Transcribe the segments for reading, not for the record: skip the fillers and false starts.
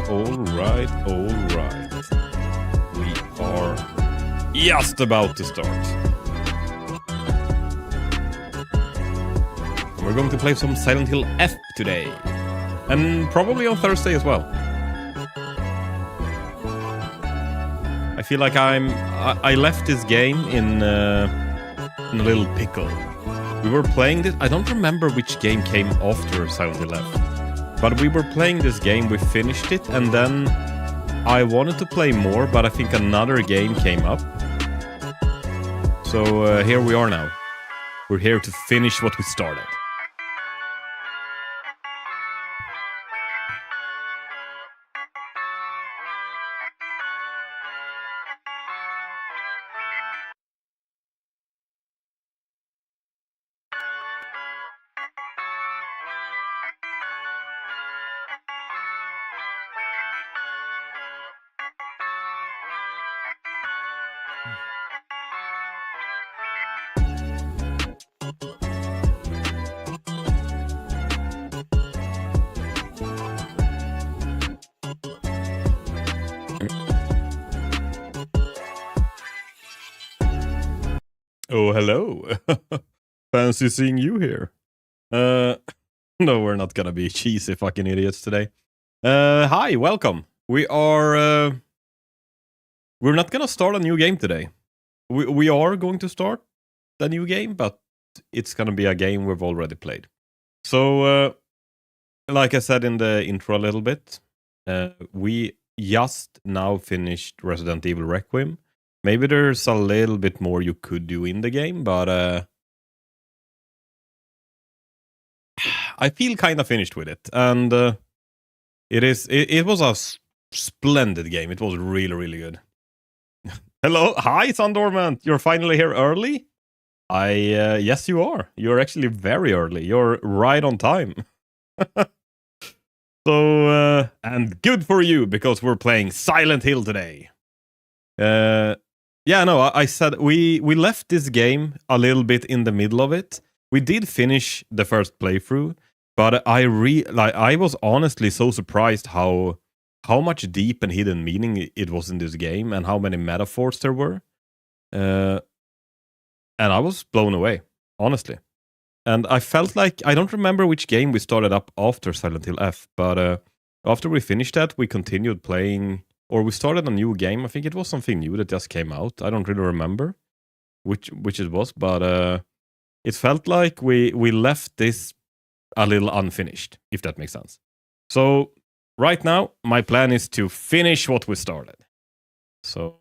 Alright. We are just about to start. We're going to play some Silent Hill F today. And probably on Thursday as well. I feel like I left this game in a little pickle. We were playing this. I don't remember which game came after Silent Hill F. But we were playing this game, we finished it, and then I wanted to play more, but I think another game came up. So here we are now. We're here to finish what we started. Oh, hello. Fancy seeing you here. No, we're not gonna be cheesy fucking idiots today. Hi, welcome. We're not gonna start a new game today. We are going to start a new game, but it's gonna be a game we've already played. So, like I said in the intro a little bit, we just now finished Resident Evil Requiem. Maybe there's a little bit more you could do in the game, but I feel kind of finished with it. And it was a splendid game. It was really, really good. Hello, hi, Sundormant. You're finally here early? Yes, you are. You're actually very early. You're right on time. So, and good for you, because we're playing Silent Hill today. Yeah, no, I said we left this game a little bit in the middle of it. We did finish the first playthrough, but I was honestly so surprised how much deep and hidden meaning it was in this game, and how many metaphors there were. And I was blown away, honestly. And I felt like, I don't remember which game we started up after Silent Hill F, but after we finished that, we continued playing. Or we started a new game. I think it was something new that just came out. I don't really remember which it was, but it felt like we left this a little unfinished, if that makes sense. So right now, my plan is to finish what we started. So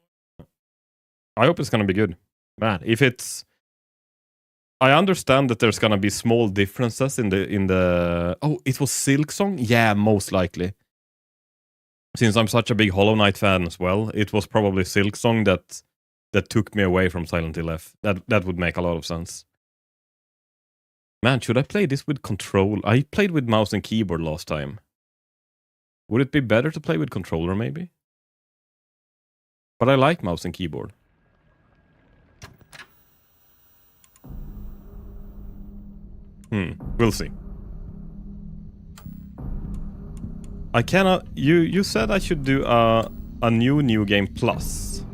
I hope it's gonna be good. Man, if it's... I understand that there's gonna be small differences in the... Oh, it was Silksong? Yeah, most likely. Since I'm such a big Hollow Knight fan as well, it was probably Silksong that took me away from Silent Hill F. That would make a lot of sense. Man, should I play this with control? I played with mouse and keyboard last time. Would it be better to play with controller, maybe? But I like mouse and keyboard. We'll see. I cannot... You said I should do a new game plus.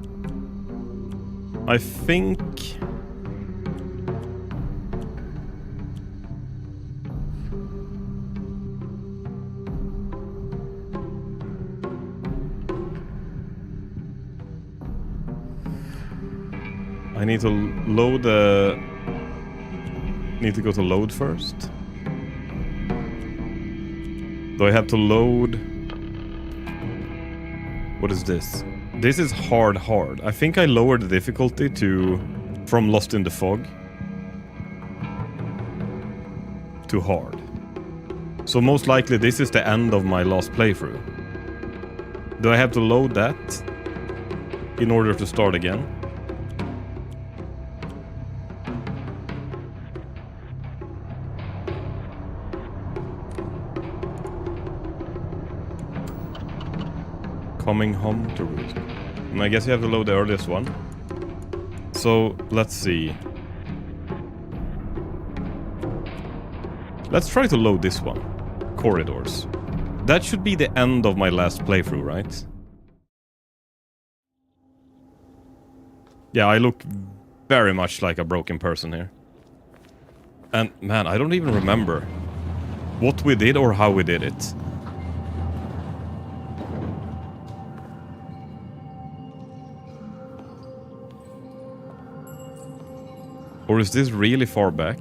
I think... need to load the... Need to go to load first. Do I have to load... What is this? This is hard. I think I lowered the difficulty to... From Lost in the Fog to hard. So most likely this is the end of my last playthrough. Do I have to load that in order to start again? Coming home to root. And I guess you have to load the earliest one. So let's see. Let's try to load this one. Corridors. That should be the end of my last playthrough, right? Yeah, I look very much like a broken person here. And man, I don't even remember what we did or how we did it. Or is this really far back?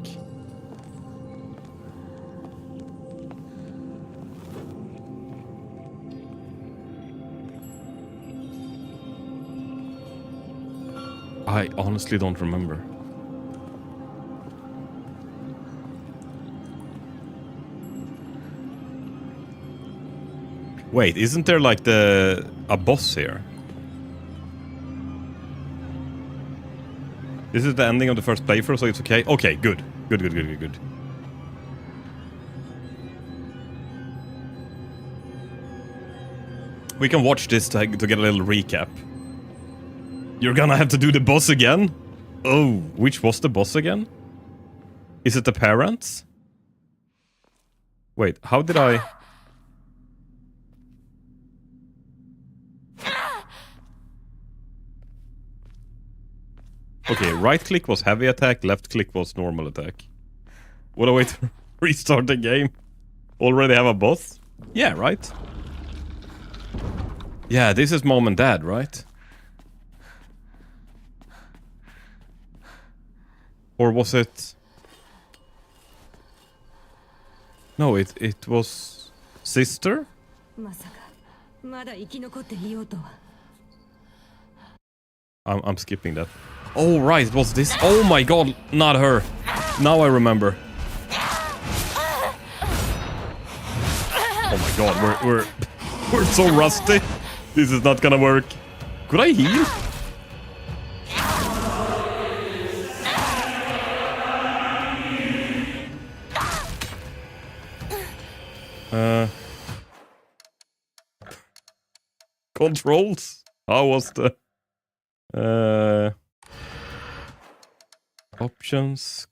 I honestly don't remember. Wait, isn't there like a boss here? This is the ending of the first playthrough, so it's okay? Okay, good. Good. We can watch this to get a little recap. You're gonna have to do the boss again? Oh, which was the boss again? Is it the parents? Wait, how did I... Okay, right click was heavy attack, left click was normal attack. What a way to restart the game. Already have a boss? Yeah, right? Yeah, this is mom and dad, right? Or was it... No, it was... sister? I'm skipping that. Oh, right, it was this. Oh my god, not her. Now I remember. Oh my god, we're so rusty. This is not gonna work. Could I heal? Controls? How was the... Options...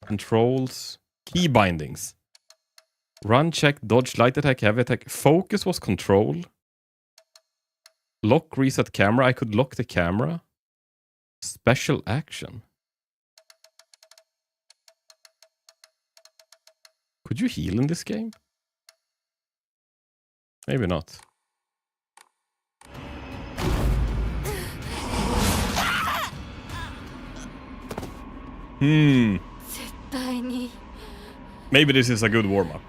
Controls... Key bindings. Run, check, dodge, light attack, heavy attack. Focus was control. Lock, reset camera. I could lock the camera. Special action. Could you heal in this game? Maybe not. Maybe this is a good warm-up.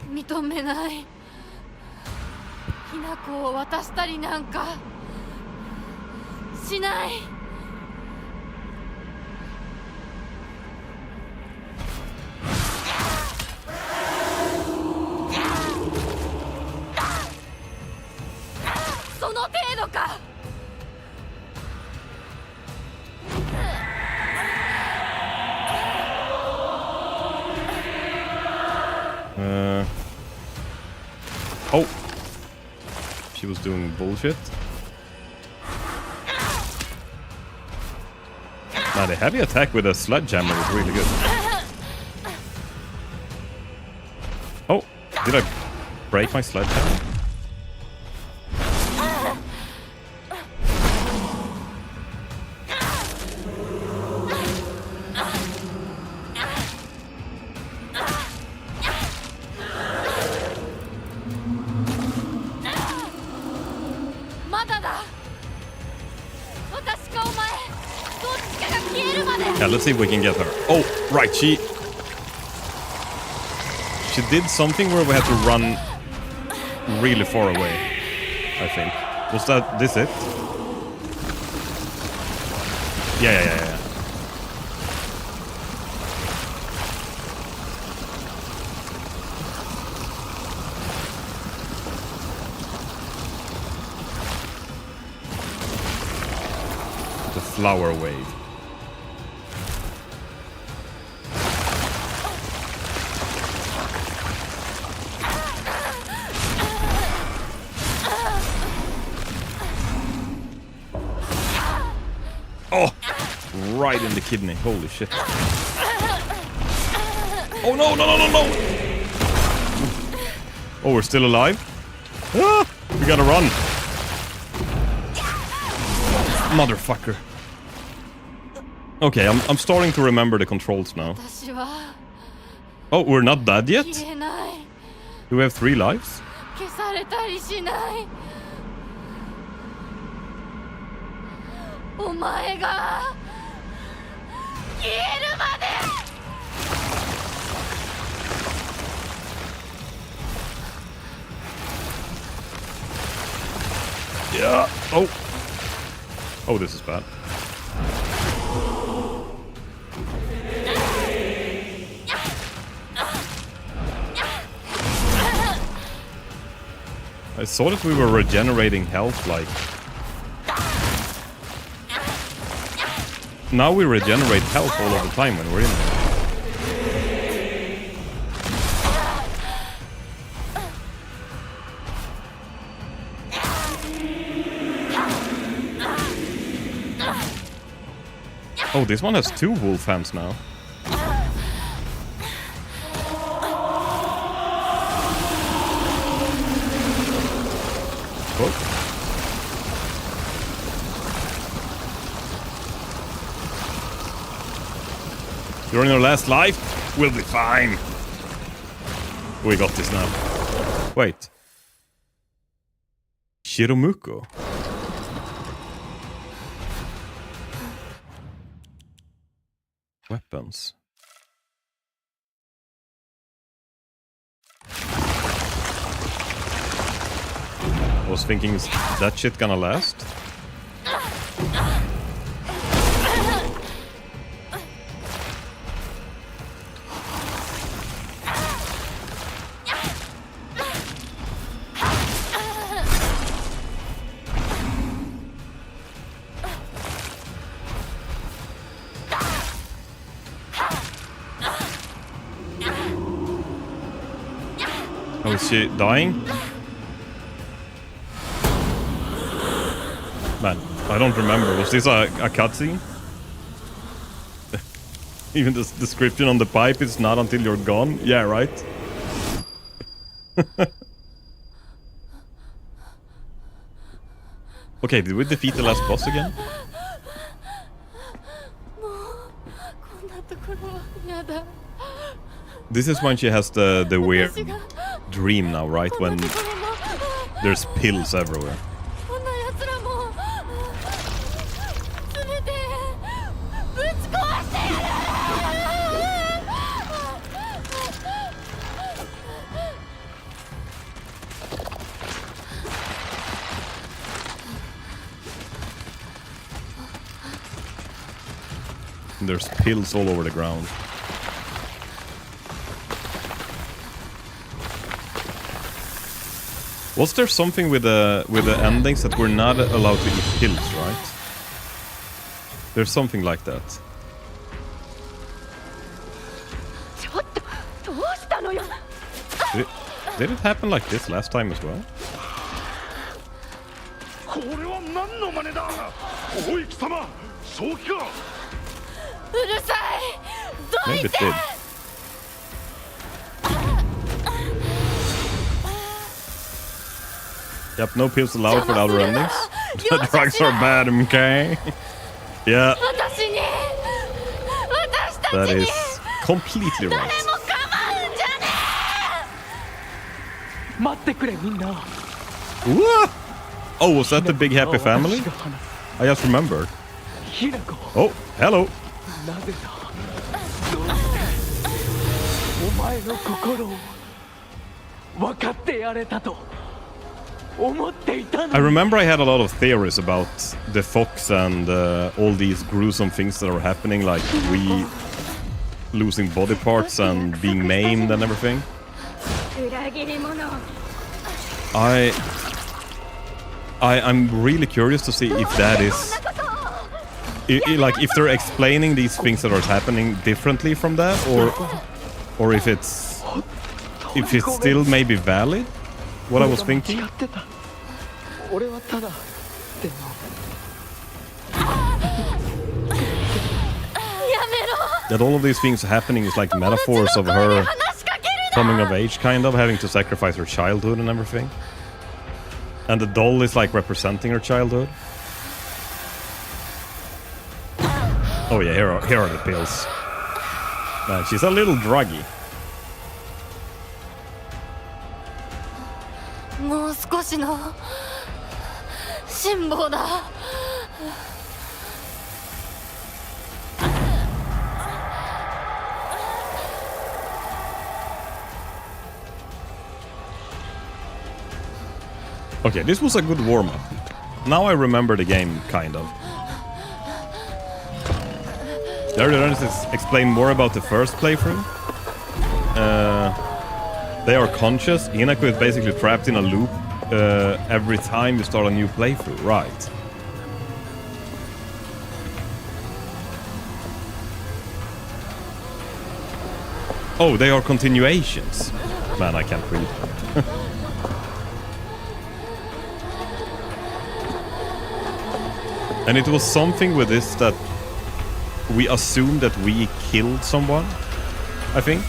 Oh, she was doing bullshit. Now the heavy attack with a sledgehammer was really good. Oh, did I break my sledgehammer? Yeah, let's see if we can get her. Oh, right, she did something where we had to run really far away, I think. Was this it? Yeah. The flower wave. Oh, right in the kidney. Holy shit. Oh, no. Oh, we're still alive? Ah, we gotta run. Motherfucker. Okay, I'm starting to remember the controls now. Oh, we're not dead yet? Do we have 3 lives? Yeah. Oh, this is bad. I saw that we were regenerating health, like... Now we regenerate health all of the time when we're in there. Oh, this one has 2 wolf hands now. Oh. You're in your last life? We'll be fine. We got this now. Wait. Shiromuko. Weapons. I was thinking, is that shit gonna last? Oh, is she dying? Man, I don't remember. Was this a cutscene? Even the description on the pipe is not until you're gone? Yeah, right? Okay, did we defeat the last boss again? This is when she has the weird dream now, right? When there's pills everywhere. There's pills all over the ground. Was there something with the endings that we're not allowed to eat pills, right? There's something like that. Did it happen like this last time as well? Maybe it did. Yep, no pills allowed for the other endings. The drugs are bad, okay? Yeah. That is completely right. What? Oh, was that the big happy family? I just remembered. Oh, hello. I remember I had a lot of theories about the fox and all these gruesome things that are happening, like we losing body parts and being maimed and everything. I'm really curious to see if that is like if they're explaining these things that are happening differently from that, or if it's still maybe valid. What I was thinking. That all of these things happening is like metaphors of her coming of age, kind of having to sacrifice her childhood and everything. And the doll is like representing her childhood. Oh yeah, here are the pills. Man, she's a little druggy. Okay, this was a good warm-up. Now I remember the game, kind of. There to explain more about the first playthrough. They are conscious. Hinako is basically trapped in a loop every time you start a new playthrough, right? Oh, they are continuations. Man, I can't read. And it was something with this that we assumed that we killed someone, I think.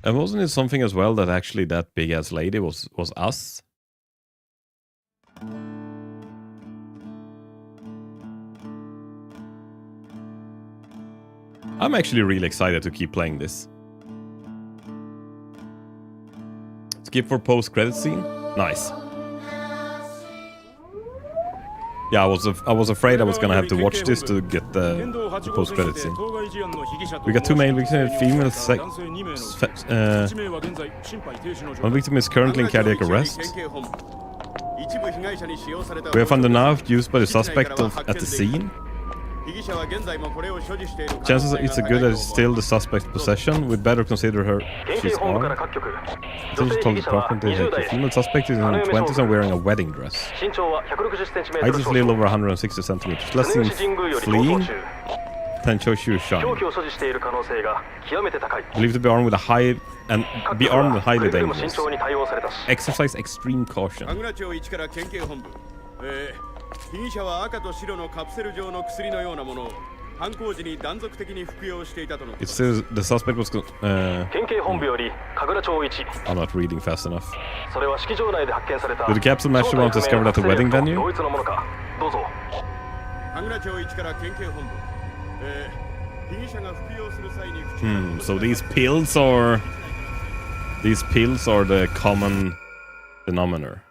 And wasn't it something as well that actually that big ass lady was us? I'm actually really excited to keep playing this. Skip for post-credit scene? Nice. Yeah, I was afraid I was gonna have to watch this to get the post-credit scene. We got 2 male victims and female one victim is currently in cardiac arrest. We have found a knife used by the suspect at the scene. Chances it's a good that it's still the suspect's possession. We'd better consider her. She's armed. Attention told the department the female suspect is in her 20s and wearing a wedding dress. Height is a little over 160 centimeters. Less than fleeing. Tenchoshu Shine. Believed to be armed with highly dangerous. Exercise extreme caution. It says the suspect was I'm not reading fast enough. Did the capsule match the one discovered at the wedding venue? So these pills are the common denominator.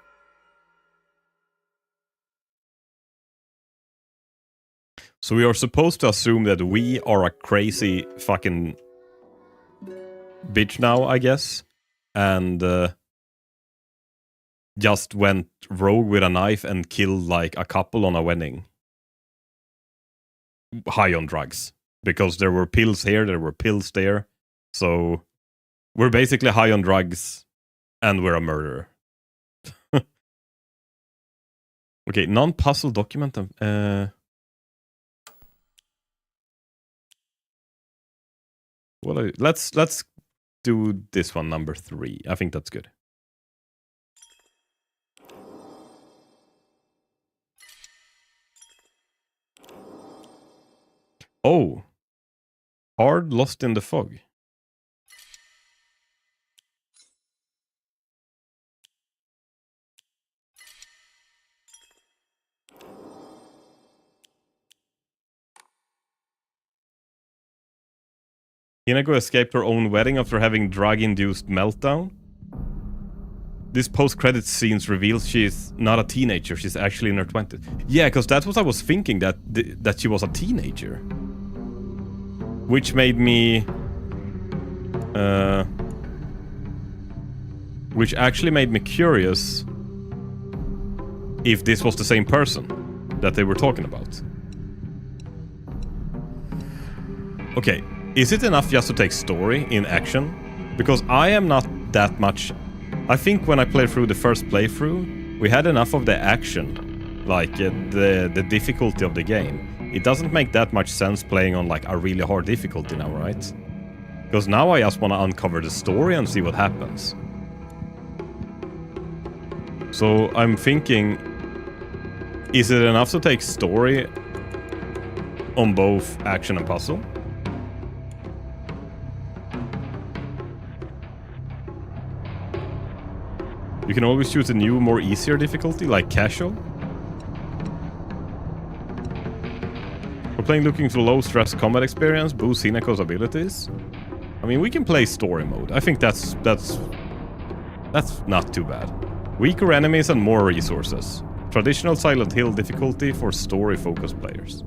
So we are supposed to assume that we are a crazy fucking bitch now, I guess, and just went rogue with a knife and killed like a couple on a wedding. High on drugs. Because there were pills here, there were pills there. So we're basically high on drugs and we're a murderer. Okay, non-puzzle document. Well, let's do this one, number 3. I think that's good. Oh, Hard Lost in the Fog. Hinako escaped her own wedding after having drug-induced meltdown. This post-credits scenes reveals she's not a teenager, she's actually in her 20s. Yeah, because that's what I was thinking, that she was a teenager. Which made me... which actually made me curious if this was the same person that they were talking about. Okay, is it enough just to take story in action? Because I am not that much... I think when I played through the first playthrough, we had enough of the action, like the difficulty of the game. It doesn't make that much sense playing on like a really hard difficulty now, right? Because now I just want to uncover the story and see what happens. So I'm thinking, is it enough to take story on both action and puzzle? You can always choose a new, more easier difficulty, like casual. We're playing looking for low-stress combat experience, boost Hinako's abilities. I mean, we can play story mode. I think that's not too bad. Weaker enemies and more resources. Traditional Silent Hill difficulty for story-focused players.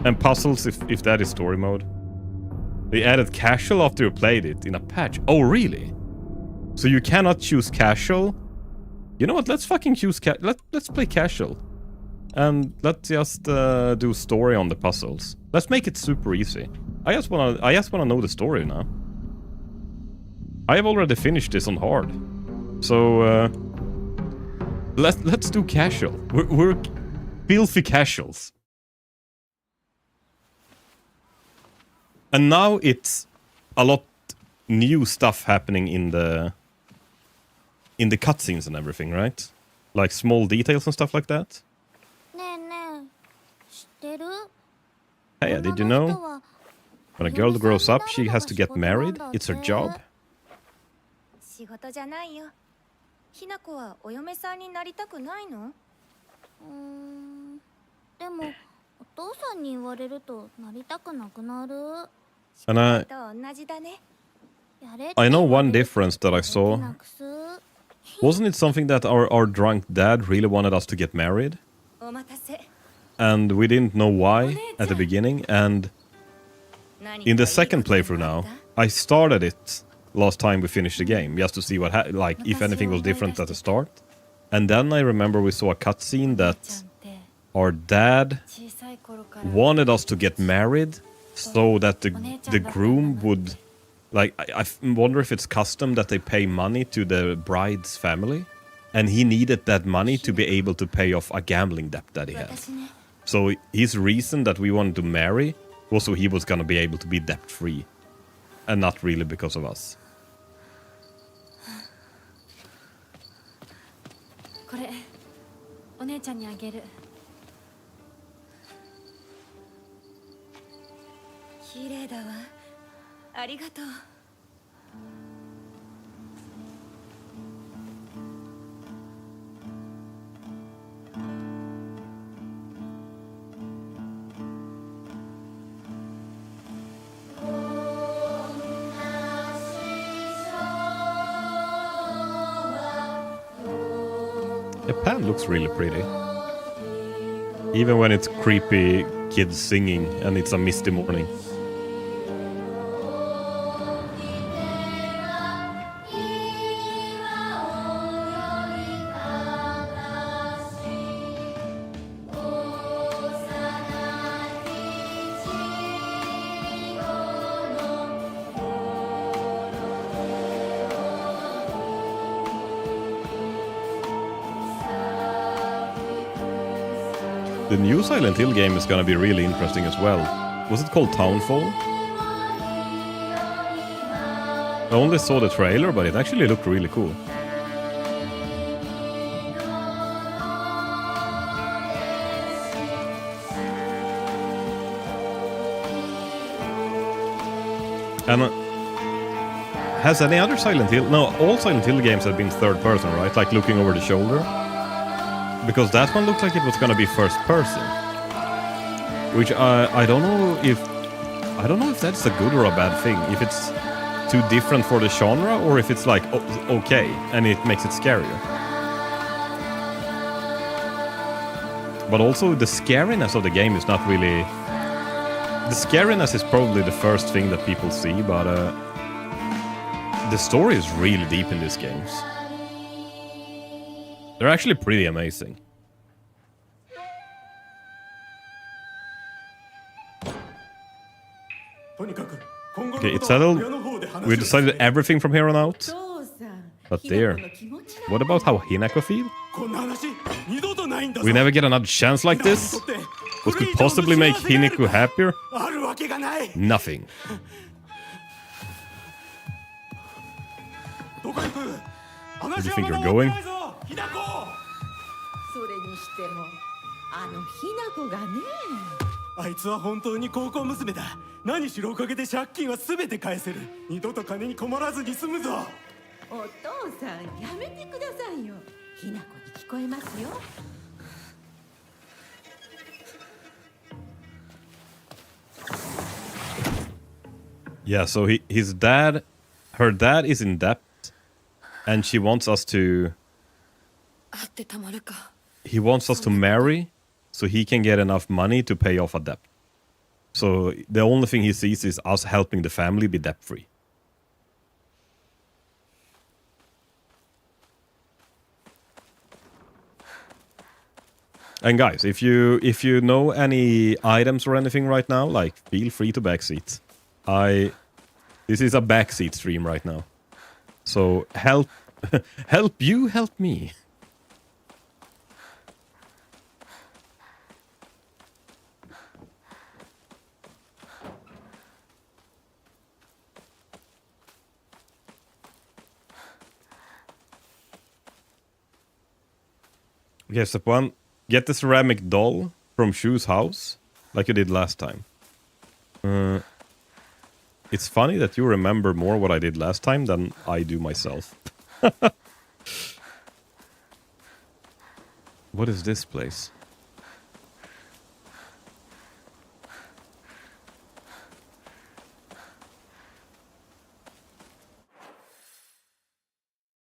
And puzzles if that is story mode. They added casual after you played it in a patch. Oh, really? So you cannot choose casual? You know what? Let's fucking choose let's play casual. And let's just do story on the puzzles. Let's make it super easy. I just wanna know the story now. I have already finished this on hard. So let's do casual. We're filthy casuals. And now it's a lot new stuff happening in the cutscenes and everything, right? Like small details and stuff like that. Hey, did you know? When a girl grows up, she has to get married. It's her job. And I know one difference that I saw. Wasn't it something that our drunk dad really wanted us to get married? And we didn't know why at the beginning, and in the second playthrough now, I started it last time we finished the game, just to see what if anything was different at the start. And then I remember we saw a cutscene that our dad wanted us to get married so that the groom would... Like, I wonder if it's custom that they pay money to the bride's family. And he needed that money to be able to pay off a gambling debt that he had. So his reason that we wanted to marry was so he was gonna be able to be debt-free. And not really because of us. Japan looks really pretty. Even when it's creepy kids singing and it's a misty morning. The new Silent Hill game is gonna be really interesting as well. Was it called Townfall? I only saw the trailer, but it actually looked really cool. And has any other Silent Hill... No, all Silent Hill games have been third person, right? Like looking over the shoulder. Because that one looked like it was gonna be first person. Which I don't know if... I don't know if that's a good or a bad thing. If it's too different for the genre, or if it's like okay and it makes it scarier. But also the scariness of the game is not really... The scariness is probably the first thing that people see, but the story is really deep in these games. They're actually pretty amazing. Okay, it's settled. We decided everything from here on out. But there. What about how Hinako feel? We never get another chance like this? What could possibly make Hinako happier? Nothing. Where do you think you're going? それにしてもあのひな子がねあいつは本当に高校娘だ。何しろおかげで借金は全て返せる。二度と金に困らずに済むぞ。お父さんやめてくださいよ。ひな子に聞こえますよ。 Yeah, so his dad, her dad is in debt, and she wants us to... He wants us to marry, so he can get enough money to pay off a debt. So the only thing he sees is us helping the family be debt-free. And guys, if you know any items or anything right now, like, feel free to backseat. This is a backseat stream right now. So help you help me. Okay, step 1. Get the ceramic doll from Shu's house, like you did last time. It's funny that you remember more what I did last time than I do myself. What is this place?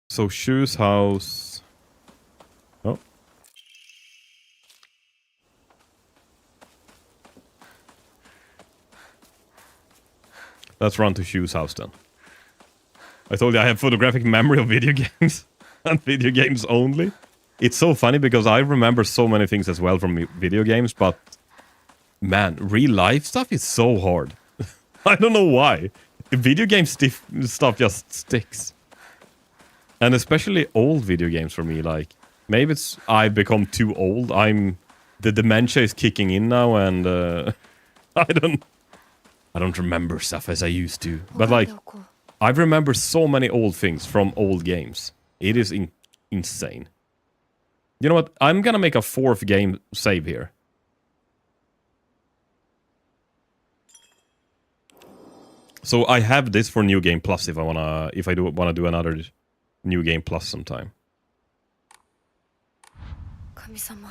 So Shu's house... Oh. Let's run to Shu's house then. I told you I have photographic memory of video games. And video games only. It's so funny because I remember so many things as well from video games, but... Man, real life stuff is so hard. I don't know why. Video game stuff just sticks. And especially old video games for me, like... Maybe it's I become too old. The dementia is kicking in now and... I don't remember stuff as I used to. But like, I remember so many old things from old games. It is insane. You know what? I'm gonna make a 4th game save here. So I have this for New Game Plus if I wanna do another New Game Plus sometime.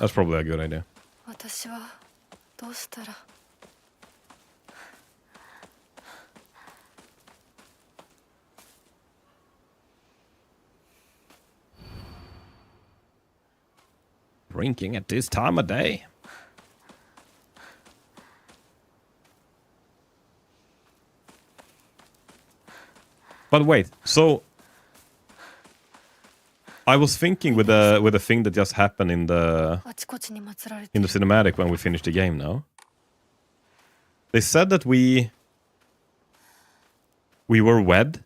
That's probably a good idea. Drinking at this time of day. But wait, so I was thinking with the thing that just happened in the cinematic when we finished the game now. They said that we were wed.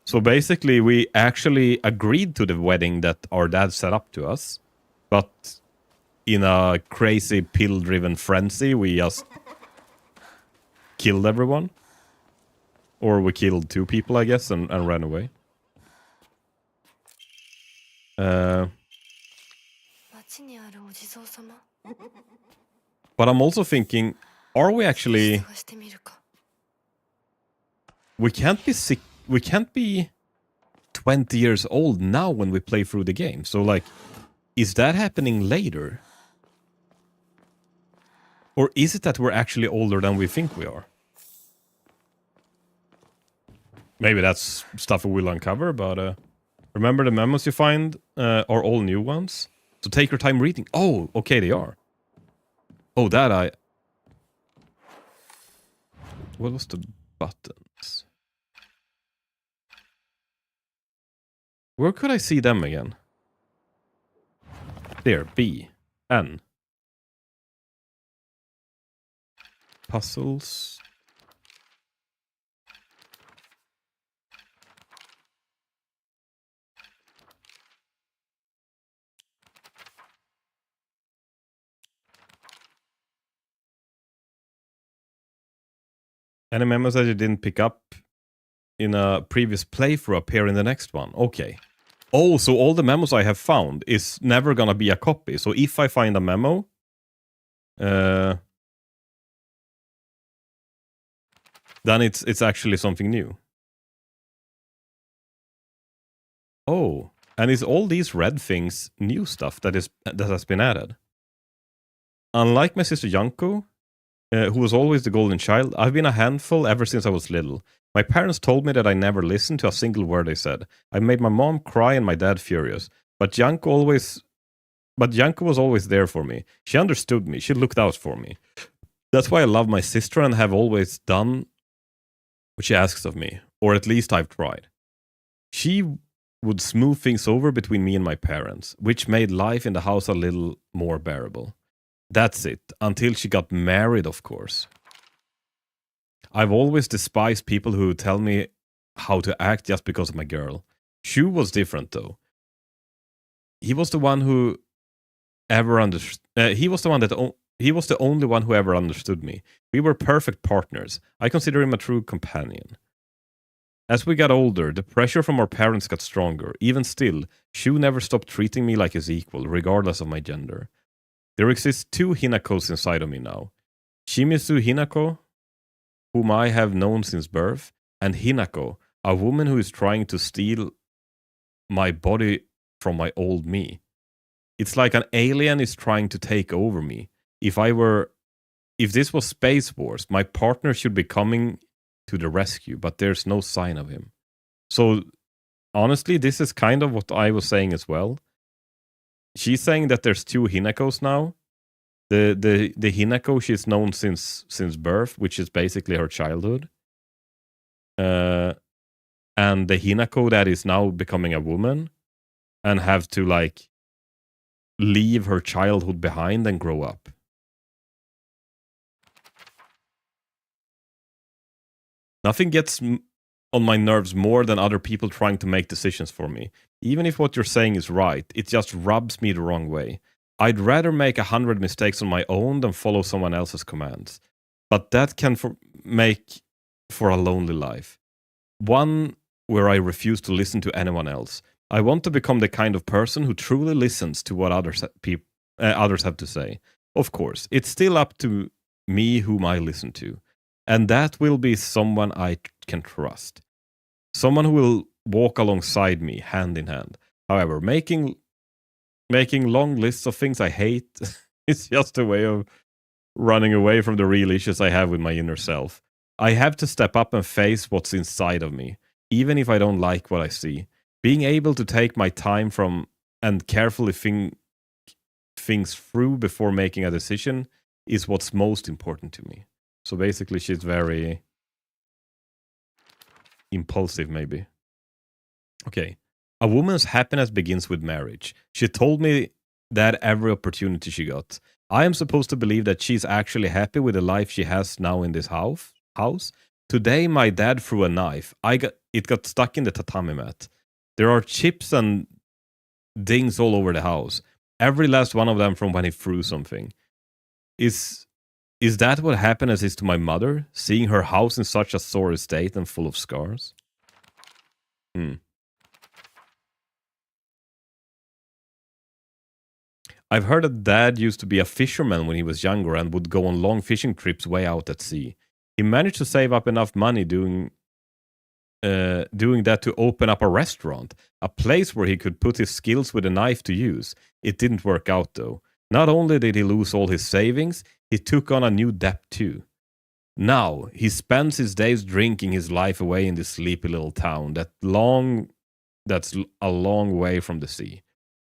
So basically we actually agreed to the wedding that our dad set up to us. But in a crazy pill-driven frenzy, we just killed everyone. Or we killed 2 people, I guess, and ran away. But I'm also thinking, are we actually... We can't be sick. We can't be 20 years old now when we play through the game. So, like... Is that happening later? Or is it that we're actually older than we think we are? Maybe that's stuff we'll uncover, but remember the memos you find are all new ones. So take your time reading. Oh, okay, they are. Oh, that I... What was the buttons? Where could I see them again? There, B, N. Puzzles. Any memos that you didn't pick up in a previous playthrough appear in the next one. Okay. Oh, so all the memos I have found is never gonna be a copy. So if I find a memo, then it's actually something new. Oh, and is all these red things new stuff that has been added? Unlike my sister Yanko, who was always the golden child, I've been a handful ever since I was little. My parents told me that I never listened to a single word they said. I made my mom cry and my dad furious. But Yanko was always there for me. She understood me. She looked out for me. That's why I love my sister and have always done what she asks of me. Or at least I've tried. She would smooth things over between me and my parents, which made life in the house a little more bearable. That's it. Until she got married, of course. I've always despised people who tell me how to act just because of my girl. Shu was different, though. He was the one who ever understood. He was the only one who ever understood me. We were perfect partners. I consider him a true companion. As we got older, the pressure from our parents got stronger. Even still, Shu never stopped treating me like his equal, regardless of my gender. There exist 2 Hinakos inside of me now. Shimizu Hinako, whom I have known since birth, and Hinako, a woman who is trying to steal my body from my old me. It's like an alien is trying to take over me. If this was Space Wars, my partner should be coming to the rescue, but there's no sign of him. So, honestly, this is kind of what I was saying as well. She's saying that there's 2 Hinakos now. The Hinako she's known since birth, which is basically her childhood. And the Hinako that is now becoming a woman and have to like leave her childhood behind and grow up. Nothing gets on my nerves more than other people trying to make decisions for me. Even if what you're saying is right, it just rubs me the wrong way. I'd rather make 100 mistakes on my own than follow someone else's commands. But that can make for a lonely life. One where I refuse to listen to anyone else. I want to become the kind of person who truly listens to what others have to say. Of course, it's still up to me whom I listen to. And that will be someone I can trust. Someone who will walk alongside me, hand in hand. However, making long lists of things I hate is just a way of running away from the real issues I have with my inner self. I have to step up and face what's inside of me, even if I don't like what I see. Being able to take my time from and carefully think things through before making a decision is what's most important to me. So basically, she's very impulsive, maybe. Okay. A woman's happiness begins with marriage. She told me that every opportunity she got. I am supposed to believe that she's actually happy with the life she has now in this house. Today, my dad threw a knife. It got stuck in the tatami mat. There are chips and dings all over the house. Every last one of them from when he threw something. Is that what happiness is to my mother? Seeing her house in such a sore state and full of scars? I've heard that Dad used to be a fisherman when he was younger and would go on long fishing trips way out at sea. He managed to save up enough money doing that to open up a restaurant, a place where he could put his skills with a knife to use. It didn't work out though. Not only did he lose all his savings, he took on a new debt too. Now, he spends his days drinking his life away in this sleepy little town that's a long way from the sea.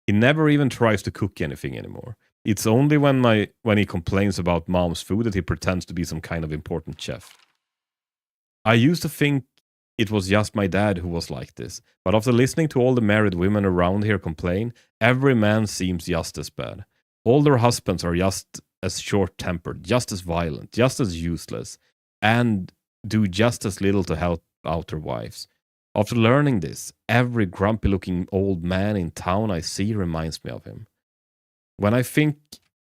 He never even tries to cook anything anymore. It's only when he complains about mom's food that he pretends to be some kind of important chef. I used to think it was just my dad who was like this, but after listening to all the married women around here complain, every man seems just as bad. All their husbands are just as short-tempered, just as violent, just as useless, and do just as little to help out their wives. After learning this, every grumpy-looking old man in town I see reminds me of him. When I think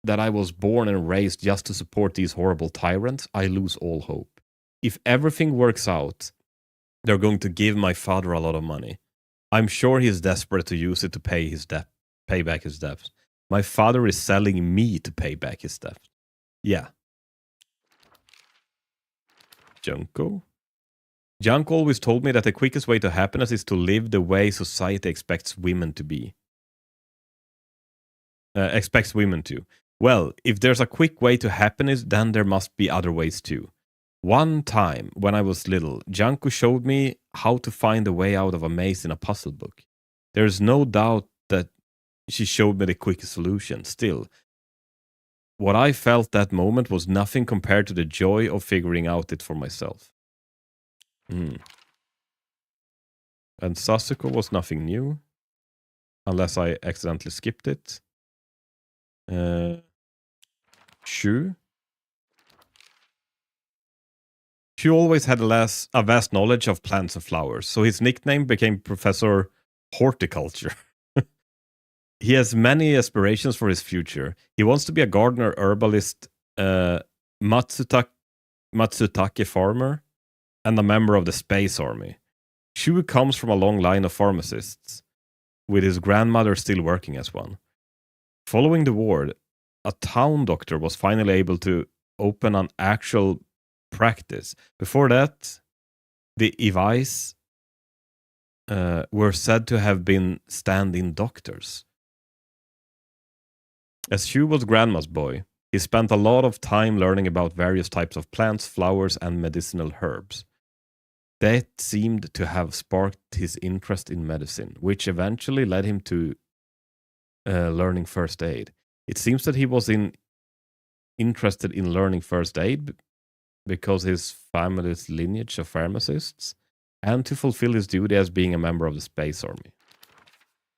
that I was born and raised just to support these horrible tyrants, I lose all hope. If everything works out, they're going to give my father a lot of money. I'm sure he's desperate to use it to pay back his debts. My father is selling me to pay back his debt. Yeah. Junko? Junko always told me that the quickest way to happiness is to live the way society expects women to be. Expects women to. Well, if there's a quick way to happiness, then there must be other ways too. One time, when I was little, Junko showed me how to find a way out of a maze in a puzzle book. There's no doubt that she showed me the quickest solution. Still, what I felt that moment was nothing compared to the joy of figuring out it for myself. And Sasuke was nothing new, unless I accidentally skipped it. Shu always had a vast knowledge of plants and flowers, so his nickname became Professor Horticulture. He has many aspirations for his future. He wants to be a gardener, herbalist, Matsutake farmer, and a member of the Space Army. Shu comes from a long line of pharmacists, with his grandmother still working as one. Following the war, a town doctor was finally able to open an actual practice. Before that, the Ivais were said to have been stand-in doctors. As Shu was grandma's boy, he spent a lot of time learning about various types of plants, flowers, and medicinal herbs. That seemed to have sparked his interest in medicine, which eventually led him to learning first aid. It seems that he was interested in learning first aid because his family's lineage of pharmacists, and to fulfill his duty as being a member of the Space Army.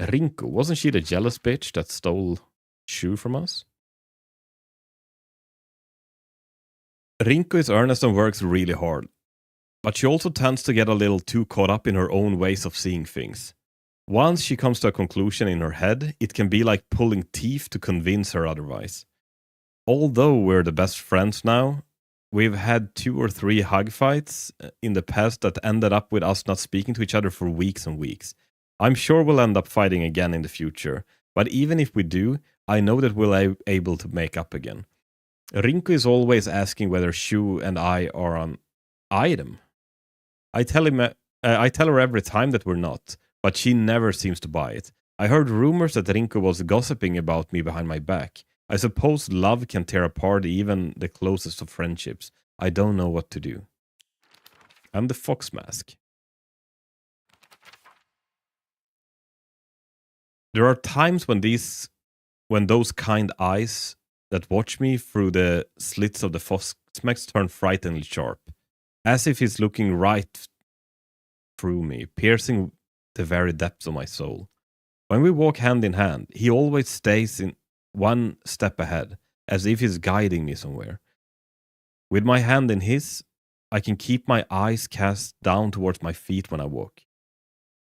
Rinko, wasn't she the jealous bitch that stole Shu from us? Rinko is earnest and works really hard, but she also tends to get a little too caught up in her own ways of seeing things. Once she comes to a conclusion in her head, it can be like pulling teeth to convince her otherwise. Although we're the best friends now, we've had 2 or 3 hug fights in the past that ended up with us not speaking to each other for weeks and weeks. I'm sure we'll end up fighting again in the future, but even if we do, I know that we'll be able to make up again. Rinko is always asking whether Shu and I are an item. I tell her every time that we're not, but she never seems to buy it. I heard rumors that Rinko was gossiping about me behind my back. I suppose love can tear apart even the closest of friendships. I don't know what to do. And the fox mask. There are times when those kind eyes that watch me through the slits of the fox mask turn frighteningly sharp, as if he's looking right through me, piercing the very depths of my soul. When we walk hand in hand, he always stays in one step ahead, as if he's guiding me somewhere. With my hand in his, I can keep my eyes cast down towards my feet when I walk.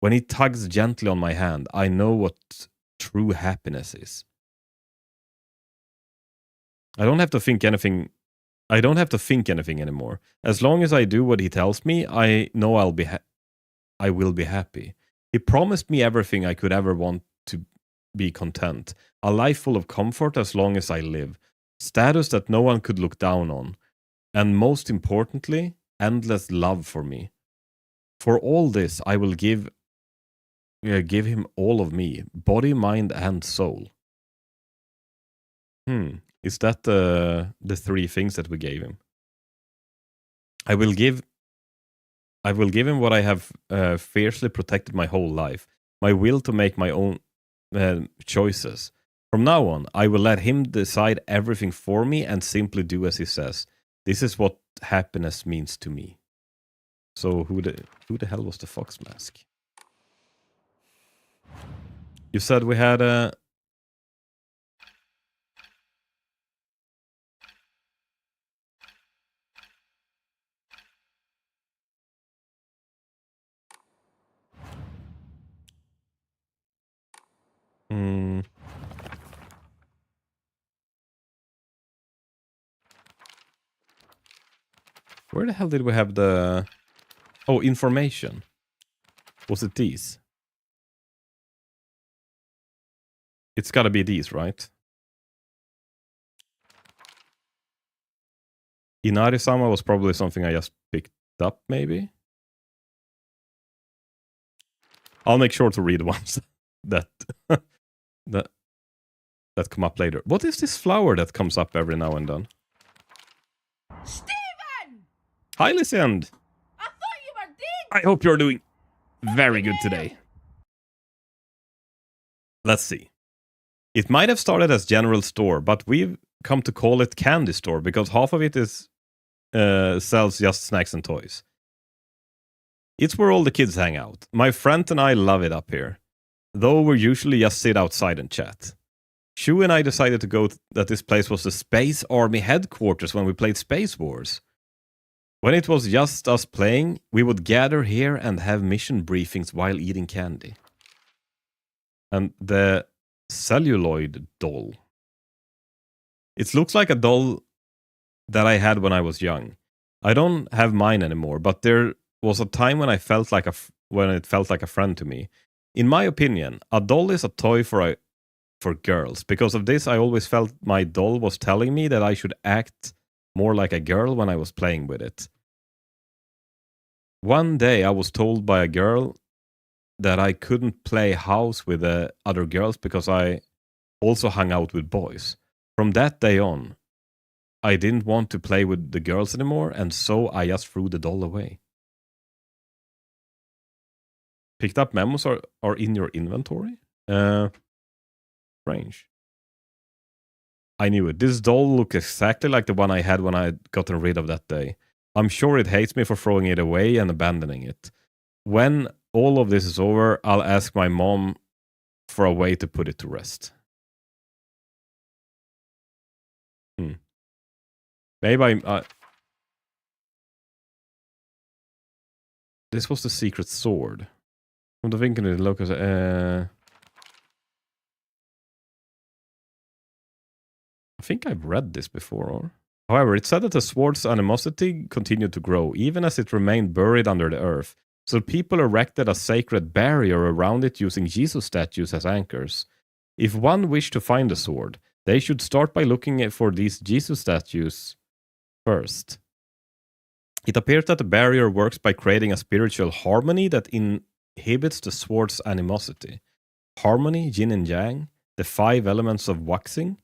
When he tugs gently on my hand, I know what true happiness is. I don't have to think anything anymore. As long as I do what he tells me, I know I will be happy. He promised me everything I could ever want to be content. A life full of comfort as long as I live. Status that no one could look down on. And most importantly, endless love for me. For all this, I will give him all of me. Body, mind, and soul. Is that the 3 things that we gave him? I will give him what I have fiercely protected my whole life, my will to make my own choices. From now on, I will let him decide everything for me and simply do as he says. This is what happiness means to me. So who the hell was the fox mask? You said we had a... Where the hell did we have the... Oh, information. Was it these? It's gotta be these, right? Inari-sama was probably something I just picked up, maybe? I'll make sure to read the ones that that come up later. What is this flower that comes up every now and then? Steven! Hi, Lysand! I thought you were dead! I hope you're doing very good today. Let's see. It might have started as general store, but we've come to call it candy store because half of it is sells just snacks and toys. It's where all the kids hang out. My friend and I love it up here, though we usually just sit outside and chat. Shu and I decided to go that this place was the Space Army headquarters when we played Space Wars. When it was just us playing, we would gather here and have mission briefings while eating candy. And the celluloid doll. It looks like a doll that I had when I was young. I don't have mine anymore, but there was a time when it felt like a friend to me. In my opinion, a doll is a toy for girls. Because of this, I always felt my doll was telling me that I should act more like a girl when I was playing with it. One day I was told by a girl that I couldn't play house with the other girls because I also hung out with boys. From that day on, I didn't want to play with the girls anymore, and so I just threw the doll away. Picked up memos are in your inventory? Strange. I knew it. This doll looked exactly like the one I had when I had gotten rid of that day. I'm sure it hates me for throwing it away and abandoning it. When all of this is over, I'll ask my mom for a way to put it to rest. Maybe this was the secret sword. From the thinking of the locus. I think I've read this before. However, it said that the sword's animosity continued to grow, even as it remained buried under the earth. So people erected a sacred barrier around it using Jesus statues as anchors. If one wished to find the sword, they should start by looking for these Jesus statues first. It appears that the barrier works by creating a spiritual harmony that inhibits the sword's animosity. Harmony, yin and yang, the 5 elements of waxing.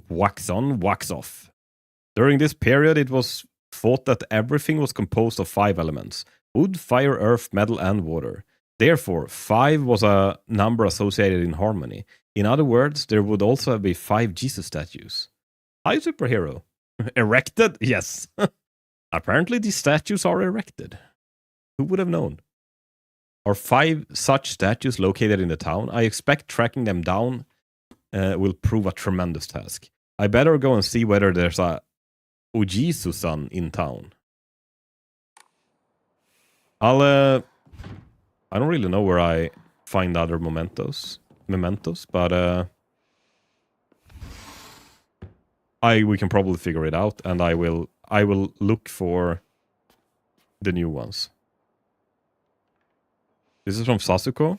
Wax on, wax off. During this period, it was thought that everything was composed of 5 elements: wood, fire, earth, metal, and water. Therefore, 5 was a number associated in harmony. In other words, there would also be 5 Jesus statues. Hi, superhero. Erected? Yes. Apparently, these statues are erected. Who would have known? Are 5 such statues located in the town? I expect tracking them down will prove a tremendous task. I better go and see whether there's a Ojisu-san in town. I don't really know where I find other mementos, but we can probably figure it out, and I will look for the new ones. This is from Sasuko,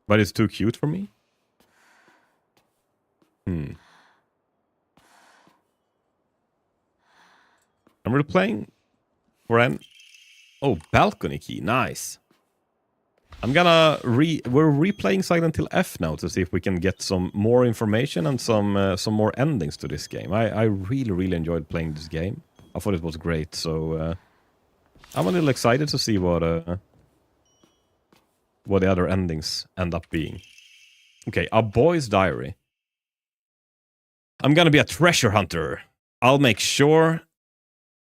but it's too cute for me. And we're playing for an balcony key. Nice. I'm gonna we're replaying Silent Hill F now to see if we can get some more information and some more endings to this game. I really enjoyed playing this game. I thought it was great, so I'm a little excited to see what the other endings end up being. Okay, A Boy's Diary. I'm gonna be a treasure hunter. I'll make sure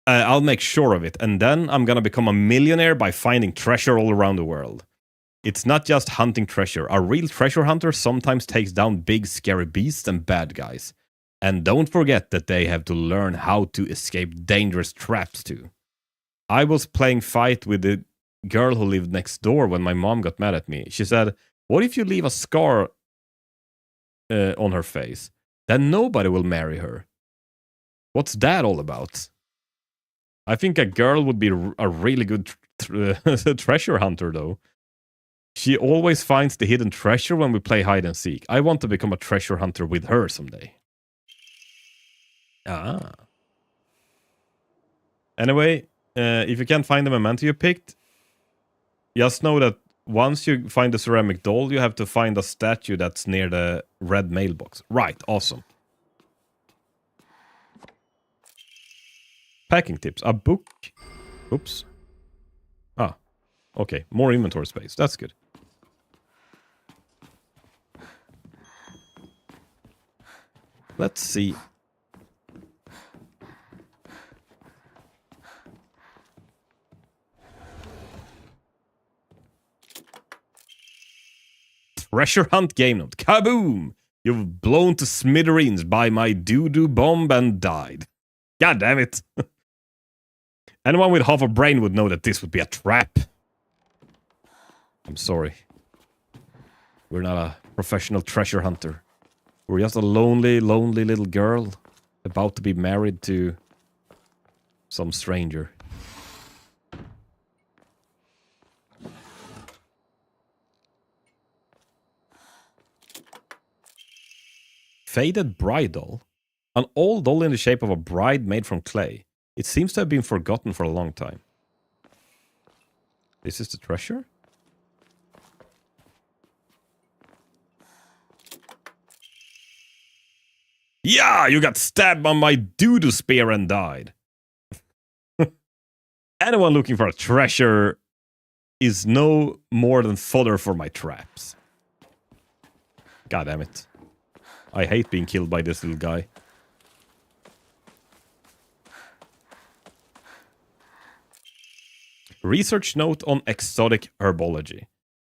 of it, and then I'm gonna become a millionaire by finding treasure all around the world. It's not just hunting treasure. A real treasure hunter sometimes takes down big scary beasts and bad guys. And don't forget that they have to learn how to escape dangerous traps too. I was playing fight with the girl who lived next door when my mom got mad at me. She said, "What if you leave a scar on her face? Then nobody will marry her." What's that all about? I think a girl would be a really good treasure hunter, though. She always finds the hidden treasure when we play hide and seek. I want to become a treasure hunter with her someday. Ah. Anyway, if you can't find the memento you picked, just know that once you find the ceramic doll, you have to find a statue that's near the red mailbox. Right, awesome. Packing tips. A book. Oops. Ah, okay. More inventory space. That's good. Let's see. Treasure hunt game note. Kaboom! You've blown to smithereens by my doo-doo bomb and died. God damn it. Anyone with half a brain would know that this would be a trap. I'm sorry. We're not a professional treasure hunter. We're just a lonely, lonely little girl about to be married to some stranger. Faded bride doll. An old doll in the shape of a bride made from clay. It seems to have been forgotten for a long time. This is the treasure? Yeah, you got stabbed by my doo-doo spear and died. Anyone looking for a treasure is no more than fodder for my traps. God damn it. I hate being killed by this little guy. Research note on exotic herbology.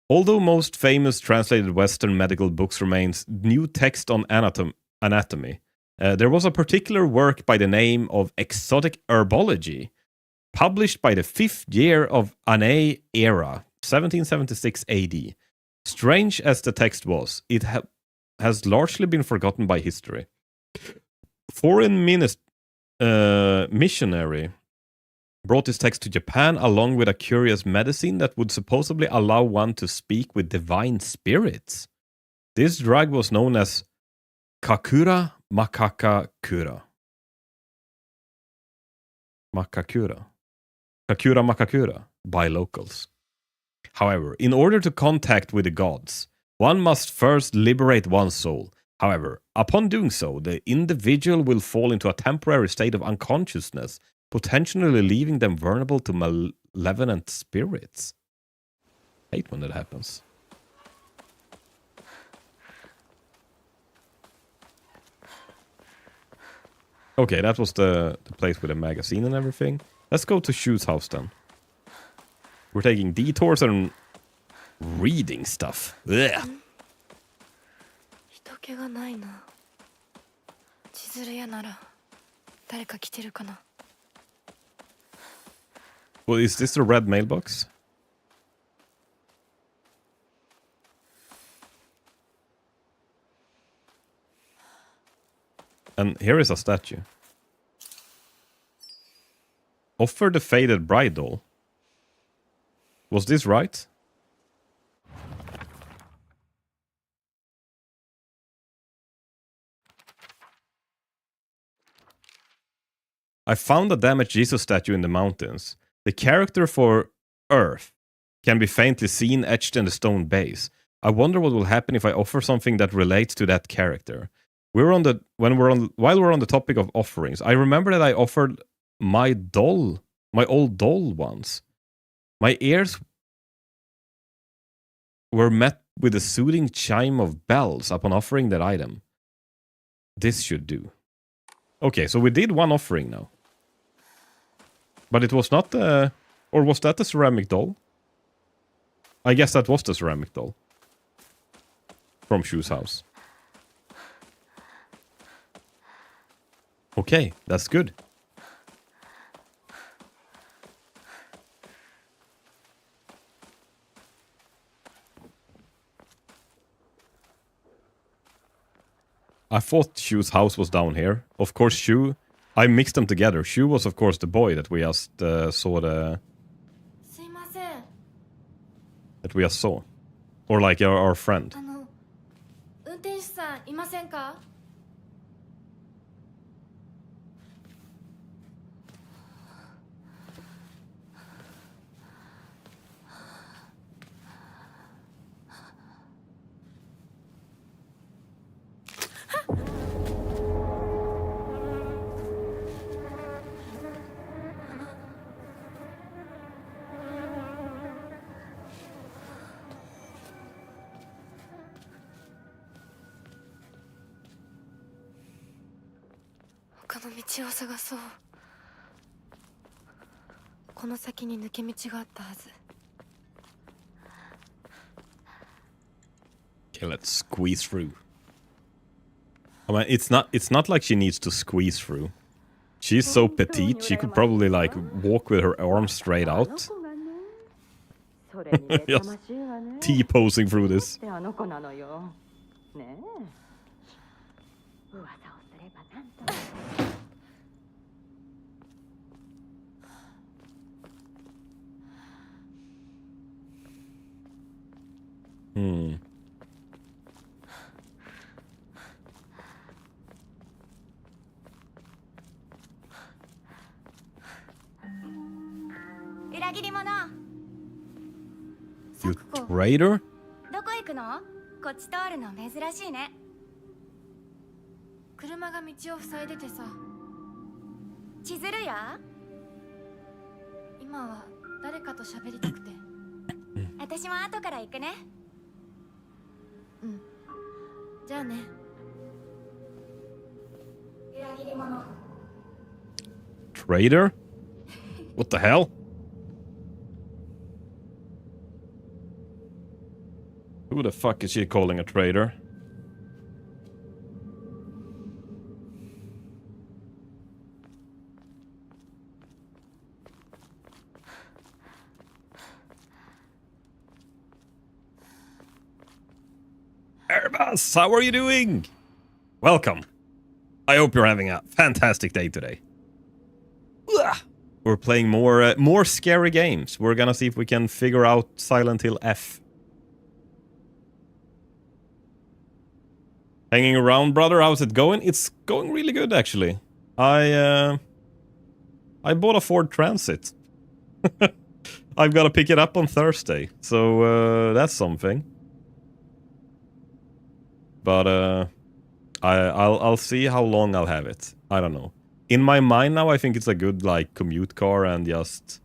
Although most famous translated Western medical books remains new text on anatomy, there was a particular work by the name of Exotic Herbology, published by the 5th year of Anne era, 1776 AD. Strange as the text was, it has largely been forgotten by history. Foreign missionary brought this text to Japan along with a curious medicine that would supposedly allow one to speak with divine spirits. This drug was known as Kakura Makakura. Kakura Makakura by locals. However, in order to contact with the gods, one must first liberate one's soul. However, upon doing so, the individual will fall into a temporary state of unconsciousness, potentially leaving them vulnerable to malevolent spirits. I hate when that happens. Okay, that was the place with a magazine and everything. Let's go to Shu's house then. We're taking detours and reading stuff. Ugh. Well, is this the red mailbox? And here is a statue. Offer the faded bride doll. Was this right? I found a damaged Jesus statue in the mountains. The character for Earth can be faintly seen etched in the stone base. I wonder what will happen if I offer something that relates to that character. While we're on the topic of offerings, I remember that I offered my doll, my old doll ones. My ears were met with a soothing chime of bells upon offering that item. This should do. Okay, so we did one offering now. But it was not the... Or was that the ceramic doll? I guess that was the ceramic doll. From Shu's house. Okay, that's good. I thought Shu's house was down here. Of course, Shu... I mixed them together. Shu was, of course, the boy that we just saw the... That we just saw. Or like our friend. 運転手さんいませんか? 他の道を探そう。この先に抜け道があったはず。 Okay, let's squeeze through. I mean, it's not like she needs to squeeze through. She's so petite, she could probably like walk with her arms straight out. Just T-posing through this. Hmm. 裏切り者。 You traitor? どこ行くの？こっち通るの珍しいね。車が道を塞いでてさ。千鶴や？今は誰かと喋りたくて。私も後から行くね。うん。じゃあね。裏切り者。 Traitor? What the hell? Who the fuck is she calling a traitor? Erbas, how are you doing? Welcome. I hope you're having a fantastic day today. We're playing more scary games. We're gonna see if we can figure out Silent Hill F. Hanging around, brother. How's it going? It's going really good, actually. I bought a Ford Transit. I've got to pick it up on Thursday, so that's something. But I'll see how long I'll have it. I don't know. In my mind now, I think it's a good like commute car and just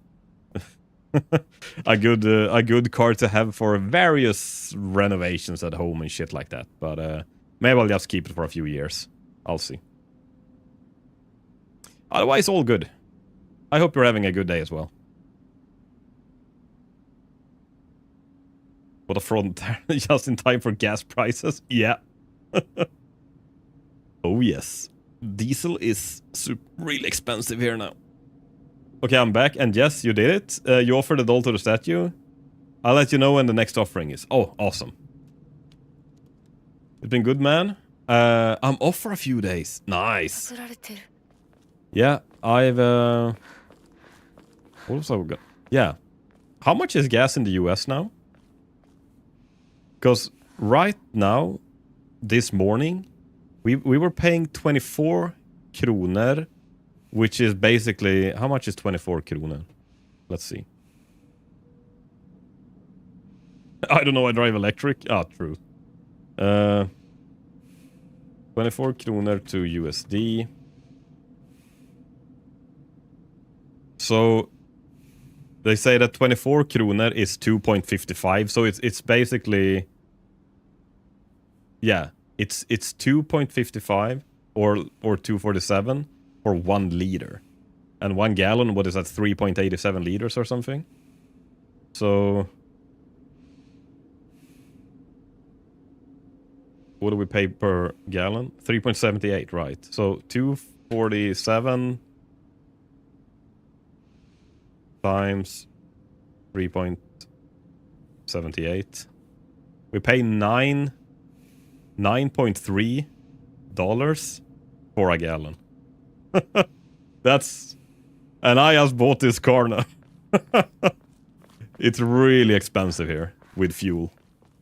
a good car to have for various renovations at home and shit like that. But maybe I'll just keep it for a few years. I'll see. Otherwise, all good. I hope you're having a good day as well. What a front there. Just in time for gas prices. Yeah. Oh, yes. Diesel is really expensive here now. Okay, I'm back. And yes, you did it. You offered the doll to the statue. I'll let you know when the next offering is. Oh, awesome. It's been good, man. I'm off for a few days. Nice. Yeah, I've... What else have we got? Yeah. How much is gas in the US now? Because right now, this morning, we were paying 24 kroner, which is basically... How much is 24 kroner? Let's see. I don't know, I drive electric. Ah, true. 24 kroner to USD. So they say that 24 kronor is 2.55. So it's basically, yeah, it's 2.55 or 2.47 for 1 liter. And 1 gallon, what is that, 3.87 liters or something? So what do we pay per gallon? 3.78, right? So 2.47 times 3.78. We pay $9.3 for a gallon. That's, and I just bought this car now. It's really expensive here with fuel.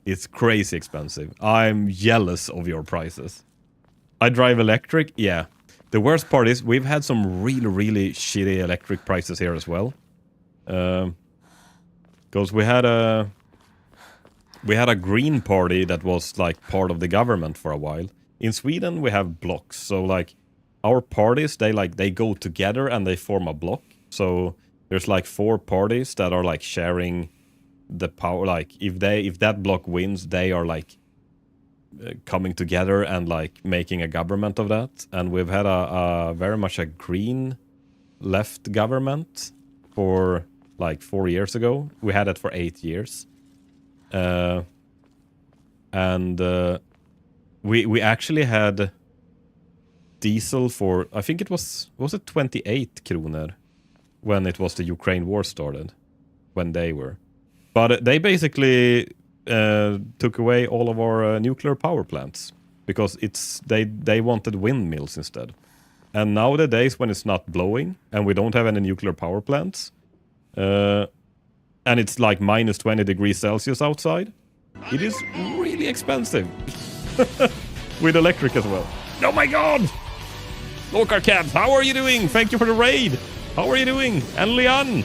It's crazy expensive. I'm jealous of your prices. I drive electric, yeah. The worst part is we've had some really, really shitty electric prices here as well. Because we had a green party that was like part of the government for a while. In Sweden we have blocks, so like our parties they go together and they form a block. So there's like 4 parties that are like sharing the power. Like if that block wins, they are like coming together and like making a government of that. And we've had a very much a green left government for like 4 years ago. We had it for 8 years. We actually had diesel for, I think it was it 28 kronor when it was the Ukraine war started, when they were. But they basically took away all of our nuclear power plants because they wanted windmills instead. And nowadays when it's not blowing and we don't have any nuclear power plants, and it's like minus 20 degrees Celsius outside, it is really expensive. With electric as well. Oh my god! Lokar Cabs, how are you doing? Thank you for the raid. How are you doing? And Lian.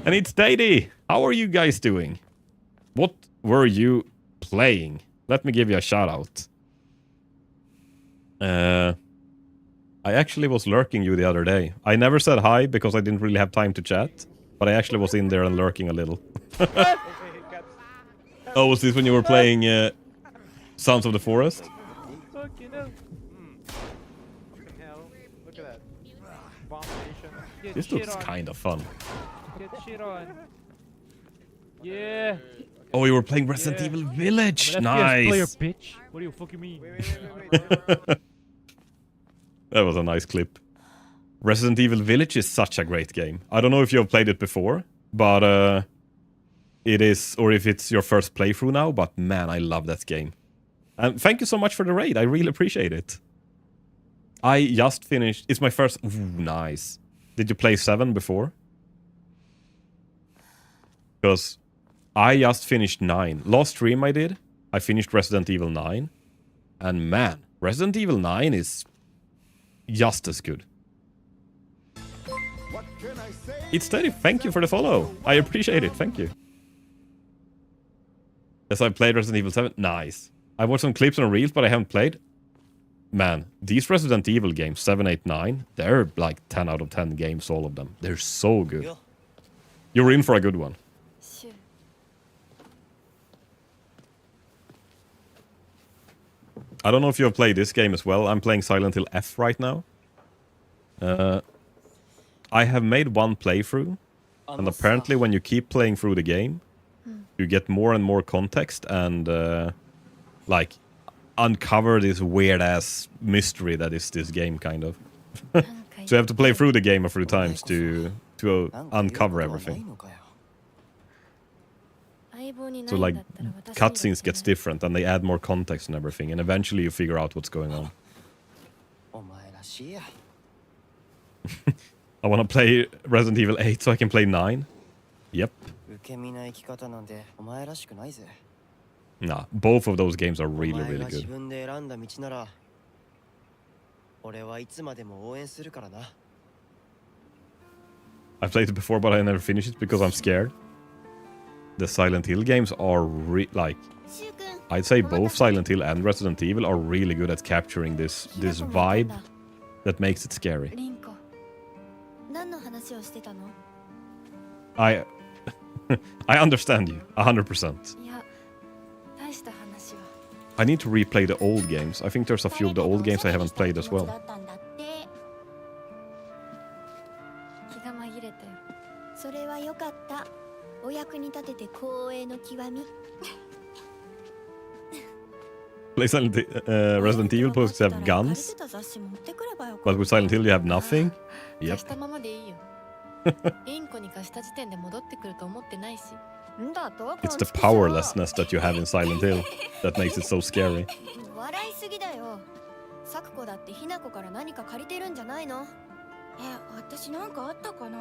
And it's Daddy. How are you guys doing? What were you playing? Let me give you a shout out. I actually was lurking you the other day. I never said hi because I didn't really have time to chat. But I actually was in there and lurking a little. Oh, was this when you were playing Sons of the Forest? Fucking hell. Hell. Look at that. Abomination. Get This shit looks on. kind of fun. Get shit on. Yeah. Oh, you were playing Resident Evil Village. I'm an FPS player, Nice. bitch. What do you fucking mean? That was a nice clip. Resident Evil Village is such a great game. I don't know if you have played it before, but it is, or if it's your first playthrough now, but man, I love that game. And thank you so much for the raid. I really appreciate it. I just finished. It's my first. Ooh, nice. Did you play 7 before? Because I just finished 9. Last stream I did, I finished Resident Evil 9. And man, Resident Evil 9 is just as good. It's Teddy. Thank you for the follow. I appreciate it. Thank you. Yes, I played Resident Evil 7. Nice. I watched some clips and reels, but I haven't played. Man, these Resident Evil games, 7, 8, 9, they're like 10 out of 10 games, all of them. They're so good. You're in for a good one. Sure. I don't know if you have played this game as well. I'm playing Silent Hill F right now. I have made 1 playthrough, and apparently when you keep playing through the game, you get more and more context and like uncover this weird ass mystery that is this game, kind of. So you have to play through the game a few times to uncover everything. So like cutscenes gets different and they add more context and everything, and eventually you figure out what's going on. I want to play Resident Evil 8 so I can play 9. Yep. Nah, both of those games are really, really good. I played it before, but I never finished it because I'm scared. The Silent Hill games are like, I'd say both Silent Hill and Resident Evil are really good at capturing this vibe that makes it scary. 何の話をしてたの？ I I understand you 100%. いや、大した話は。I need to replay the old games. I think there's a few of the old games I haven't played as well. 気が紛れたよ。それは良かった。お役に立てて光栄の極み。Play Resident Evil supposed to have guns, but with Silent Hill you have nothing. 貸 Yep. したままでいいよ。インコに貸した時点で戻ってくると思ってないし。 It's the powerlessness that you have in Silent Hill that makes it so scary. 笑いすぎだよ。サクコだってヒナコから何か借りてるんじゃないの？私なんかあったかな？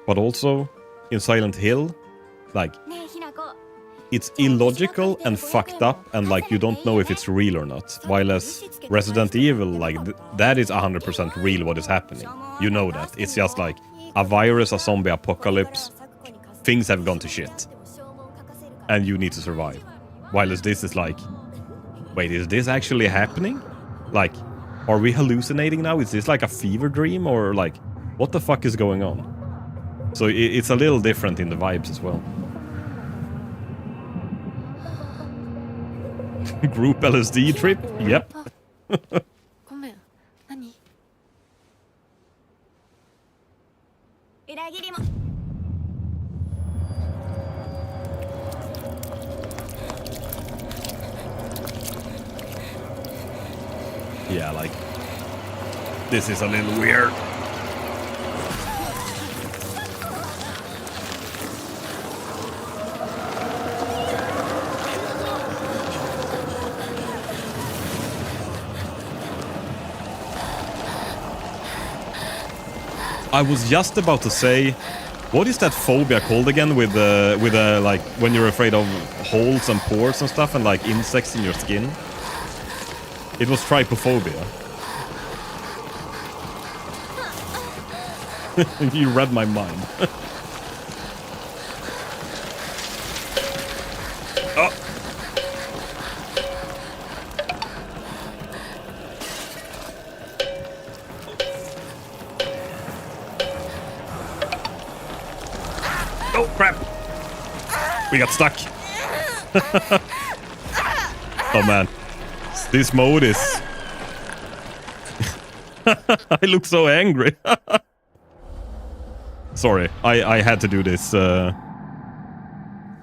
But also, in Silent Hill, like, ねえヒナコ。 it's illogical and fucked up, and like you don't know if it's real or not. While as Resident Evil, like that is 100% real what is happening. You know that. It's just like a virus, a zombie apocalypse. Things have gone to shit. And you need to survive. While as this is like, wait, is this actually happening? Like, are we hallucinating now? Is this like a fever dream? Or like, what the fuck is going on? So it's a little different in the vibes as well. Group LSD trip? Yep. ごめん。何？裏切りも。 Yeah, like, this is a little weird. I was just about to say, what is that phobia called again with like when you're afraid of holes and pores and stuff and like insects in your skin? It was trypophobia. You read my mind. Oh. Oh crap! We got stuck. Oh man. This mode is... I look so angry. Sorry, I had to do this. I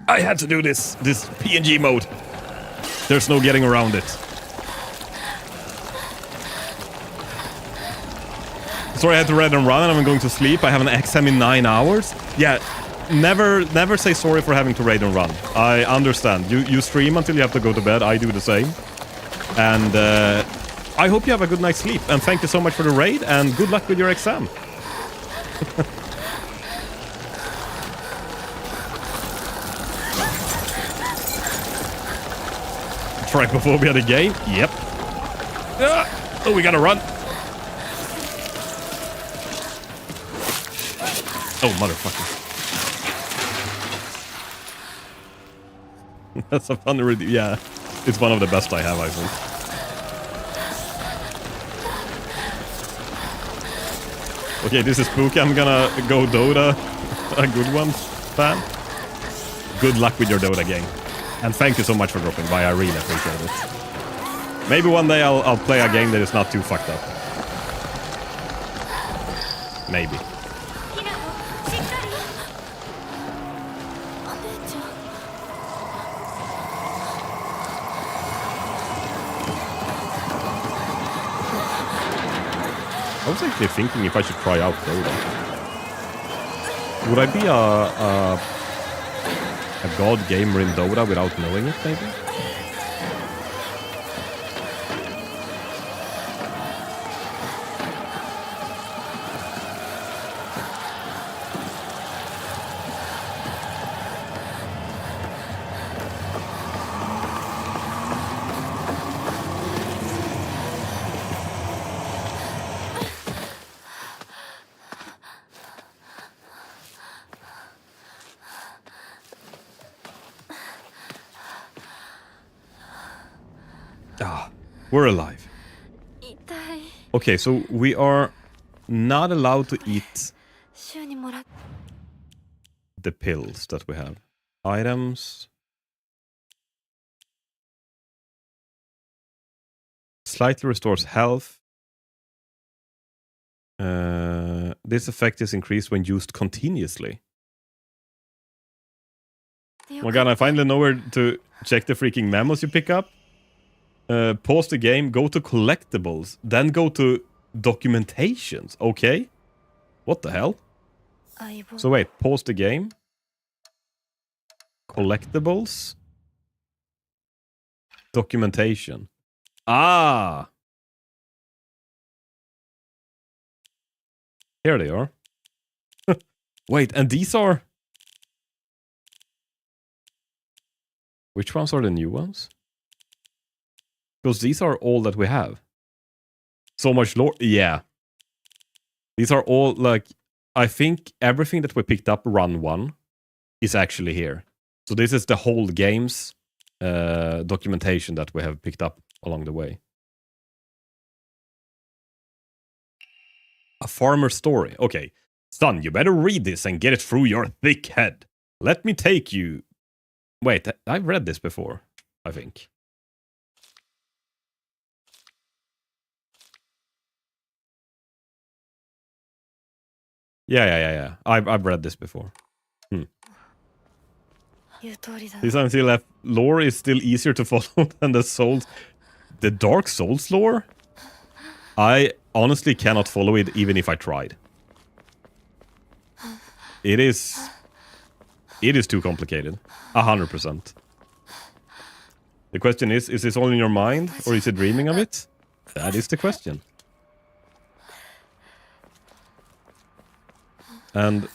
had to do this PNG mode. There's no getting around it. Sorry, I had to read and run and I'm going to sleep. I have an exam in 9 hours. Yeah, never say sorry for having to raid and run. I understand. You stream until you have to go to bed. I do the same. And I hope you have a good night's sleep. And thank you so much for the raid. And good luck with your exam. Trypophobia the game? Yep. Oh, we gotta run. Oh, motherfucker. That's a fun review. Yeah. It's one of the best I have, I think. Okay, this is spooky. I'm gonna go Dota. A good one, fan. Good luck with your Dota game. And thank you so much for dropping by. I really appreciate it. Maybe one day I'll play a game that is not too fucked up. Maybe. I was actually thinking if I should try out Dota. Would I be a god gamer in Dota without knowing it, maybe? Ah, we're alive. 痛い。 Okay, so we are not allowed to eat 週にもらっ the pills that we have. Items. Slightly restores health. This effect is increased when used continuously. てよ Oh my か god, っ I た finally know where to check the freaking memos you pick up. Pause the game, go to collectibles, then go to documentations. Okay. What the hell? 相棒 So wait, pause the game. Collectibles. Documentation. Ah! Here they are. Wait, and these are... Which ones are the new ones? Because these are all that we have. So much lore. Yeah. These are all, like... I think everything that we picked up run 1 is actually here. So this is the whole game's documentation that we have picked up along the way. A farmer's story. Okay. Son, you better read this and get it through your thick head. Let me take you... Wait, I've read this before, I think. Yeah. I've read this before. 言う通りだ This time still left. Lore is still easier to follow than the Souls. The Dark Souls lore? I honestly cannot follow it even if I tried. It is too complicated. 100%. The question is this all in your mind or is it dreaming of it? That is the question. And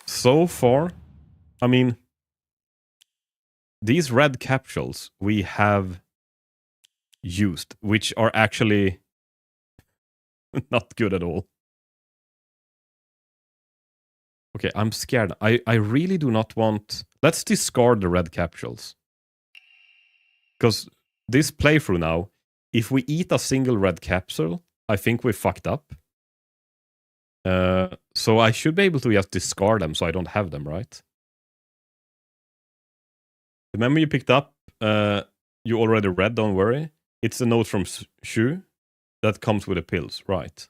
so far, I mean, these red capsules we have used, which are actually not good at all. Okay, I'm scared. I really do not want... Let's discard the red capsules. Because this playthrough now, if we eat a single red capsule, I think we fucked up. So I should be able to just discard them so I don't have them, right? The memo you picked up, you already read, don't worry. It's a note from Shu that comes with the pills, right?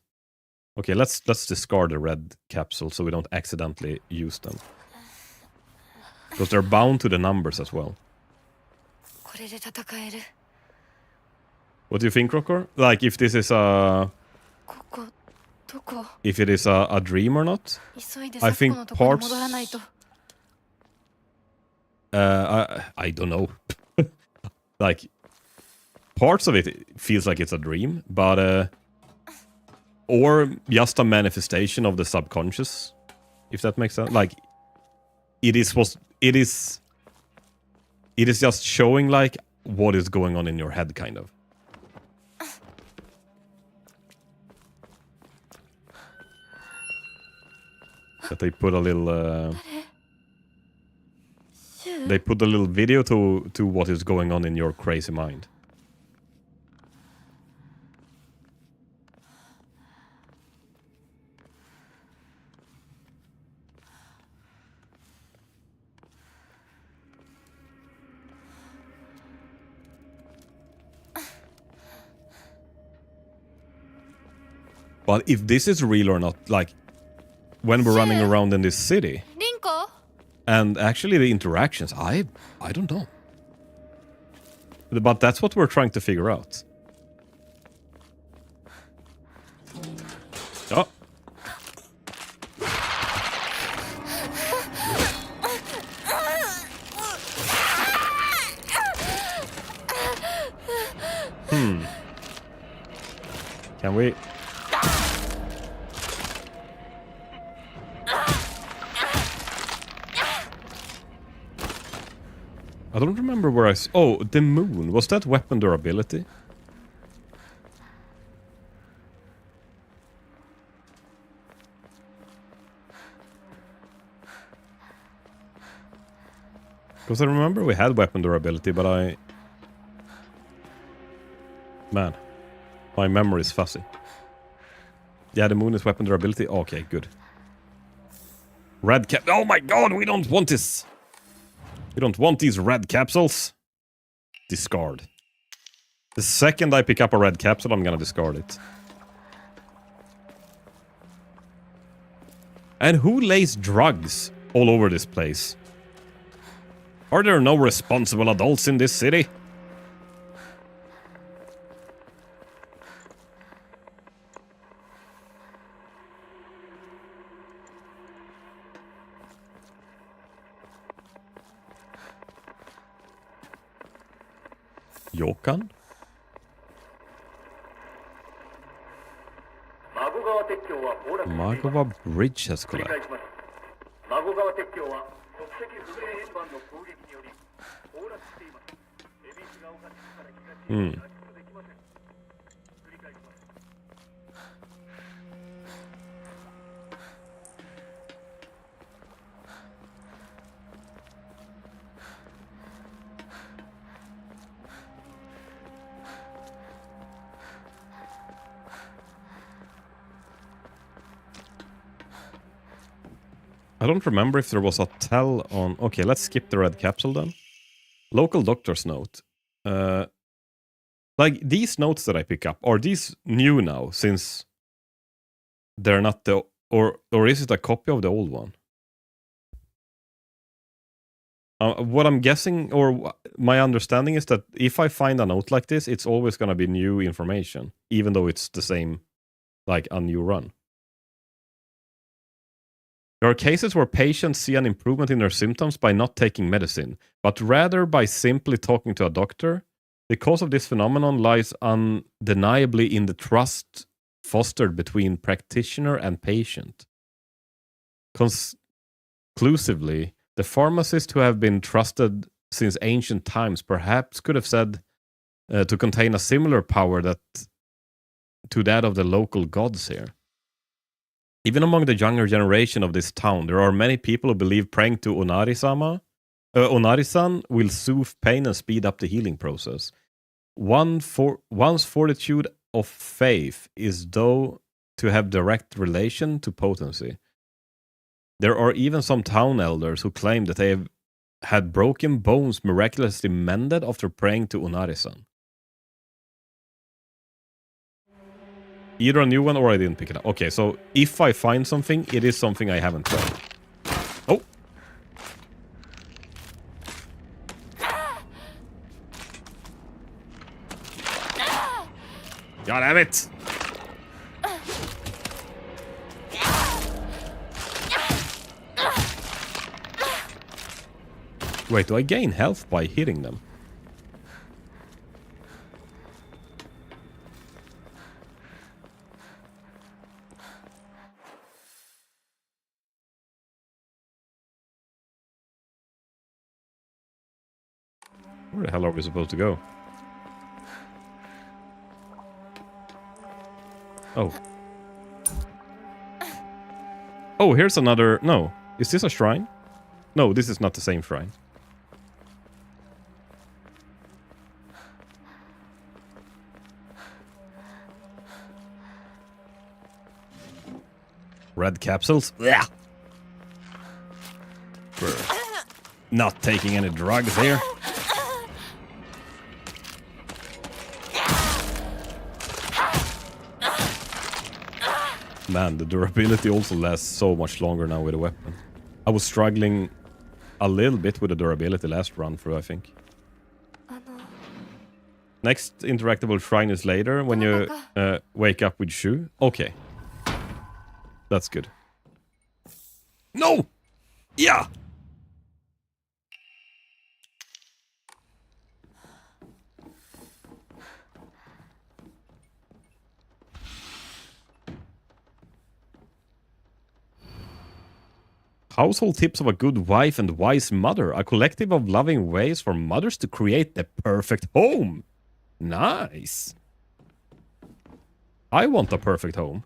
Okay, let's discard the red capsule so we don't accidentally use them. Because they're bound to the numbers as well. これで戦える What do you think, Rocker? Like, if this is a... ここどこ If it is a dream or not? 急いで I サク think コのところに parts... 戻らないと I don't know. Like, parts of it feels like it's a dream, but... or just a manifestation of the subconscious, if that makes sense. Like, it is just showing, like, what is going on in your head, kind of. That they put a little... they put a little video to what is going on in your crazy mind. But if this is real or not, like, when we're running around in this city, リンコ and actually the interactions, I don't know. But that's what we're trying to figure out. Oh. Can we... I don't remember where I... Oh, the moon. Was that weapon durability? Because I remember we had weapon durability, but I... Man. My memory is fuzzy. Yeah, the moon is weapon durability. Okay, good. Red cap. Oh my god, we don't want this. We don't want these red capsules. Discard. The second I pick up a red capsule, I'm gonna discard it. And who lays drugs all over this place? Are there no responsible adults in this city? Yokan? 孫川鉄橋は崩落しています。 Magova Bridge has 繰り collapsed. 返します。孫川鉄橋は国籍不明円盤の攻撃により崩落しています。恵比寿ヶ丘地区から東へ脱出できません。繰り返します。 I don't remember if there was a tell on... Okay, let's skip the red capsule then. Local doctor's note. Like, these notes that I pick up, are these new now, since they're not the... Or is it a copy of the old one? What I'm guessing, or my understanding is that if I find a note like this, it's always going to be new information, even though it's the same, like, a new run. There are cases where patients see an improvement in their symptoms by not taking medicine, but rather by simply talking to a doctor. The cause of this phenomenon lies undeniably in the trust fostered between practitioner and patient. Conclusively, the pharmacists who have been trusted since ancient times perhaps could have said to contain a similar power to that of the local gods here. Even among the younger generation of this town, there are many people who believe praying to Onari-san will soothe pain and speed up the healing process. One's fortitude of faith is though to have direct relation to potency. There are even some town elders who claim that they have had broken bones miraculously mended after praying to Onari-san. Either a new one or I didn't pick it up. Okay, so if I find something, it is something I haven't tried. Oh! God damn it! Wait, do I gain health by hitting them? Where the hell are we supposed to go? Oh. Oh, here's another... No. Is this a shrine? No, this is not the same shrine. Red capsules? Yeah. We're not taking any drugs here. Man, the durability also lasts so much longer now with a weapon. I was struggling a little bit with the durability last run through, I think. Next interactable shrine is later, when you wake up with Shu. Okay. That's good. No! Yeah! Household tips of a good wife and wise mother. A collective of loving ways for mothers to create the perfect home. Nice. I want a perfect home.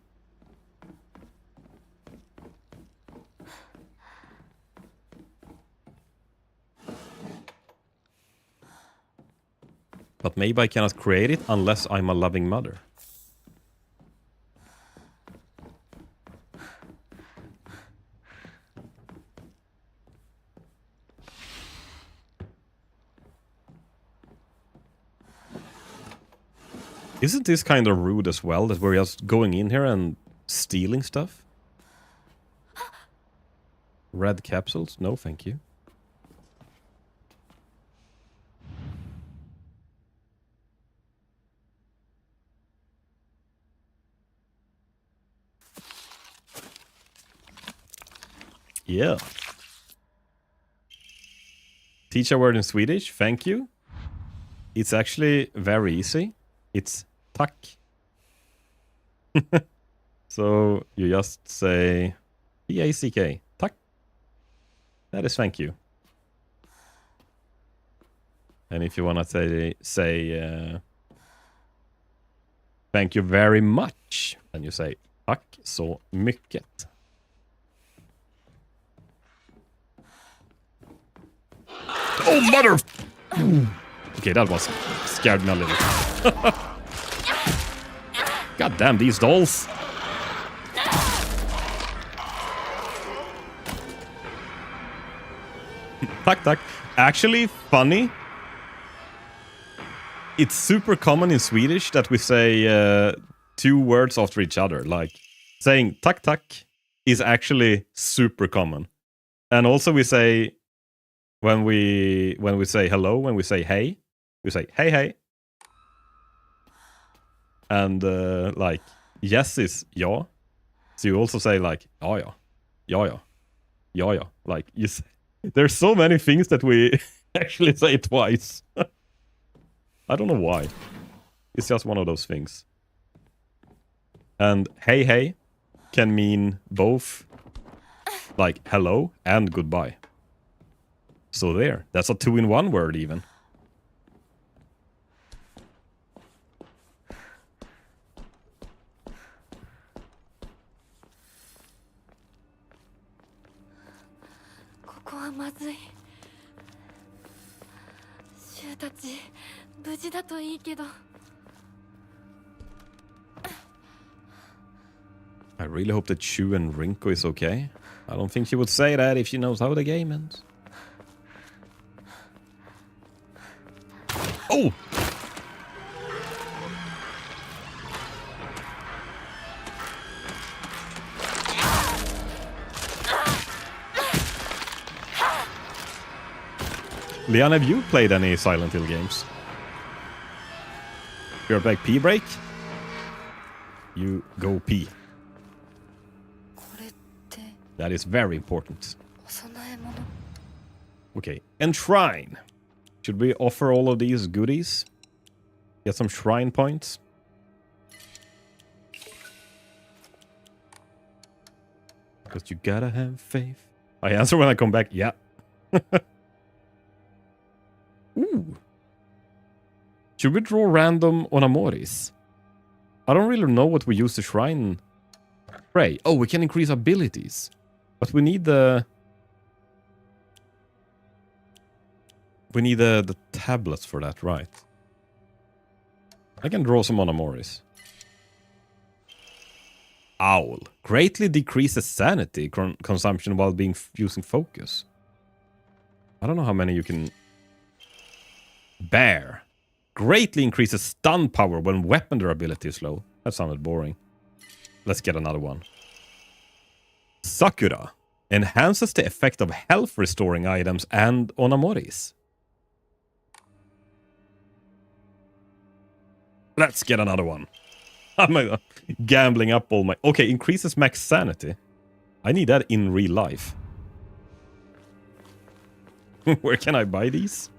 But maybe I cannot create it unless I'm a loving mother. Isn't this kind of rude as well, that we're just going in here and stealing stuff? Red capsules? No, thank you. Yeah. Teach a word in Swedish. Thank you. It's actually very easy. It's tack. So you just say T-A-C-K. Tack. That is thank you. And if you want to say thank you very much, then you say tack så mycket. Oh, mother! Okay, that was scared me a little. God damn, these dolls. Tack, tack. Actually, funny. It's super common in Swedish that we say two words after each other. Like, saying tack, tack is actually super common. And also we say... When we say hello, when we say hey, we say hey hey. And like yes is ja. So you also say like ja ja, ja ja, ja ja. Like you say, there's so many things that we actually say twice. I don't know why. It's just one of those things. And hey hey can mean both like hello and goodbye. So there, that's a 2-in-1 word even. I really hope that Shu and Rinko is okay. I don't think she would say that if she knows how the game ends. Oh! Leon, have you played any Silent Hill games? You're back pee break? You go pee. That is very important. Okay, Enshrine. Should we offer all of these goodies? Get some shrine points? Because you gotta have faith. I answer when I come back. Yeah. Ooh. Should we draw random Onamoris? I don't really know what we use the shrine. Pray. Oh, we can increase abilities. But we need the... We need the tablets for that, right? I can draw some Onamoris. Owl. Greatly decreases sanity consumption while using focus. I don't know how many you can... Bear. Greatly increases stun power when weapon durability is low. That sounded boring. Let's get another one. Sakura. Enhances the effect of health restoring items and Onamoris. Let's get another one. I'm gambling up all my... Okay, increases max sanity. I need that in real life. Where can I buy these?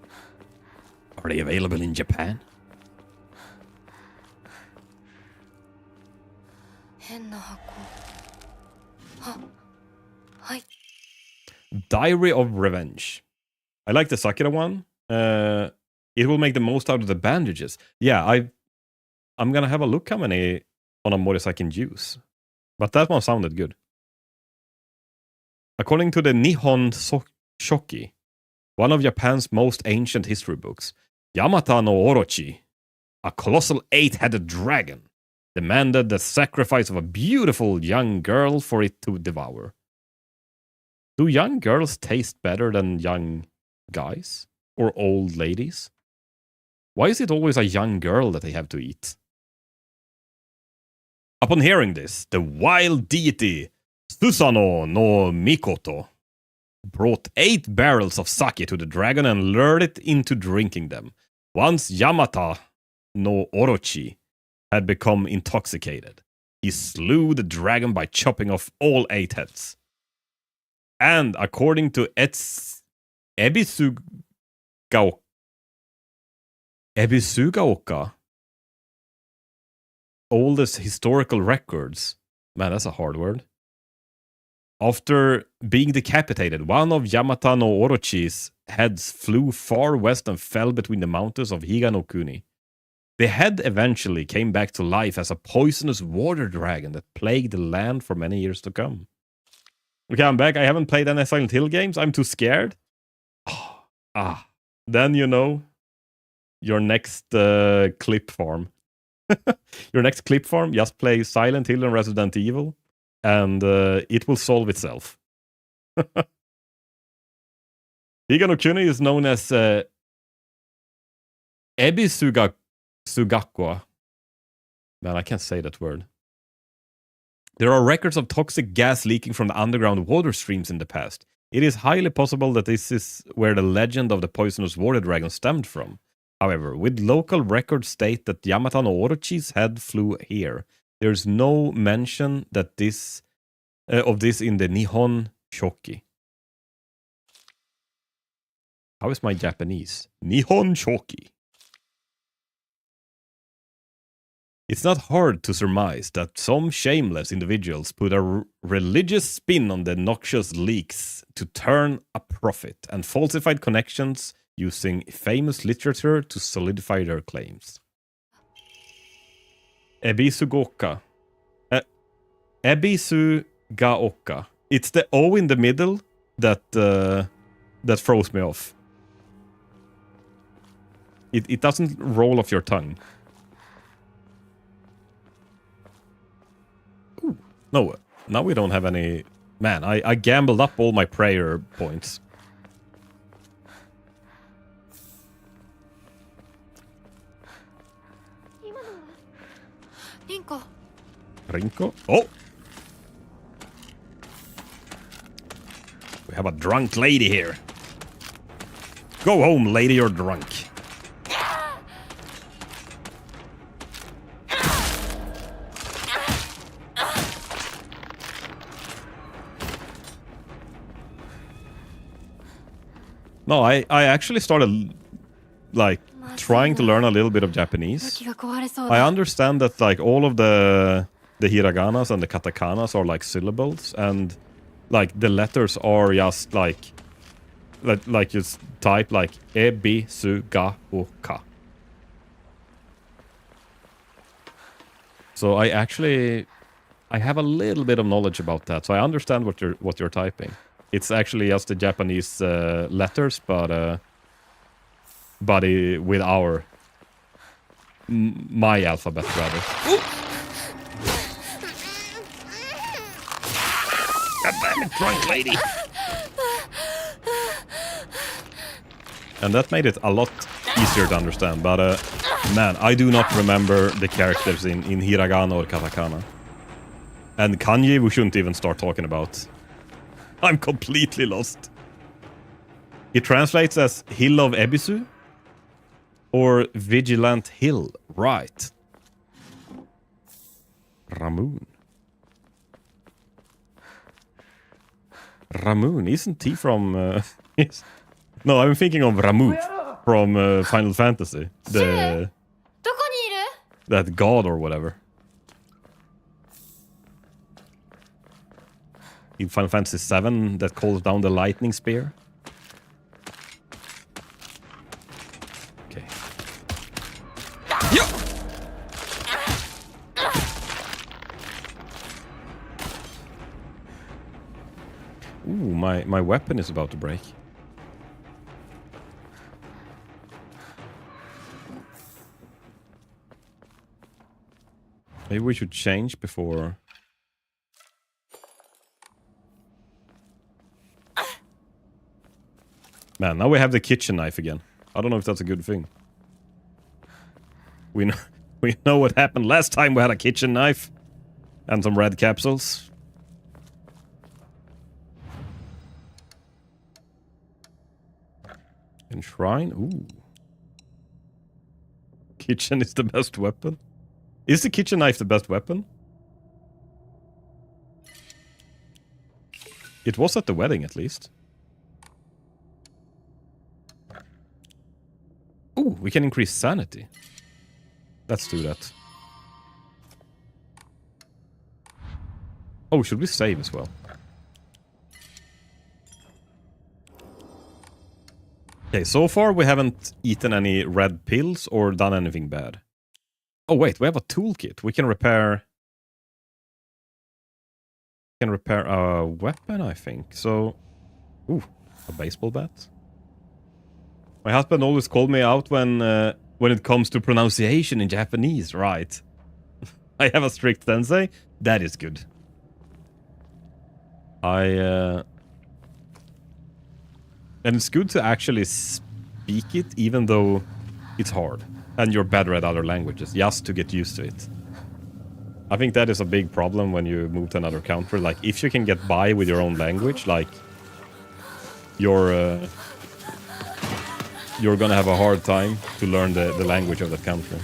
Are they available in Japan? Diary of Revenge. I like the Sakura one. It will make the most out of the bandages. Yeah, I'm gonna have a look how many Onamoris I can use. But that one sounded good. According to the Nihon Shoki, one of Japan's most ancient history books, Yamata no Orochi, a colossal 8-headed dragon, demanded the sacrifice of a beautiful young girl for it to devour. Do young girls taste better than young guys? Or old ladies? Why is it always a young girl that they have to eat? Upon hearing this, the wild deity Susano no Mikoto brought 8 barrels of sake to the dragon and lured it into drinking them. Once Yamata no Orochi had become intoxicated, he slew the dragon by chopping off all 8 heads. And according to Ebisugaoka, oldest historical records, man, that's a hard word. After being decapitated, one of Yamata no Orochi's heads flew far west and fell between the mountains of Higanokuni. The head eventually came back to life as a poisonous water dragon that plagued the land for many years to come. Okay, I'm back. I haven't played any Silent Hill games. I'm too scared. Then you know your next clip farm. Your next clip farm, just play Silent Hill and Resident Evil, and it will solve itself. Higanokuni is known as Ebisugakwa. Man, I can't say that word. There are records of toxic gas leaking from the underground water streams in the past. It is highly possible that this is where the legend of the poisonous water dragon stemmed from. However, with local records state that Yamata no Orochi's head flew here, there is no mention that of this in the Nihon Shoki. How is my Japanese? Nihon Shoki. It's not hard to surmise that some shameless individuals put a religious spin on the noxious leaks to turn a profit and falsified connections using famous literature to solidify their claims. Ebisugaoka. Ebisugaoka. It's the O in the middle that throws me off. It doesn't roll off your tongue. Ooh. No, now we don't have any... Man, I gambled up all my prayer points. Rinko? Oh! We have a drunk lady here. Go home, lady, you're drunk. No, I actually started, like, trying to learn a little bit of Japanese. I understand that, like, all of the hiraganas and the katakanas are, like, syllables, and, like, the letters are just, like you type, like, Ebisugaoka. So I have a little bit of knowledge about that, so I understand what you're typing. It's actually just the Japanese letters, but with my alphabet rather. God damn it, drunk lady! And that made it a lot easier to understand, but man, I do not remember the characters in hiragana or katakana. And kanji we shouldn't even start talking about. I'm completely lost. It translates as Hill of Ebisu or Vigilant Hill, right? Ramun. Ramun, isn't he from... No, I'm thinking of Ramuh from Final Fantasy. That god or whatever. In Final Fantasy VII, that calls down the lightning spear. Okay. Yeah. Ooh, my weapon is about to break. Maybe we should change before... Man, now we have the kitchen knife again. I don't know if that's a good thing. We know what happened last time we had a kitchen knife. And some red capsules. Enshrine. Ooh. Kitchen is the best weapon. Is the kitchen knife the best weapon? It was at the wedding, at least. Ooh, we can increase sanity. Let's do that. Oh, should we save as well? Okay, so far we haven't eaten any red pills or done anything bad. Oh wait, we have a toolkit. We can repair... a weapon, I think. So... Ooh, a baseball bat. My husband always called me out when it comes to pronunciation in Japanese, right? I have a strict sensei. That is good. And it's good to actually speak it, even though it's hard. And you're better at other languages, just to get used to it. I think that is a big problem when you move to another country. Like, if you can get by with your own language, like, you're gonna have a hard time to learn the language of that country.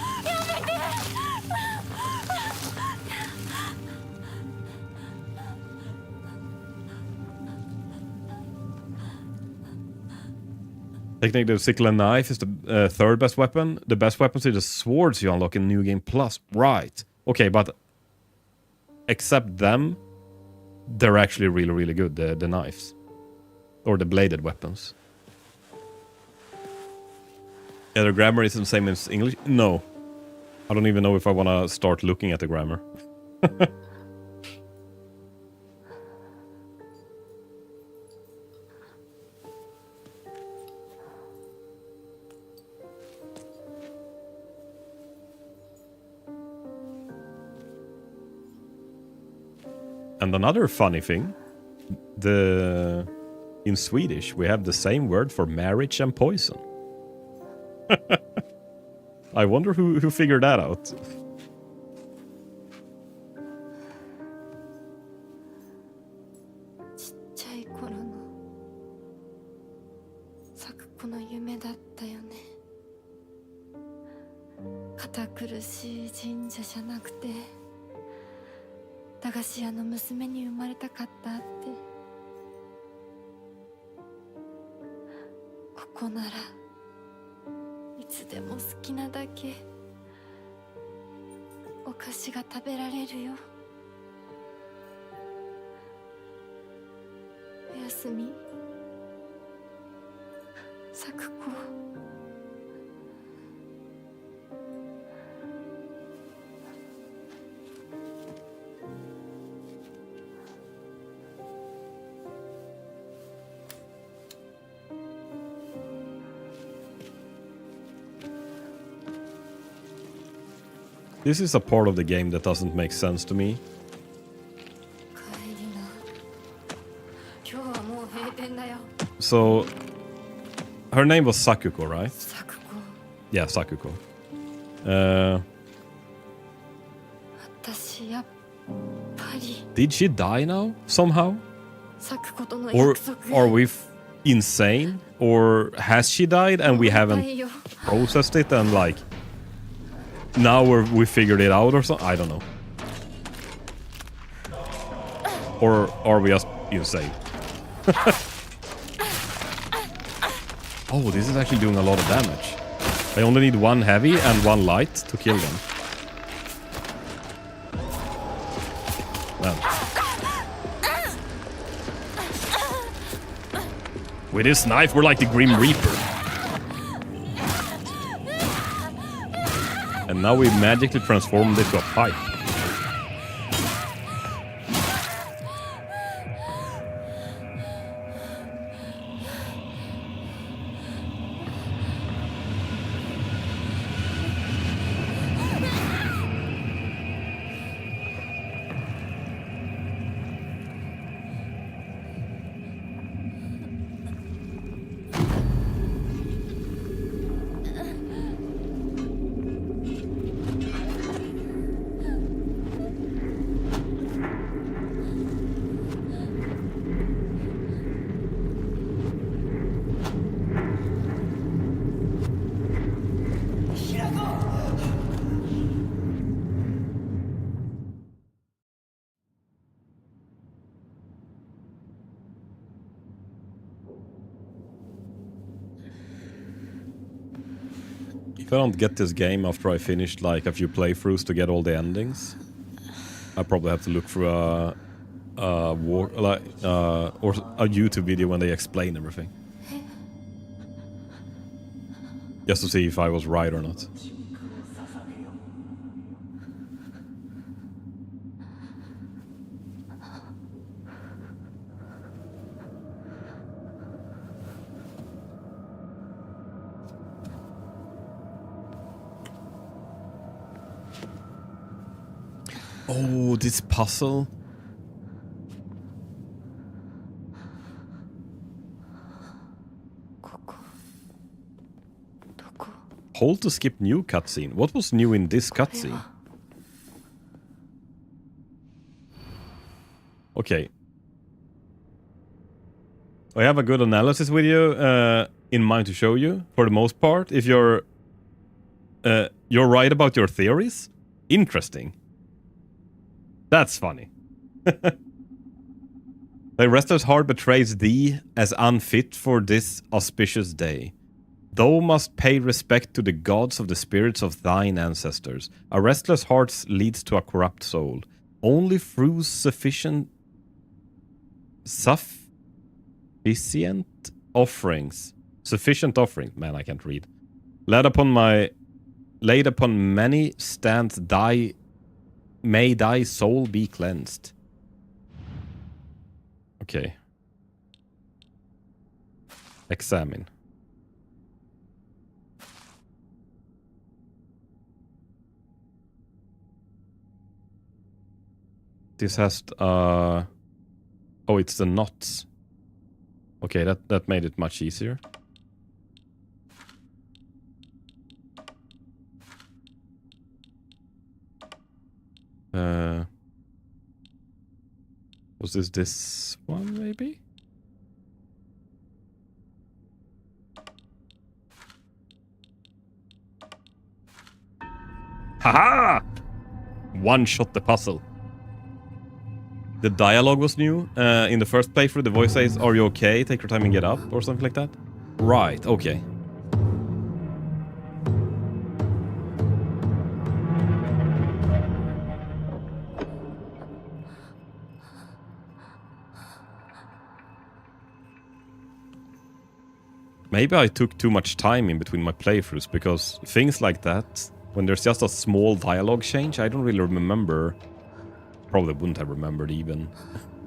Technically, the sickle and knife is the third best weapon. The best weapons are the swords you unlock in New Game Plus. Right. Okay, but except them, they're actually really, really good, the knives. Or the bladed weapons. Yeah, the grammar isn't the same as English? No. I don't even know if I want to start looking at the grammar. And another funny thing, in Swedish we have the same word for marriage and poison. I wonder who figured that out. ちっちゃい頃の咲く子の夢だったよね。堅苦しい神社じゃなくて駄菓子屋の娘に生まれたかったって。ここならいつでも好きなだけお菓子が食べられるよ。おやすみ、咲子。This is a part of the game that doesn't make sense to me. 帰りな。今日はもう閉店だよ。 So, her name was Sakuko, right? 咲子。 Yeah, Sakuko. 私やっぱり Did she die now, somehow? 咲子との Or 約束。 are we insane? Or has she died and we ない haven't よ。 processed it and like... Now we figured it out or something? I don't know. Or are we just insane? Oh, this is actually doing a lot of damage. I only need one heavy and one light to kill them. Man. With this knife, we're like the Grim Reaper. And now we magically transformed it to a pipe. If I don't get this game after I finished like a few playthroughs to get all the endings, I probably have to look for a or a YouTube video when they explain everything, just to see if I was right or not. Oh, this puzzle. Hold to skip new cutscene. What was new in this cutscene? Okay. I have a good analysis video in mind to show you, for the most part. If you're right about your theories, interesting. That's funny. The Wrestler's Heart betrays thee as unfit for this auspicious day. Thou must pay respect to the gods of the spirits of thine ancestors. A restless heart leads to a corrupt soul. Only through sufficient offerings. Sufficient offerings. Man, I can't read. Laid upon many stands may thy soul be cleansed. Okay. Examine. This has oh, it's the knots. Okay, that made it much easier. Was this one maybe? Haha! One shot the puzzle. The dialogue was new. In the first playthrough, the voice says, "Are you okay? Take your time and get up," or something like that. Right, okay. Maybe I took too much time in between my playthroughs, because things like that, when there's just a small dialogue change, I don't really remember. Probably wouldn't have remembered even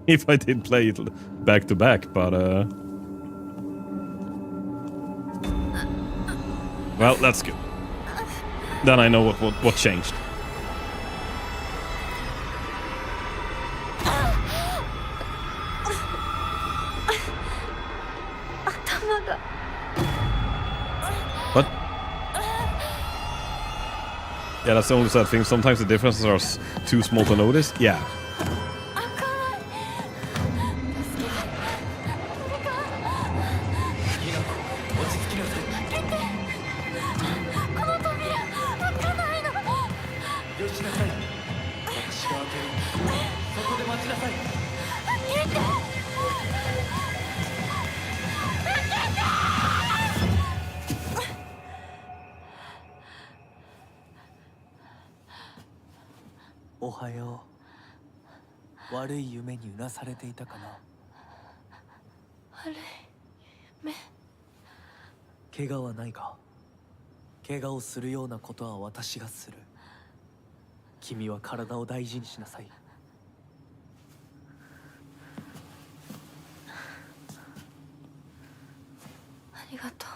if I did play it back to back, but well, that's good. Then I know what changed. But yeah, that's the only sad thing. Sometimes the differences are too small to notice. Yeah. Ohayo. 悪い夢にうなされていたかな。悪い夢。怪我はないか。怪我をするようなことは私がする。君は体を大事にしなさい。ありがとう。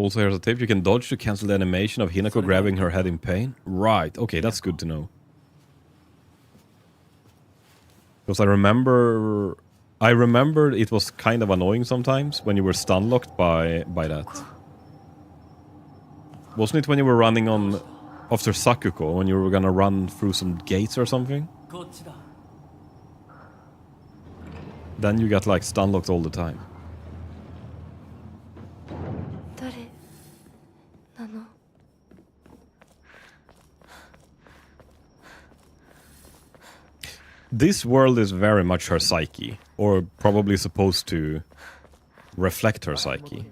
Also, here's a tip. You can dodge to cancel the animation of Hinako grabbing her head in pain. Right. Okay, that's good to know. Because I remember it was kind of annoying sometimes when you were stun locked by that. Wasn't it when you were running on after Sakuko, when you were gonna run through some gates or something? Then you got like stun locked all the time. This world is very much her psyche, or probably supposed to reflect her psyche.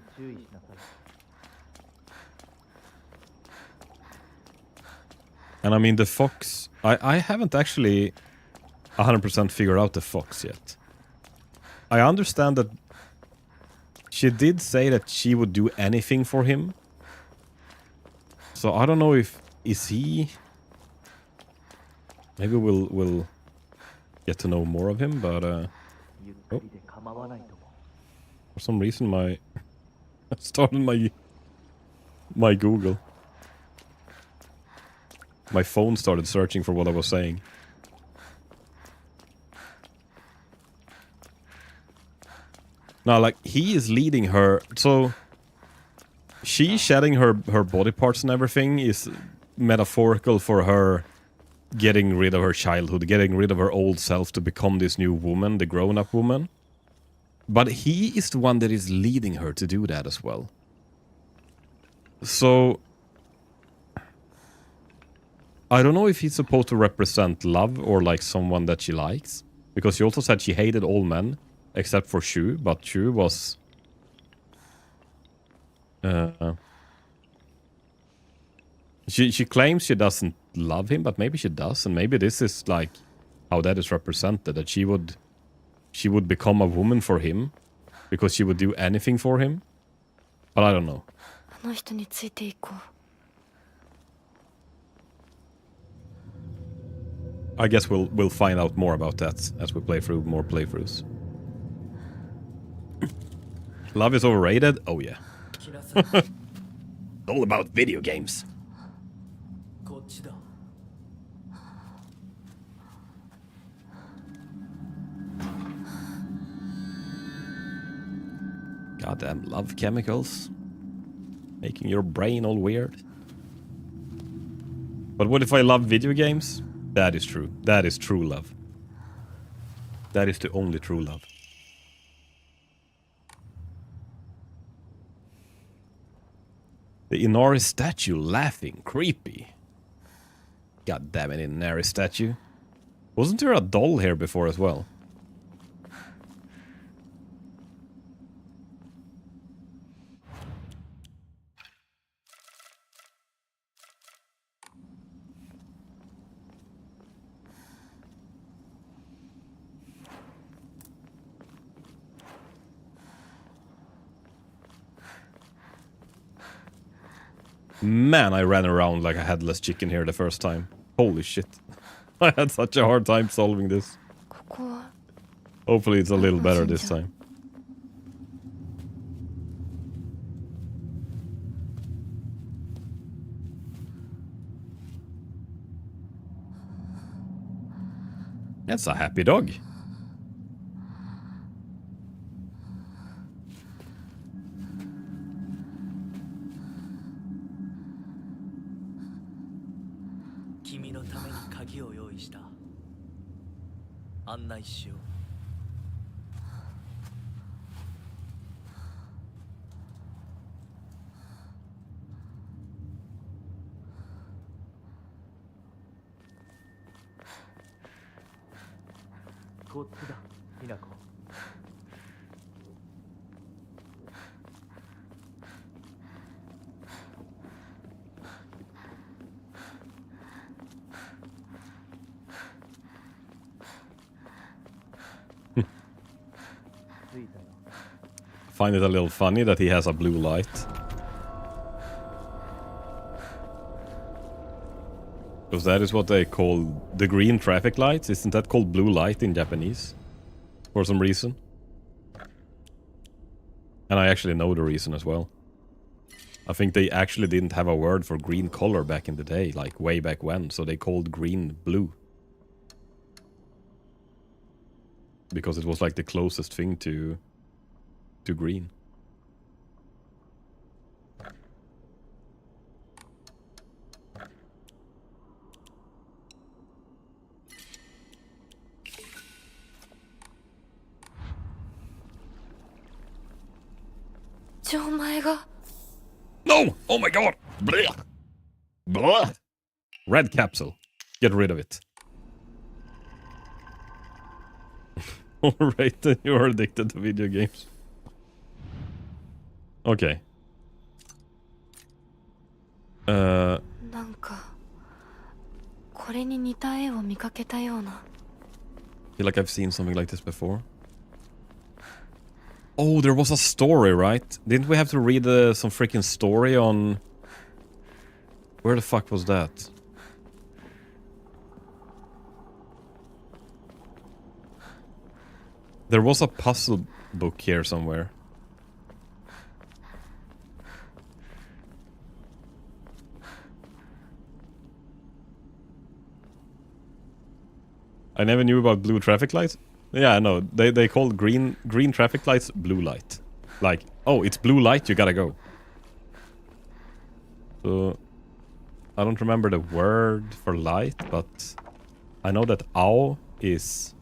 And I mean, the fox... I haven't actually 100% figured out the fox yet. I understand that she did say that she would do anything for him. So I don't know if... Is he... Maybe we'll get to know more of him, but... Oh. For some reason I started my Google. My phone started searching for what I was saying. Now, like, he is leading her, so she shedding her body parts and everything is metaphorical for her getting rid of her childhood, getting rid of her old self to become this new woman, the grown-up woman. But he is the one that is leading her to do that as well. So I don't know if he's supposed to represent love or like someone that she likes. Because she also said she hated all men except for Shu, but Shu was... She claims she doesn't love him, but maybe she does. And maybe this is like how that is represented, that she would become a woman for him because she would do anything for him. But I don't know. I guess we'll find out more about that as we play through more playthroughs. Love is overrated? Oh yeah. It's all about video games. Goddamn love chemicals. Making your brain all weird. But what if I love video games? That is true. That is true love. That is the only true love. The Inari statue laughing. Creepy. God damn it, Inari statue. Wasn't there a doll here before as well? Man, I ran around like a headless chicken here the first time. Holy shit. I had such a hard time solving this. Hopefully it's a little better this time. That's a happy dog. Find it a little funny that he has a blue light. Because that is what they call the green traffic lights. Isn't that called blue light in Japanese? For some reason. And I actually know the reason as well. I think they actually didn't have a word for green color back in the day, like way back when. So they called green blue. Because it was like the closest thing to green. No! Oh my god! Blah! Blah! Red capsule. Get rid of it. Alright, then you are addicted to video games. Okay. なんかこれに似た絵を見かけたような。 I feel like I've seen something like this before. Oh, there was a story, right? Didn't we have to read some freaking story on... Where the fuck was that? There was a puzzle book here somewhere. I never knew about blue traffic lights. Yeah, I know. They called green traffic lights blue light. Like, oh, it's blue light, you gotta go. So, I don't remember the word for light, but I know that ao is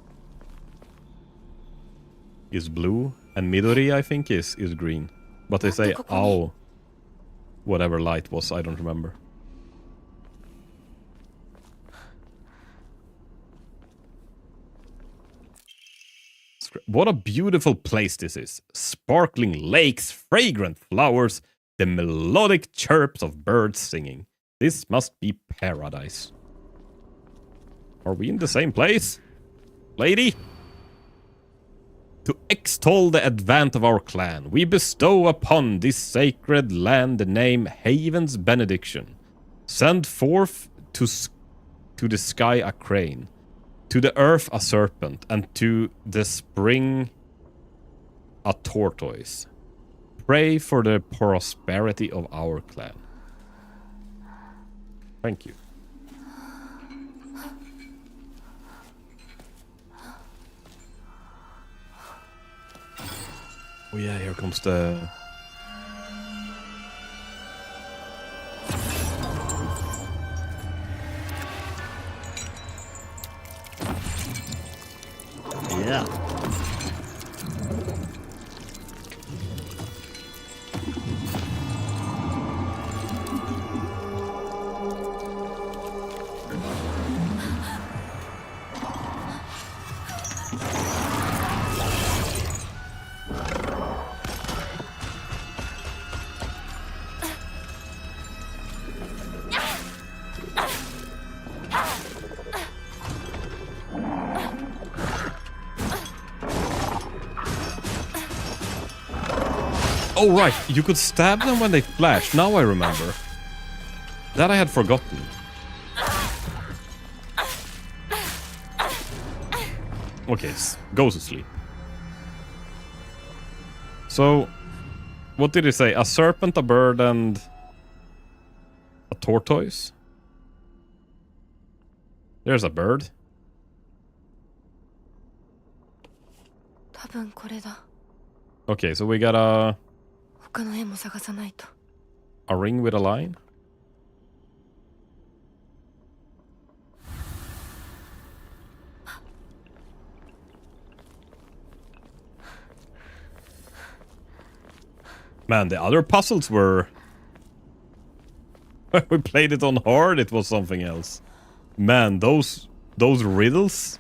blue, and midori, I think, is green. But they say ao, whatever light was, I don't remember. What a beautiful place this is. Sparkling lakes, fragrant flowers, the melodic chirps of birds singing. This must be paradise. Are we in the same place? Lady? To extol the advent of our clan, we bestow upon this sacred land the name Haven's Benediction. Send forth to the sky a crane, to the earth a serpent, and to the spring a tortoise. Pray for the prosperity of our clan. Thank you. Oh yeah, here comes the... Yeah. Oh right, you could stab them when they flash. Now I remember. That I had forgotten. Okay, go to sleep. So, what did he say? A serpent, a bird, and a tortoise? There's a bird. 多分これだ。 Okay, so we got a 他の絵も探さないと。 ring with a line. Man, the other puzzles were... we played it on hard, it was something else. Man, those riddles...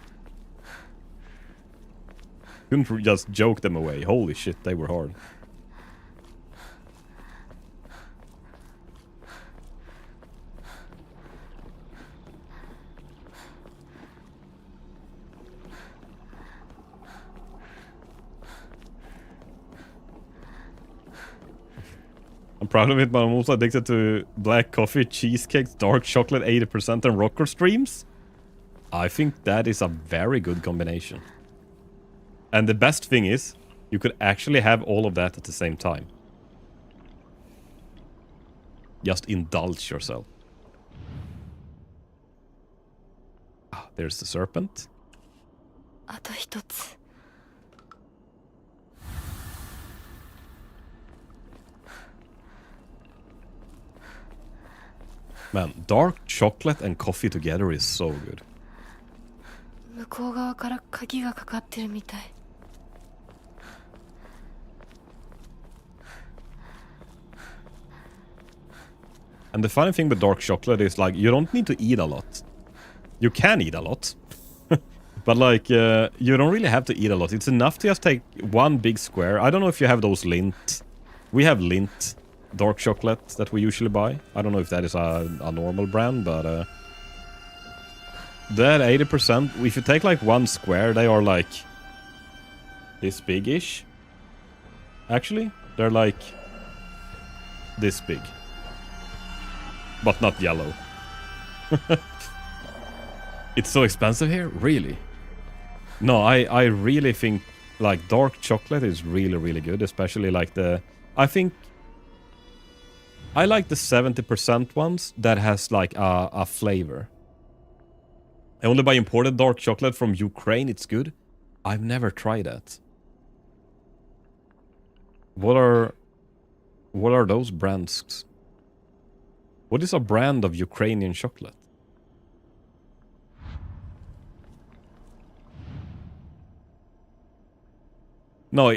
couldn't just joke them away. Holy shit, they were hard. I'm proud of it, but I'm also addicted to black coffee, cheesecakes, dark chocolate 80%, and rocker streams. I think that is a very good combination. And the best thing is, you could actually have all of that at the same time. Just indulge yourself. Ah, there's the serpent. あと一つ。 Man, dark chocolate and coffee together is so good. 向こう側から鍵がかかってるみたい。 And the funny thing with dark chocolate is, like, you don't need to eat a lot. You can eat a lot. But, like, you don't really have to eat a lot. It's enough to just take one big square. I don't know if you have those Lindt we have Lindt dark chocolate that we usually buy. I don't know if that is a normal brand, but that 80%, if you take like one square, they are like this big-ish. Actually, they're like this big, but not yellow. It's so expensive here? Really? No, I really think like dark chocolate is really, really good, especially like the... I think I like the 70% ones that has like a flavor. I only buy imported dark chocolate from Ukraine, it's good. I've never tried that. What are those brands? What is a brand of Ukrainian chocolate? No,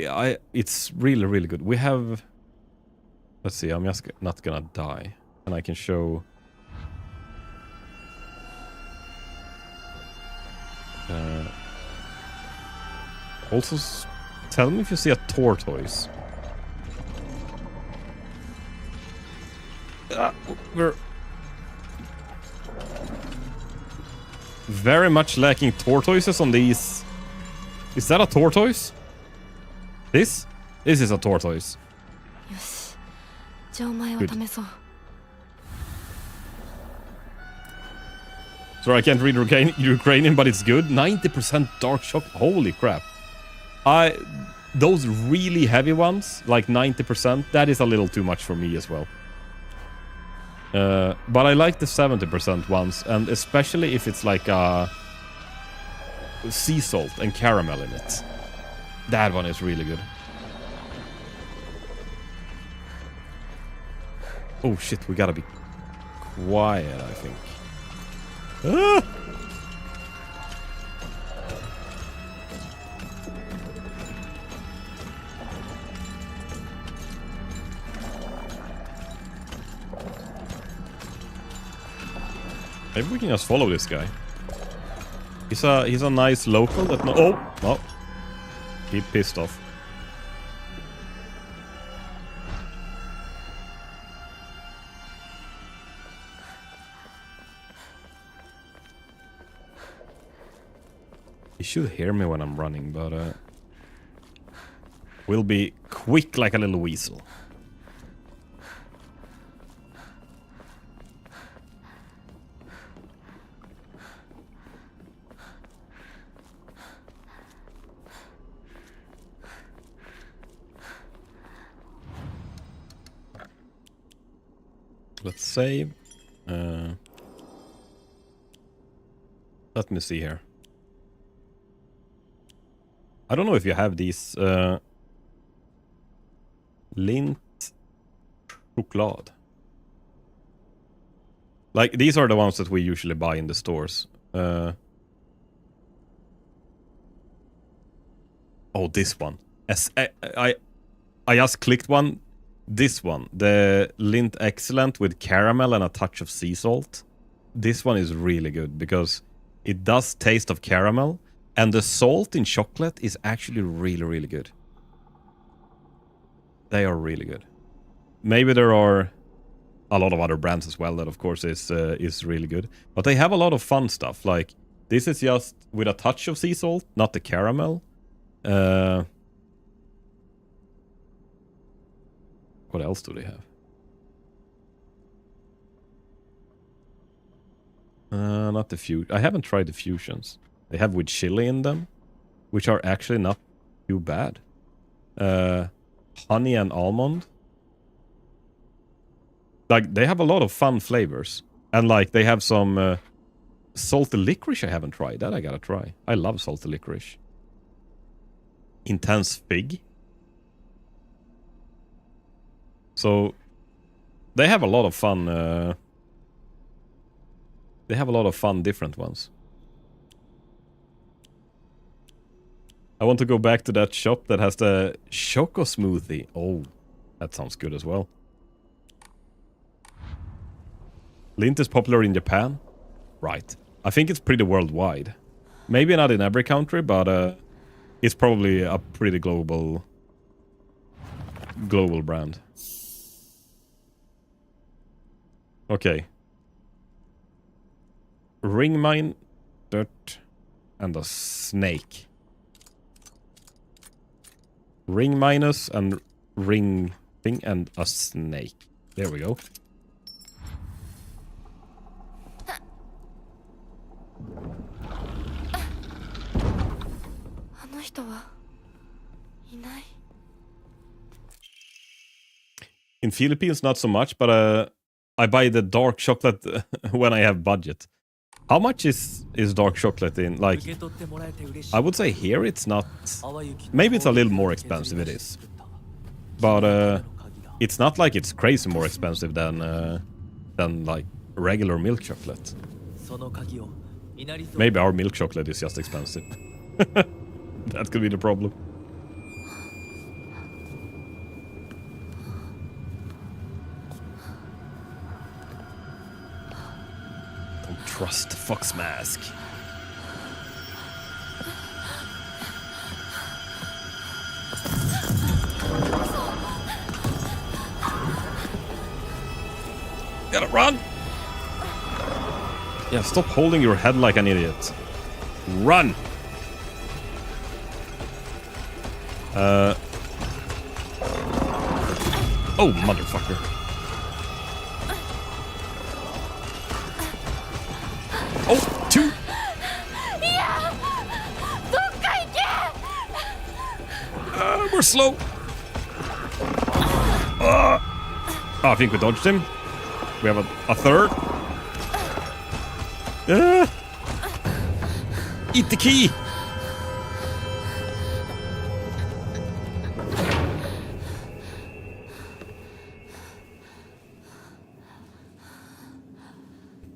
it's really, really good. We have... Let's see, I'm just not gonna die. And I can show... also, tell me if you see a tortoise. We're... very much lacking tortoises on these... Is that a tortoise? This? This is a tortoise. よし、じゃあお前を試そう。 Sorry, I can't read Ukrainian, but it's good. 90% dark chocolate. Holy crap. Those really heavy ones, like 90%, that is a little too much for me as well. But I like the 70% ones, and especially if it's like sea salt and caramel in it. That one is really good. Oh shit, we gotta be quiet, I think. Ah! Maybe we can just follow this guy. He's a nice local that no. He pissed off. He should hear me when I'm running, but we'll be quick like a little weasel. Let's save. Let me see here. I don't know if you have these Lindt choklad. Like these are the ones that we usually buy in the stores. Oh, this one. I just clicked one. This one, the Lindt Excellent with caramel and a touch of sea salt. This one is really good because it does taste of caramel, and the salt in chocolate is actually really, really good. They are really good. Maybe there are a lot of other brands as well that, of course, is really good. But they have a lot of fun stuff. Like this is just with a touch of sea salt, not the caramel. What else do they have? Not the fusion. I haven't tried the fusions. They have with chili in them, which are actually not too bad. Honey and almond. Like, they have a lot of fun flavors. And, like, they have some salty licorice I haven't tried. That I gotta try. I love salty licorice. Intense fig. So, they have a lot of fun. They have a lot of fun different ones. I want to go back to that shop that has the Choco Smoothie. Oh, that sounds good as well. Lindt is popular in Japan. Right. I think it's pretty worldwide. Maybe not in every country, but it's probably a pretty global brand. Okay. Ring mine, dirt, and a snake. Ring minus and ring thing and a snake. There we go. In Philippines, not so much, but I buy the dark chocolate when I have budget. How much is dark chocolate in? Like, I would say here it's not. Maybe it's a little more expensive. It is, but it's not like it's crazy more expensive than like regular milk chocolate. Maybe our milk chocolate is just expensive. That could be the problem. Don't trust the fox mask. Gotta run! Yeah, stop holding your head like an idiot. Run! Oh, motherfucker. Oh, two! We're slow. Oh, I think we dodged him. We have a third. Eat the key!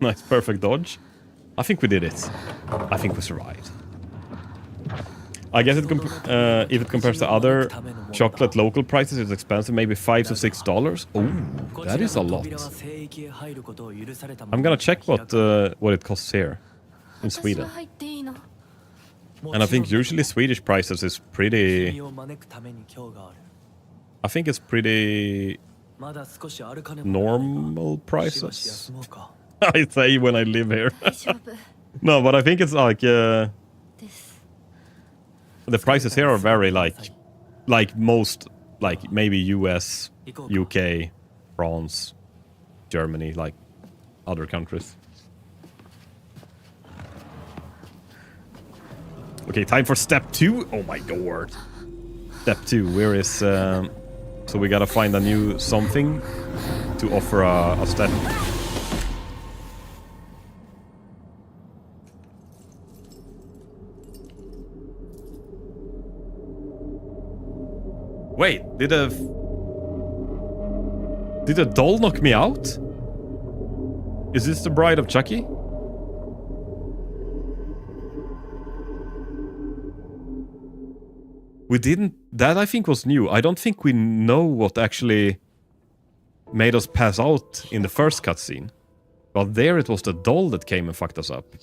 Nice, perfect dodge. I think we did it. I think we survived. I guess if it compares to other chocolate local prices, it's expensive, maybe $5 to $6. Oh, that is a lot. I'm gonna check what it costs here in Sweden. And I think usually Swedish prices is pretty. I think it's pretty normal prices. I say when I live here. No, but I think it's like the prices here are very like most, like maybe US, UK, France, Germany, like other countries. Okay, time for step 2. Oh my god. Step 2, where is so we gotta find a new something to offer a step. Wait, did a doll knock me out? Is this the Bride of Chucky? We didn't... That I think was new. I don't think we know what actually made us pass out in the first cutscene. But there it was the doll that came and fucked us up.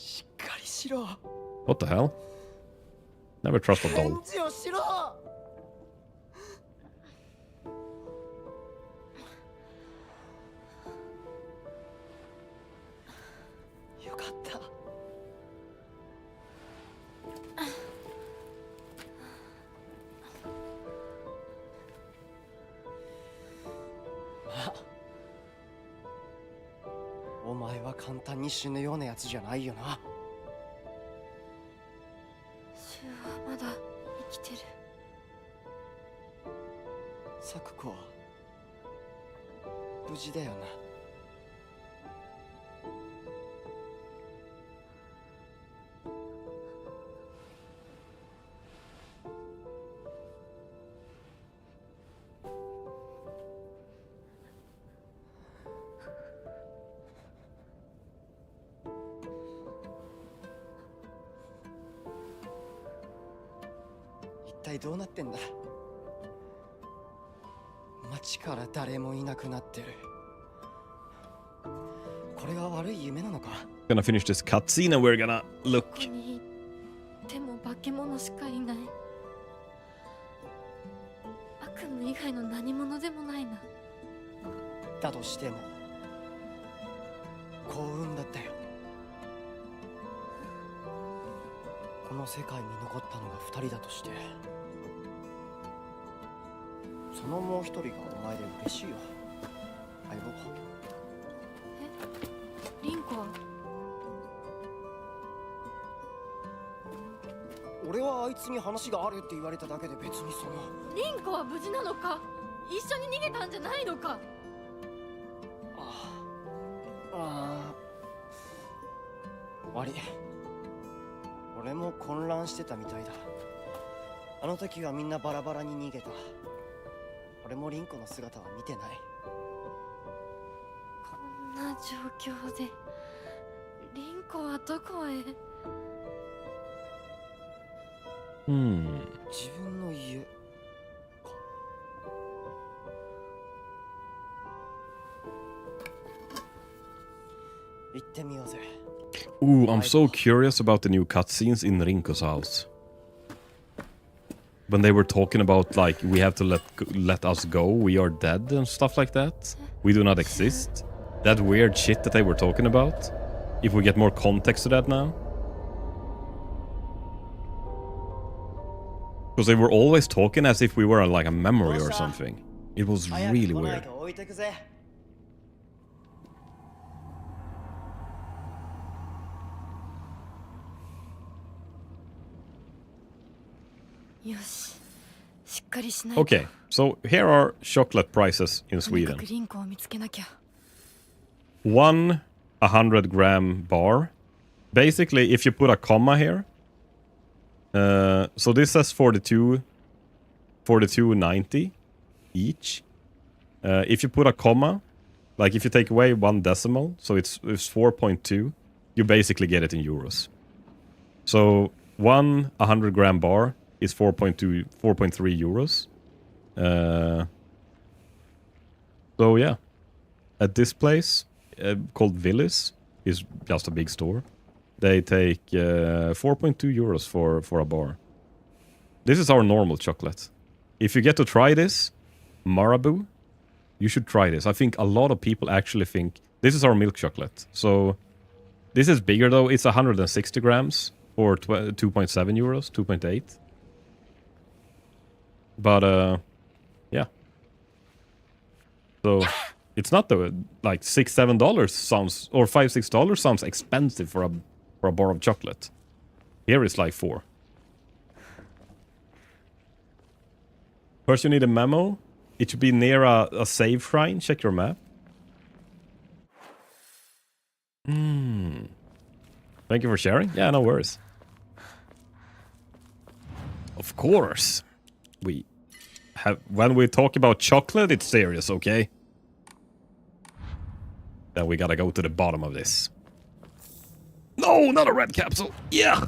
What the hell? Never trust a doll. Gonna finish this cutscene and we're gonna look. 幸運だったよ。この世界に残ったのが2人だとして、そのもう一人がお前で嬉しいよ、相棒。リンコは俺はあいつに話があるって言われただけで別にその。リンコは無事なのか？一緒に逃げたんじゃないのか？悪い。俺も混乱してたみたいだ。あの時はみんなバラバラに逃げた。俺もリンコの姿は見てない。こんな状況でリンコはどこへ？自分の家か。行ってみようぜ。 Ooh, I'm so curious about the new cutscenes in Rinko's house. When they were talking about, like, we have to let us go, we are dead and stuff like that. We do not exist. That weird shit that they were talking about. If we get more context to that now. Because they were always talking as if we were like a memory or something. It was really weird. よし、しっかりしないと。 Okay, so here are chocolate prices in とにか Sweden. くリンコを見つけなきゃ。 One 100-gram bar. Basically, if you put a comma here, so this says 42.90 each. If you put a comma, like if you take away one decimal, so it's 4.2, you basically get it in euros. So one 100-gram bar is 4.3 euros. So yeah, at this place called Willys, is just a big store. They take 4.2 euros for a bar. This is our normal chocolate. If you get to try this, Marabou, you should try this. I think a lot of people actually think this is our milk chocolate. So this is bigger though. It's 160 grams for 2.7 euros, 2.8. But yeah. So it's not the like $6-7 sounds, or $5-6 sounds expensive for a bar of chocolate. Here it's like $4. First you need a memo. It should be near a save shrine. Check your map. Thank you for sharing. Yeah, no worries. Of course. We have, when we talk about chocolate, it's serious, okay? Then we gotta go to the bottom of this. No, not a red capsule. Yeah.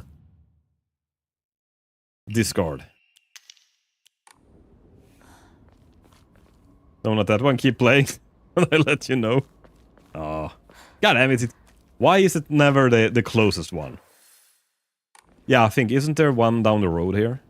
Discard. No, not that one. Keep playing. And I let you know. Oh. God damn it. Why is it never the closest one? Yeah, I think, isn't there one down the road here?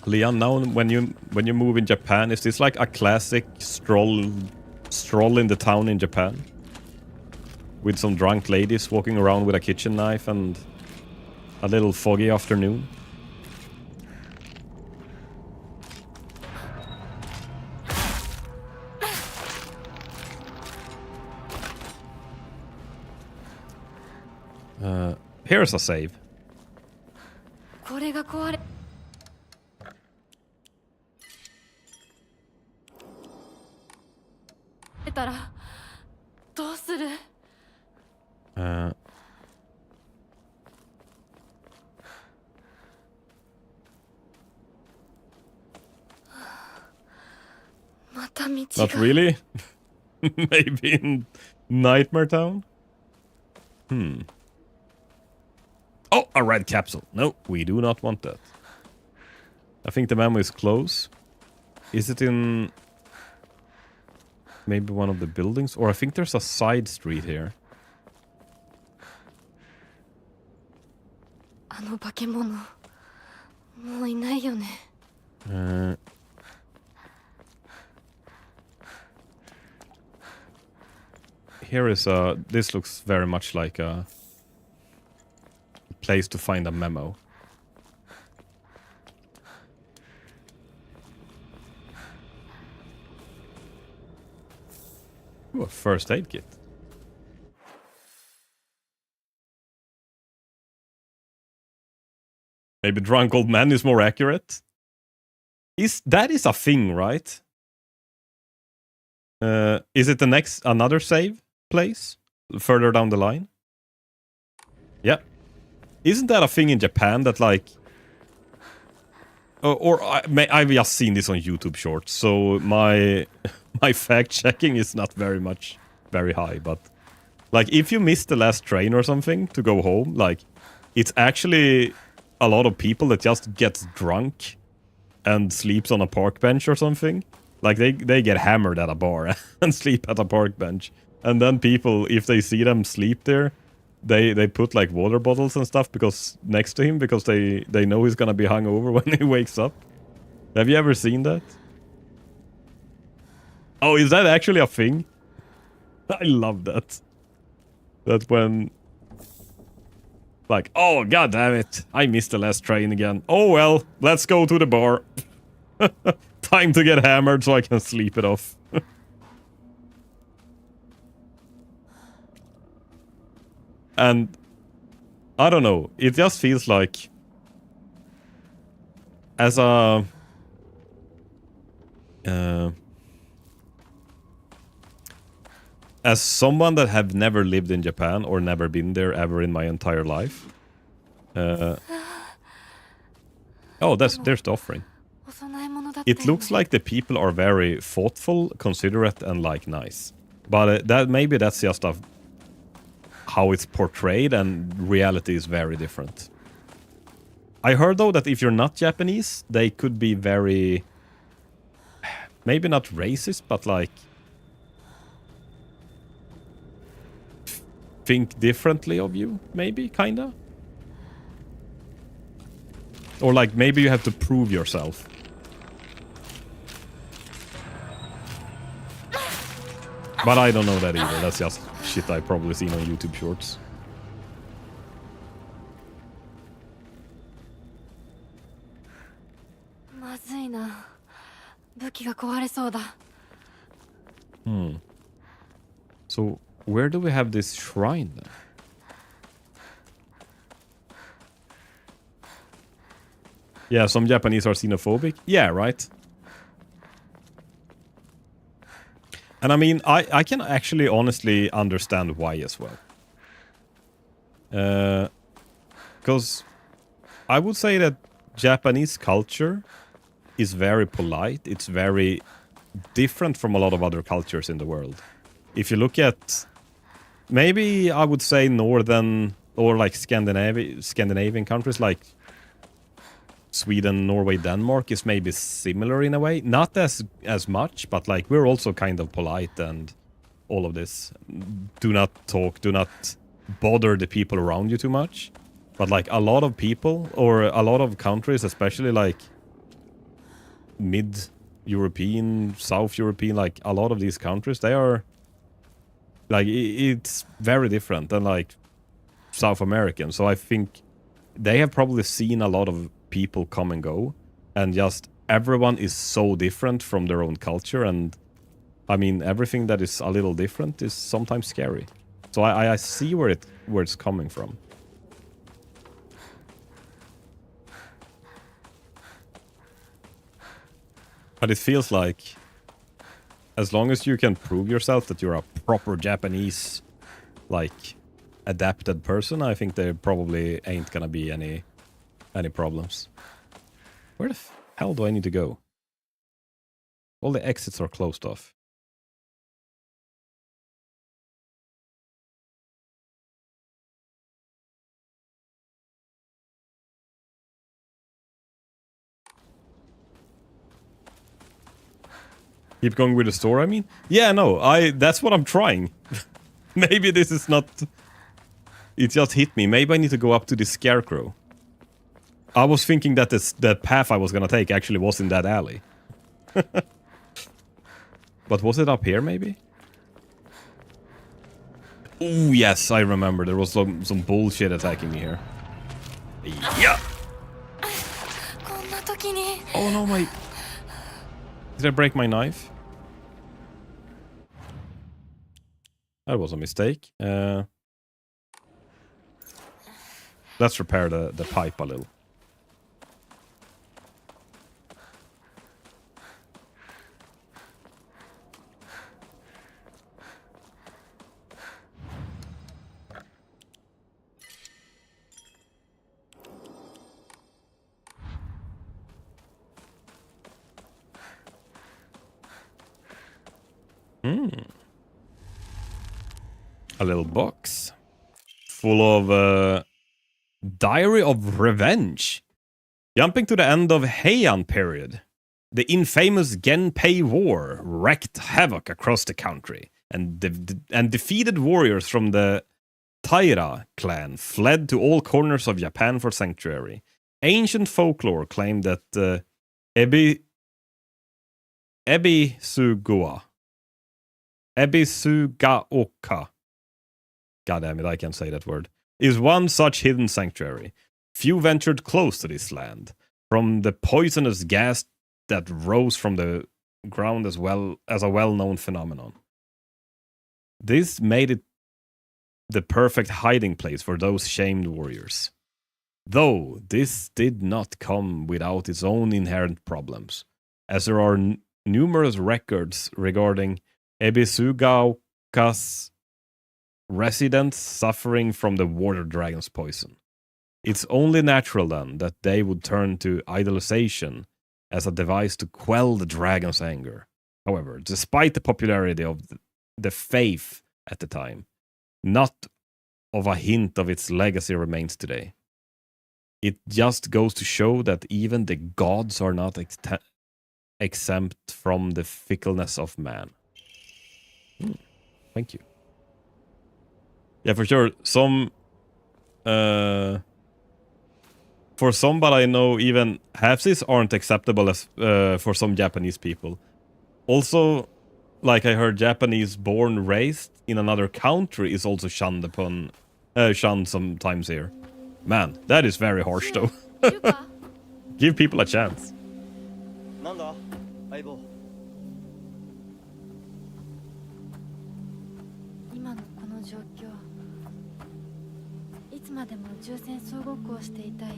Leon, now when you move in Japan, is this like a classic stroll in the town in Japan? With some drunk ladies walking around with a kitchen knife and a little foggy afternoon? Here's a save. これが壊れたらどうする？また道が。Not really? Maybe in Nightmare Town? Oh, a red capsule. No, we do not want that. I think the memo is close. Is it in maybe one of the buildings? Or I think there's a side street here. あの化け物もういないよね。 Here is a... This looks very much like a place to find a memo. Ooh, a first aid kit. Maybe drunk old man is more accurate. That is a thing, right? Is it another save place further down the line? Yeah. Isn't that a thing in Japan that like... I've just seen this on YouTube Shorts, so my fact checking is not very high, but like if you miss the last train or something to go home, like it's actually a lot of people that just gets drunk and sleeps on a park bench or something. Like they get hammered at a bar and sleep at a park bench, and then people, if they see them sleep there, they put like water bottles and stuff because next to him because they know he's gonna be hungover when he wakes up. Have you ever seen that? Oh, is that actually a thing? I love that. That when... Like, oh, god damn it. I missed the last train again. Oh well, let's go to the bar. Time to get hammered so I can sleep it off. And... I don't know. It just feels like... As a... as someone that have never lived in Japan or never been there ever in my entire life. Oh, there's the offering. It looks like the people are very thoughtful, considerate, and like nice. But maybe that's just how it's portrayed, and reality is very different. I heard though that if you're not Japanese, they could be very, maybe not racist, but like think differently of you, maybe, kinda. Or like maybe you have to prove yourself. But I don't know that either. That's just shit I probably seen on YouTube Shorts. So, where do we have this shrine then? Yeah, some Japanese are xenophobic. Yeah, right. And I mean, I can actually honestly understand why as well. Because I would say that Japanese culture is very polite. It's very different from a lot of other cultures in the world. If you look at, maybe I would say northern or like Scandinavian countries like Sweden, Norway, Denmark is maybe similar in a way. Not as much, but like we're also kind of polite and all of this. Do not talk, do not bother the people around you too much. But like a lot of people or a lot of countries, especially like mid-European, South European, like a lot of these countries, they are like, it's very different than like South American. So I think they have probably seen a lot of people come and go, and just everyone is so different from their own culture, and I mean everything that is a little different is sometimes scary. So I see where it's coming from. But it feels like as long as you can prove yourself that you're a proper Japanese, like, adapted person, I think there probably ain't gonna be any problems. Where the hell do I need to go? All the exits are closed off. Keep going with the story, I mean? Yeah, no, that's what I'm trying. Maybe this is not... It just hit me. Maybe I need to go up to the scarecrow. I was thinking that the path I was gonna take actually was in that alley. But was it up here, maybe? Oh, yes, I remember. There was some bullshit attacking me here. Yeah! こんな時に Oh no, my... Did I break my knife? That was a mistake. Let's repair the pipe a little. A little box full of Diary of Revenge. Jumping to the end of Heian period, the infamous Genpei War wreaked havoc across the country, and defeated warriors from the Taira clan fled to all corners of Japan for sanctuary. Ancient folklore claimed that Ebisugaoka, god damn it, I can't say that word, is one such hidden sanctuary. Few ventured close to this land, from the poisonous gas that rose from the ground as well as a well-known phenomenon. This made it the perfect hiding place for those shamed warriors. Though this did not come without its own inherent problems, as there are numerous records regarding Ebisugaoka's residents suffering from the water dragon's poison. It's only natural then that they would turn to idolization as a device to quell the dragon's anger. However, despite the popularity of the faith at the time, not of a hint of its legacy remains today. It just goes to show that even the gods are not exempt from the fickleness of man. Thank you. Yeah, for sure. For some, but I know even halfsies aren't acceptable as for some Japanese people. Also, like I heard, Japanese born raised in another country is also shunned sometimes here. Man, that is very harsh though. Give people a chance. なんだ相棒。今のこの状況、いつまでも宇宙船総合校していたい。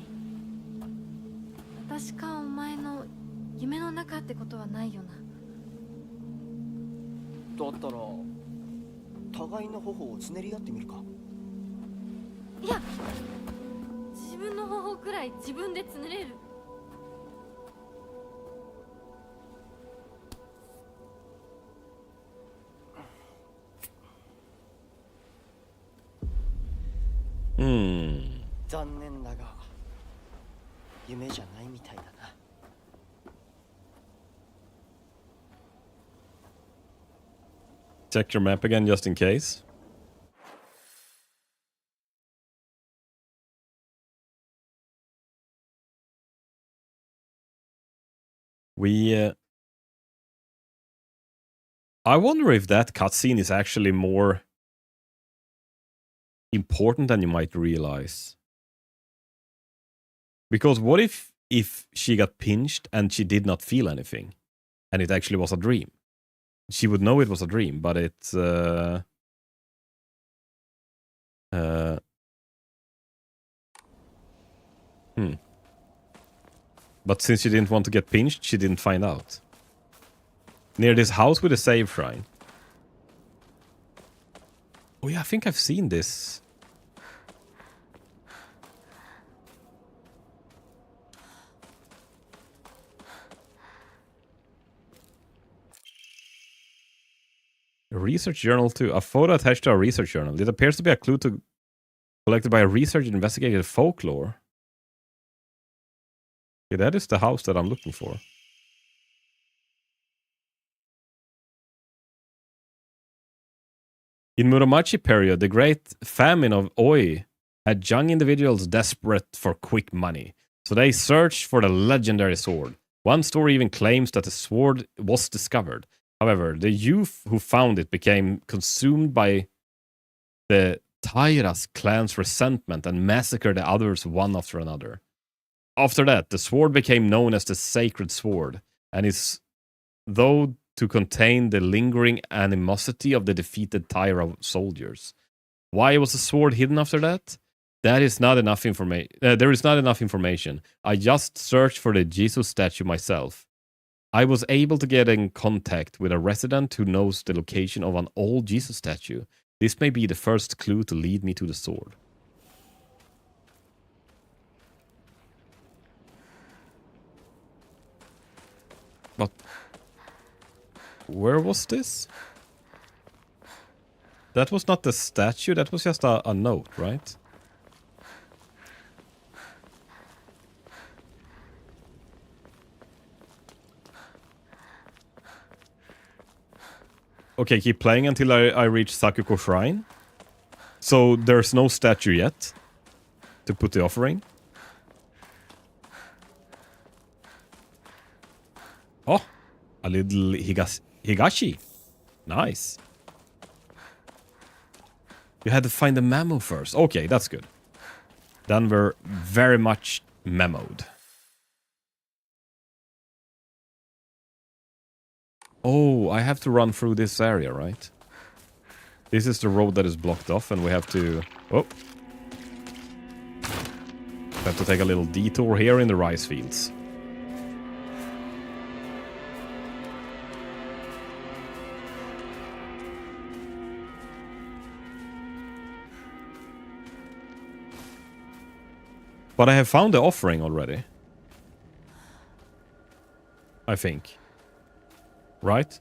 私かお前の夢の中ってことはないよな。だったら互いの頬をつねり合ってみるか。いや、自分の頬くらい自分でつねれる。残念だが夢じゃないみたいだな。Check your map again just in case. I wonder if that cutscene is actually more important than you might realize. Because what if she got pinched and she did not feel anything, and it actually was a dream? She would know it was a dream, but it's But since she didn't want to get pinched, she didn't find out. Near this house with a save shrine. Oh yeah, I think I've seen this. A research journal too. A photo attached to a research journal. It appears to be a clue collected by a researcher investigating folklore. Okay, that is the house that I'm looking for. In Muromachi period, the great famine of Oi had young individuals desperate for quick money. So they searched for the legendary sword. One story even claims that the sword was discovered. However, the youth who found it became consumed by the Tairas clan's resentment and massacred the others one after another. After that, the sword became known as the Sacred Sword, and is though to contain the lingering animosity of the defeated Taira soldiers. Why was the sword hidden after that? That is not enough information. There is not enough information. I just searched for the Jesus statue myself. I was able to get in contact with a resident who knows the location of an old Jesus statue. This may be the first clue to lead me to the sword. But where was this? That was not the statue, that was just a note, right? Okay, keep playing until I reach Sakuko Shrine. So there's no statue yet to put the offering. Oh, a little Higashi. Nice. You had to find the memo first. Okay, that's good. Then we're very much memoed. Oh, I have to run through this area, right? This is the road that is blocked off, and we have to... Oh. We have to take a little detour here in the rice fields. But I have found the offering already. I think. Right?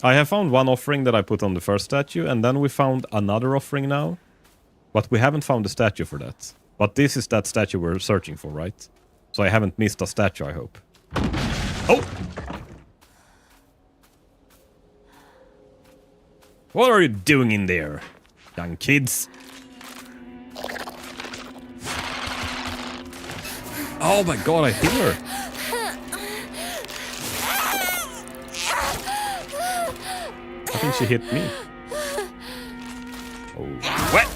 I have found one offering that I put on the first statue, and then we found another offering now. But we haven't found a statue for that. But this is that statue we're searching for, right? So I haven't missed a statue, I hope. Oh! What are you doing in there, young kids? Oh my god, I hit her. I think she hit me. Oh, what?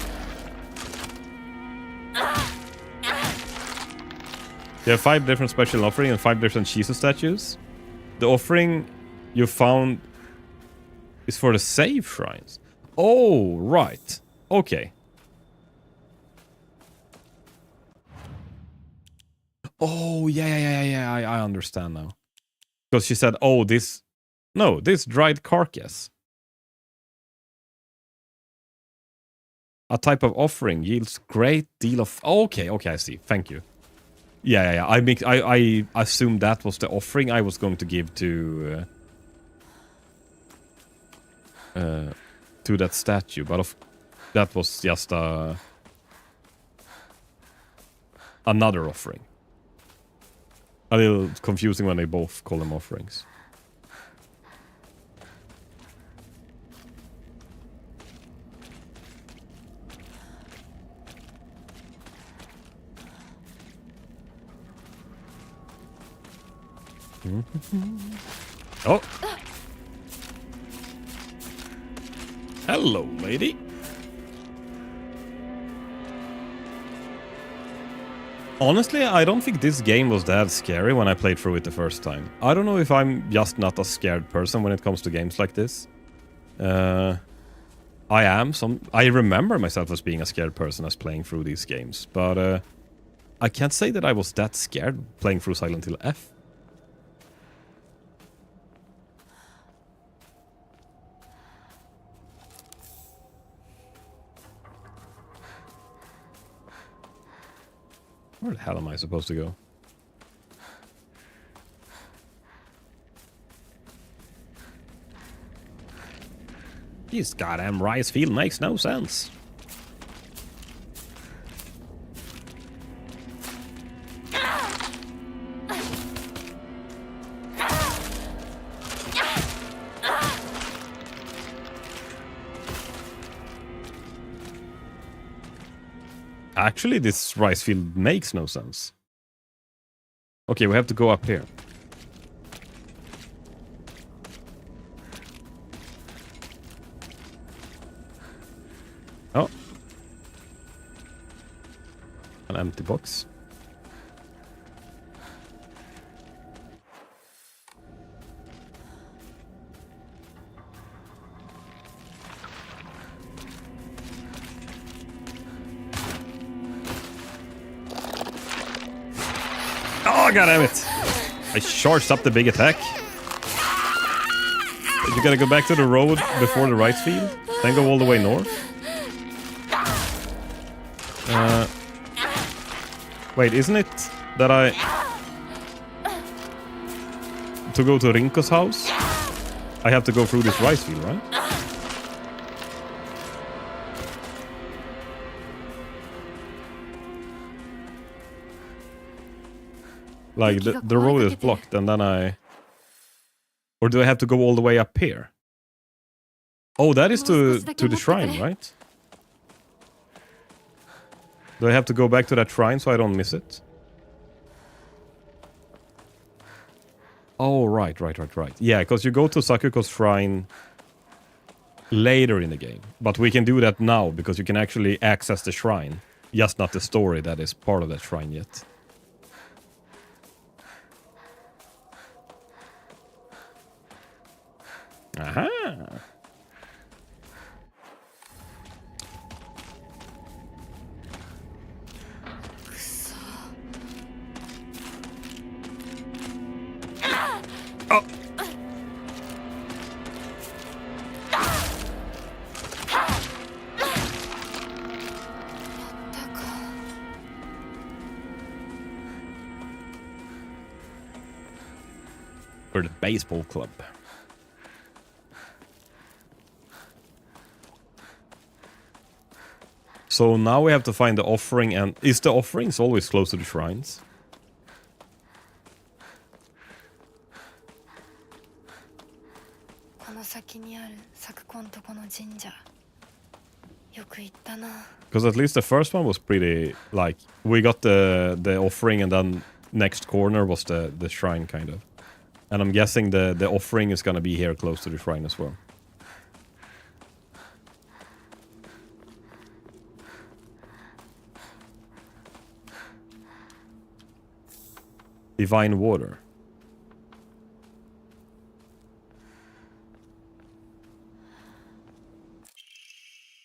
There are 5 different special offerings and 5 different Shizu statues. The offering you found is for the save shrines. Oh, right. Okay. Oh, yeah. I understand now. Because she said, oh, this... No, this dried carcass. A type of offering yields great deal of... Okay, I see. Thank you. Yeah. I assumed that was the offering I was going to give to that statue, but that was just another offering. A little confusing when they both call them offerings. Oh. Hello, lady. Honestly, I don't think this game was that scary when I played through it the first time. I don't know if I'm just not a scared person when it comes to games like this. I remember myself as being a scared person as playing through these games, but I can't say that I was that scared playing through Silent Hill F. Where the hell am I supposed to go? This goddamn rice field makes no sense. Actually, this rice field makes no sense. Okay, we have to go up here. Oh. An empty box. Oh, god damn it! I charged up the big attack. You gotta go back to the road before the rice field, then go all the way north. Wait, isn't it that to go to Rinko's house, I have to go through this rice field, right? Like, the road is blocked, and then Or do I have to go all the way up here? Oh, that is to the shrine, right? Do I have to go back to that shrine so I don't miss it? Oh, right. Yeah, because you go to Sakuko's shrine later in the game. But we can do that now, because you can actually access the shrine. Just not the story that is part of that shrine yet. Aha! Oh! Or the baseball club. So now we have to find the offering, and is the offerings always close to the shrines? Because at least the first one was pretty, like, we got the offering, and then next corner was the shrine, kind of. And I'm guessing the offering is gonna be here close to the shrine as well. Divine water.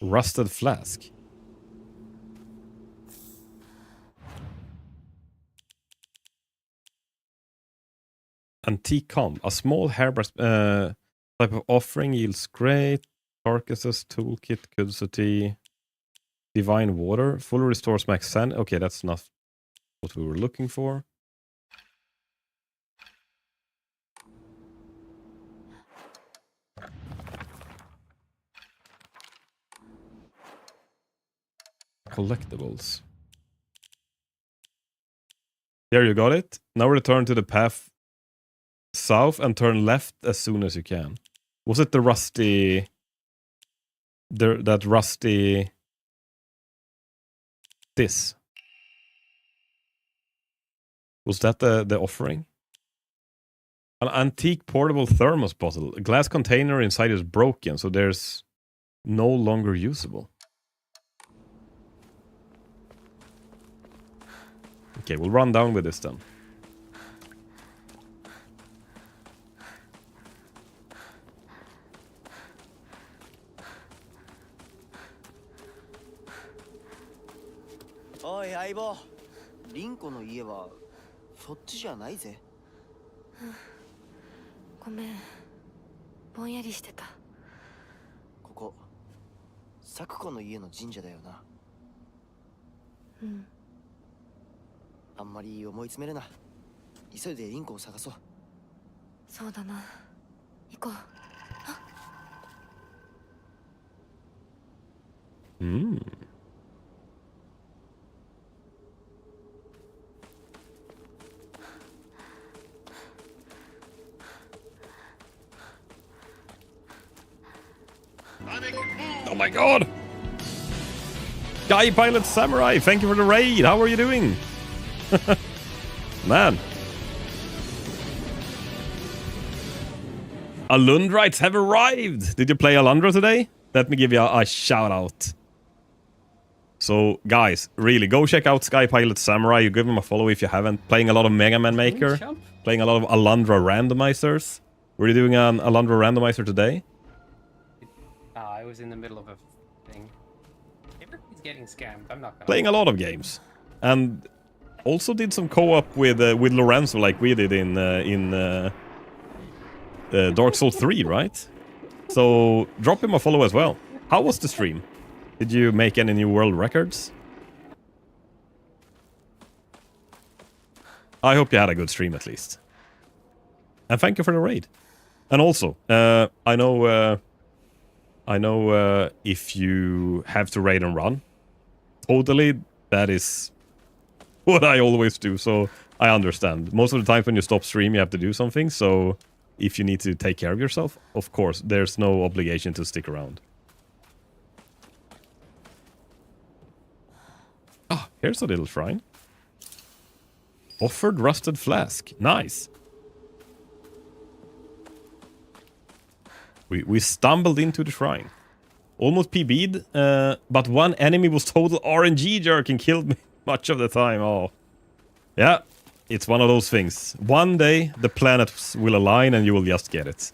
Rusted flask. Antique comb. A small hairbrush type of offering yields great carcasses, toolkit, Kudzuti, divine water, fully restores max sanity. Okay, that's not what we were looking for. Collectibles. There, you got it. Now return to the path south and turn left as soon as you can. Was it the rusty... that rusty... This? Was that the offering? An antique portable thermos bottle. A glass container inside is broken, so there's no longer usable. Okay, we'll run down with this then.おい相棒、リンコの家はそっちじゃないぜ。ごめん、ぼんやりしてた。ここサクコの家の神社だよな。うん。あんまり思い詰めるな。急いでリンコを探そう。そうだな。行こう。Oh my god! Sky Pilot Samurai, thank you for the raid. How are you doing? Man. Alundrites have arrived. Did you play Alundra today? Let me give you a shout out. So, guys, really, go check out Sky Pilot Samurai. You give him a follow if you haven't. Playing a lot of Mega Man Maker. Playing a lot of Alundra randomizers. Were you doing an Alundra randomizer today? I was in the middle of a thing. Everybody's getting scammed. I'm not gonna... Playing a lot of games. And also did some co-op with Lorenzo like we did in Dark Souls 3, right? So drop him a follow as well. How was the stream? Did you make any new world records? I hope you had a good stream at least. And thank you for the raid. And also, I know if you have to raid and run, totally, that is what I always do, so I understand. Most of the time when you stop stream, you have to do something, so if you need to take care of yourself, of course, there's no obligation to stick around. Ah, here's a little shrine. Offered rusted flask. Nice. We stumbled into the shrine. Almost PB'd, but one enemy was total RNG jerk and killed me much of the time. Oh. Yeah, it's one of those things. One day, the planets will align and you will just get it.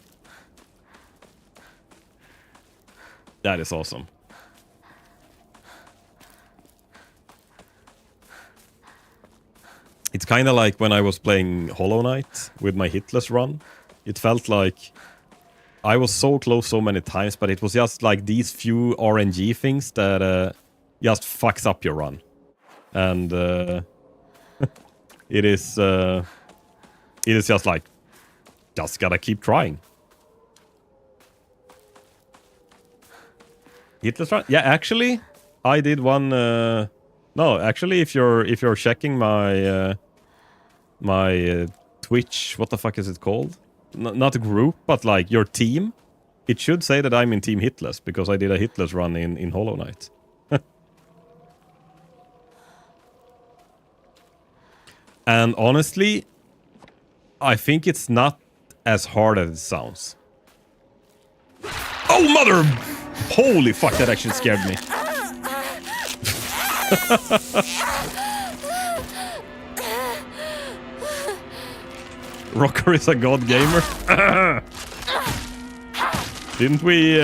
That is awesome. It's kind of like when I was playing Hollow Knight with my hitless run. It felt like I was so close so many times, but it was just like these few RNG things that just fucks up your run. And it is just like, just gotta keep trying. Hitless run? Yeah, actually, I did one. No, actually, if you're checking my my Twitch, what the fuck is it called? Not a group, but like your team. It should say that I'm in Team Hitless because I did a Hitless run in Hollow Knight. And honestly, I think it's not as hard as it sounds. Oh, mother! Holy fuck, that actually scared me. Rocker is a god gamer. Didn't we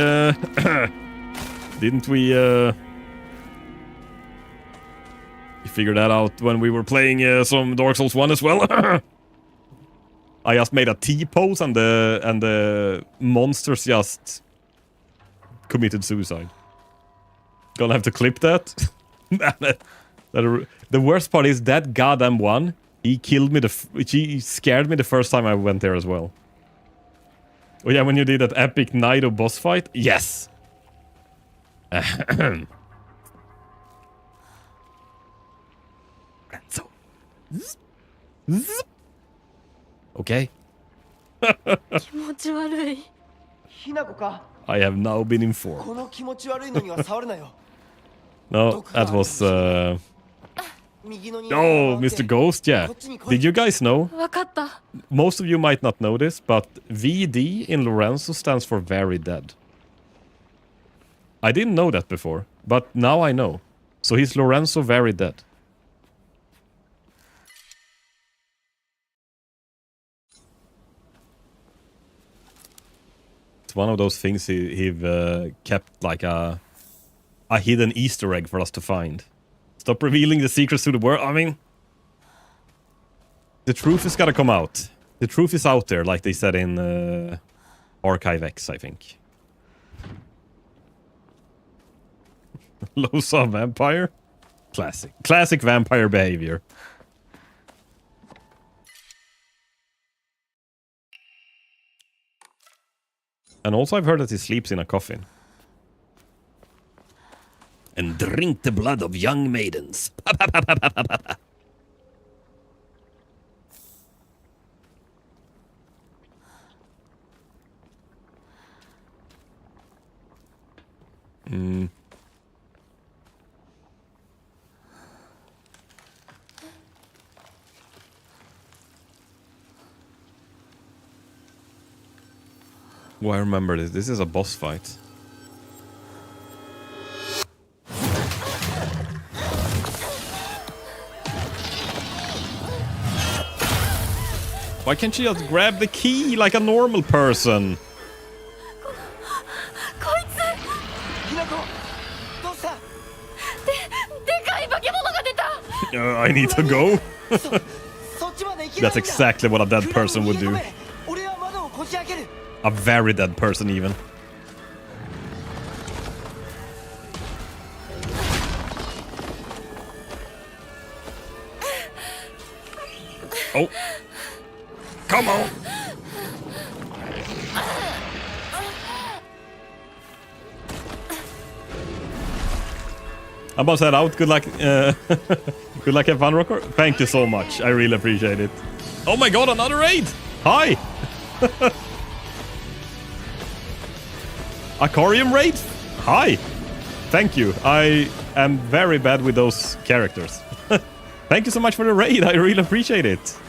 figure that out when we were playing some Dark Souls 1 as well? I just made a T-pose and the monsters just committed suicide. Gonna have to clip that. The worst part is that goddamn one. He killed me. He scared me the first time I went there as well. Oh yeah, when you did that epic Nido boss fight? Yes! So. Okay. I have now been informed. No, that was... Oh, Mr. Ghost, yeah. Did you guys know? Most of you might not know this, but VD in Lorenzo stands for very dead. I didn't know that before, but now I know. So he's Lorenzo very dead. It's one of those things he kept like a hidden Easter egg for us to find. Stop revealing the secrets to the world. I mean, the truth is gotta come out. The truth is out there, like they said in Archive X, I think. Losa vampire? Classic. Classic vampire behavior. And also I've heard that he sleeps in a coffin. And drink the blood of young maidens. Oh, I remember this. This is a boss fight. Why can't she just grab the key like a normal person? こいつひなこどうしたでかい化け物が出た I need to go. そっちまで行けないん That's だ exactly what a dead person would do. 俺は窓をこじ開ける A very dead person even. Oh. Come on. I'm about to head out. Good luck. Good luck, have fun, Rocker. Thank you so much. I really appreciate it. Oh my god, another raid! Hi! Aquarium raid? Hi! Thank you. I am very bad with those characters. Thank you so much for the raid. I really appreciate it.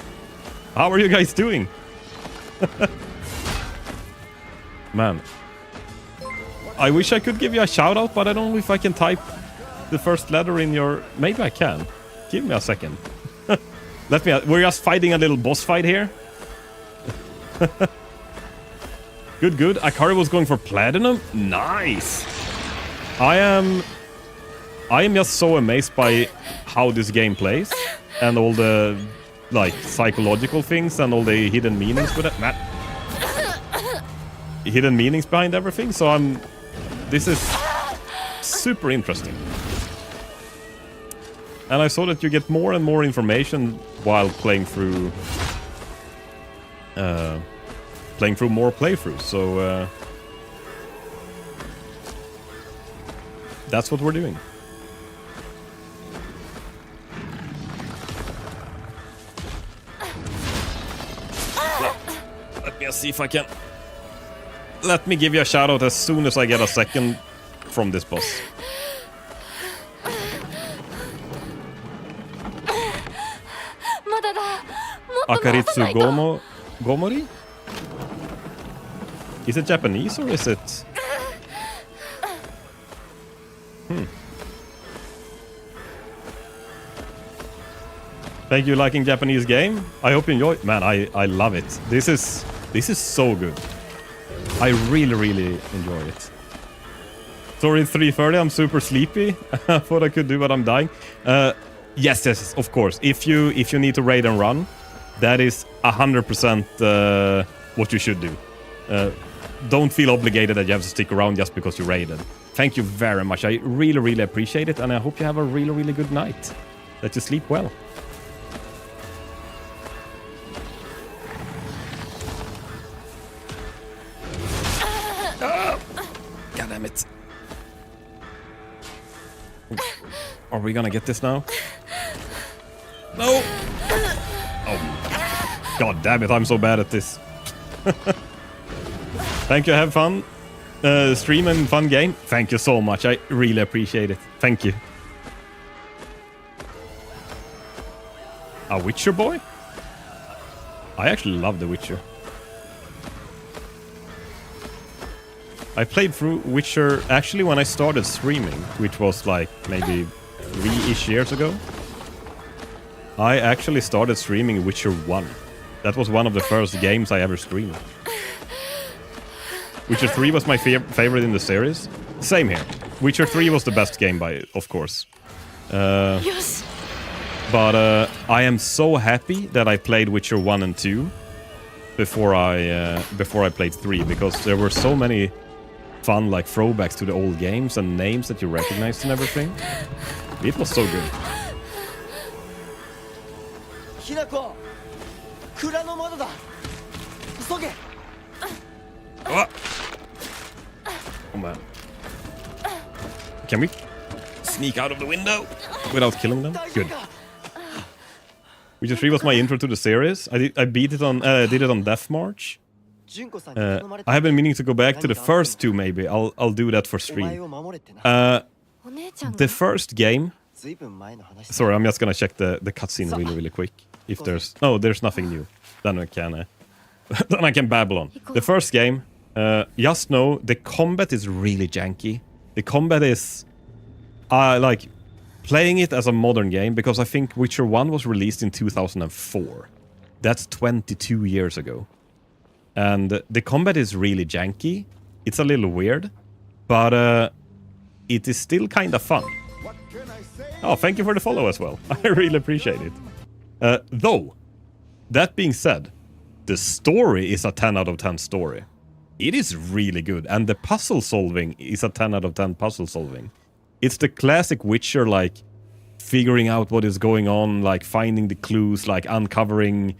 How are you guys doing? Man. I wish I could give you a shout out, but I don't know if I can type the first letter in your... Maybe I can. Give me a second. Let me... We're just fighting a little boss fight here. Good, good. Akari was going for platinum. Nice. I am just so amazed by how this game plays and all the like psychological things and all the hidden meanings with it. Man. Hidden meanings behind everything. So this is super interesting. And I saw that you get more and more information while playing through more playthroughs. So that's what we're doing. Let me just see if I can. Let me give you a shout out as soon as I get a second from this boss. Akaritsu Gomori? Is it Japanese or is it... Thank you, liking Japanese game. I hope you enjoy it. Man, I love it. This is so good. I really enjoy it. Sorry, it's 3:30. I'm super sleepy. I thought I could do, but I'm dying. Yes, of course. If you need to raid and run, that is 100% what you should do. Don't feel obligated that you have to stick around just because you raided. Thank you very much. I really appreciate it, and I hope you have a really good night. That you sleep well. God damn it. Are we gonna get this now? No! Oh. God damn it, I'm so bad at this. Thank you, have fun. Stream and fun game. Thank you so much, I really appreciate it. Thank you. A Witcher boy? I actually love The Witcher. I played through Witcher actually when I started streaming, which was like maybe 3-ish years ago. I actually started streaming Witcher 1. That was one of the first games I ever streamed. Witcher 3 was my favorite in the series. Same here. Witcher 3 was the best game of course. But I am so happy that I played Witcher 1 and 2 before I played 3, because there were so many fun like throwbacks to the old games and names that you recognized and everything. It was so good. Hinako, Kura no mado da. Isoge. Oh man. Can we sneak out of the window without killing them? Good. Witcher 3 was my intro to the series. I beat it on did it on Death March. I have been meaning to go back to the first two. Maybe I'll do that for stream. The first game. Sorry, I'm just gonna check the cutscene really quick. If there's nothing new, then I can babble on. The first game just know the combat is really janky. The combat is like playing it as a modern game, because I think Witcher 1 was released in 2004. That's 22 years ago. And the combat is really janky. It's a little weird, but it is still kind of fun. Oh, thank you for the follow as well. I really appreciate it. Though, that being said, the story is a 10 out of 10 story. It is really good, and the puzzle solving is a 10 out of 10 puzzle solving. It's the classic Witcher, like, figuring out what is going on, like, finding the clues, like, uncovering,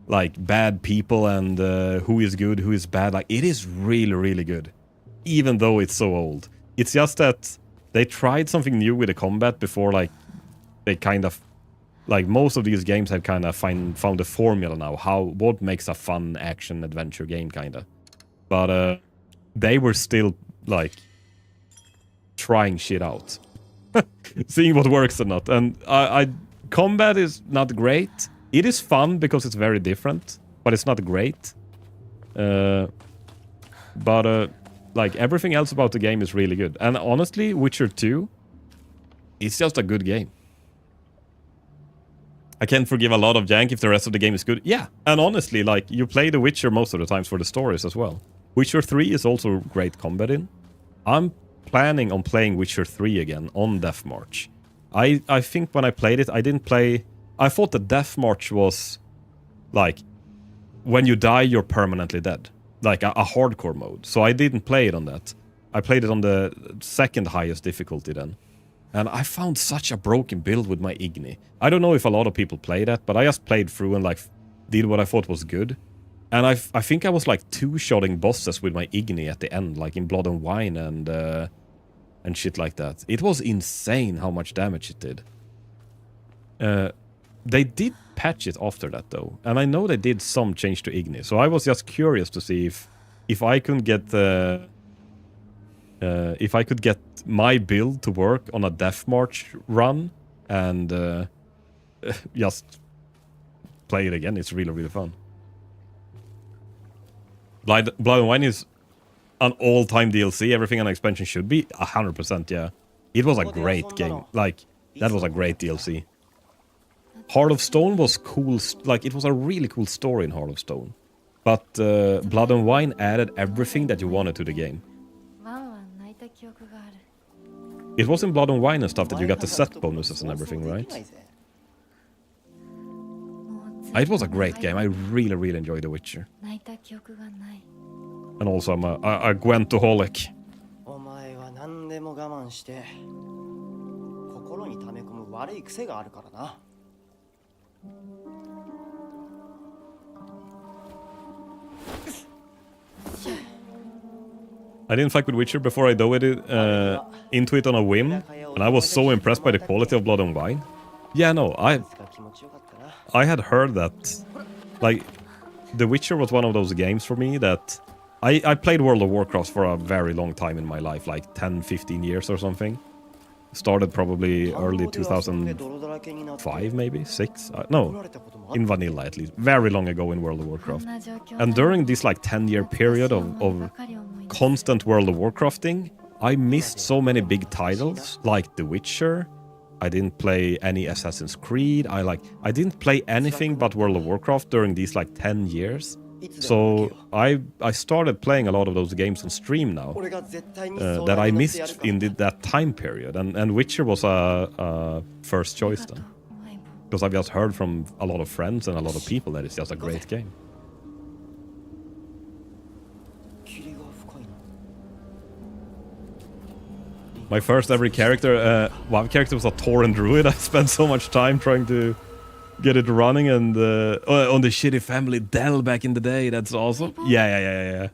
like, bad people and who is good, who is bad. Like, it is really, really good, even though it's so old. It's just that they tried something new with the combat before, like, they kind of, like, most of these games have kind of found a formula now, what makes a fun action-adventure game, kind of. But they were still, like, trying shit out. Seeing what works or not. And combat is not great. It is fun because it's very different, but it's not great. But like, everything else about the game is really good. And honestly, Witcher 2, it's just a good game. I can forgive a lot of jank if the rest of the game is good. Yeah, and honestly, like, you play The Witcher most of the times for the stories as well. Witcher 3 is also great combat in. I'm planning on playing Witcher 3 again on Death March. I think when I played it, I didn't play... I thought that Death March was, like, when you die, you're permanently dead. Like, a hardcore mode. So I didn't play it on that. I played it on the second highest difficulty then. And I found such a broken build with my Igni. I don't know if a lot of people play that, but I just played through and, like, did what I thought was good. And I think I was, like, two-shotting bosses with my Igni at the end, like in Blood and Wine and shit like that. It was insane how much damage it did. They did patch it after that, though. And I know they did some change to Igni. So I was just curious to see if I could get my build to work on a Death March run and just play it again. It's really, really fun. Blood and Wine is an all-time DLC. Everything on expansion should be 100%, yeah. It was a great game. Like, that was a great DLC. Heart of Stone was cool. Like, it was a really cool story in Heart of Stone. But Blood and Wine added everything that you wanted to the game. It was in Blood and Wine and stuff that you got the set bonuses and everything, right? It was a great game. I really, really enjoyed The Witcher. And also, I'm a Gwentoholic. I didn't fuck with Witcher before I dove into it on a whim, and I was so impressed by the quality of Blood and Wine. Yeah, no, I had heard that, like, The Witcher was one of those games for me that... I played World of Warcraft for a very long time in my life, like 10, 15 years or something. Started probably early 2005, maybe? 6? No, in vanilla at least. Very long ago in World of Warcraft. And during this, like, 10-year period of constant World of Warcrafting, I missed so many big titles, like The Witcher. I didn't play any Assassin's Creed. I didn't play anything but World of Warcraft during these, like, 10 years. So I started playing a lot of those games on stream now that I missed in that time period. And Witcher was a first choice then. Because I've just heard from a lot of friends and a lot of people that it's just a great game. My first ever character, WoW character was a Tauren Druid. I spent so much time trying to get it running and on the shitty family Dell back in the day. That's awesome. Yeah.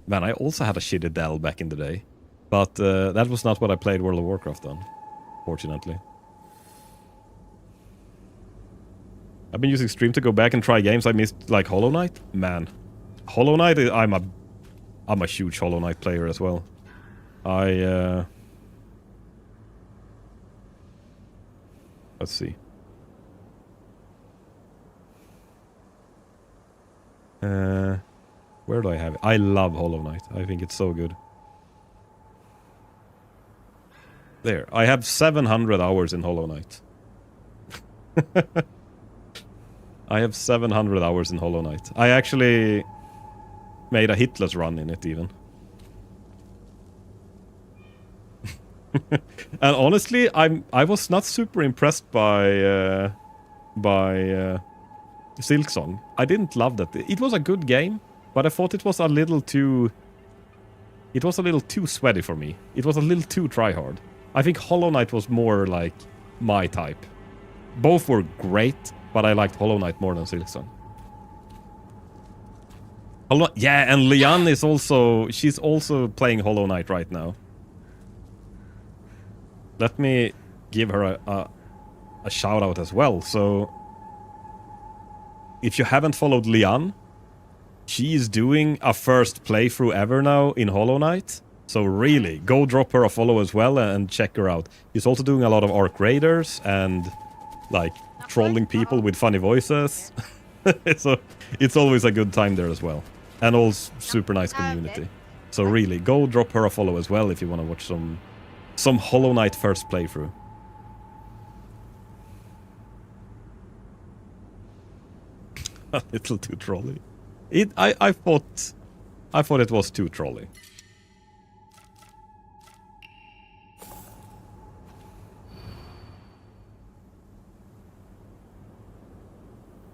Man, I also had a shitty Dell back in the day. But that was not what I played World of Warcraft on, fortunately. I've been using stream to go back and try games I missed, like Hollow Knight. Man, Hollow Knight, I'm a huge Hollow Knight player as well. Let's see. Where do I have it? I love Hollow Knight. I think it's so good. There. I have 700 hours in Hollow Knight. I have 700 hours in Hollow Knight. I actually made a hitless run in it even. And honestly, I was not super impressed by Silksong. I didn't love that. It was a good game, but I thought it was a little too... It was a little too sweaty for me. It was a little too tryhard. I think Hollow Knight was more like my type. Both were great, but I liked Hollow Knight more than Silksong. Yeah, and Lian is also... She's also playing Hollow Knight right now. Let me give her a shout out as well. So, if you haven't followed Lian, she is doing a first playthrough ever now in Hollow Knight. So really, go drop her a follow as well and check her out. She's also doing a lot of Arc Raiders and like trolling people with funny voices. So it's always a good time there as well. And also super nice community. So really, go drop her a follow as well if you want to watch some Hollow Knight first playthrough. A little too trolly. I thought it was too trolly.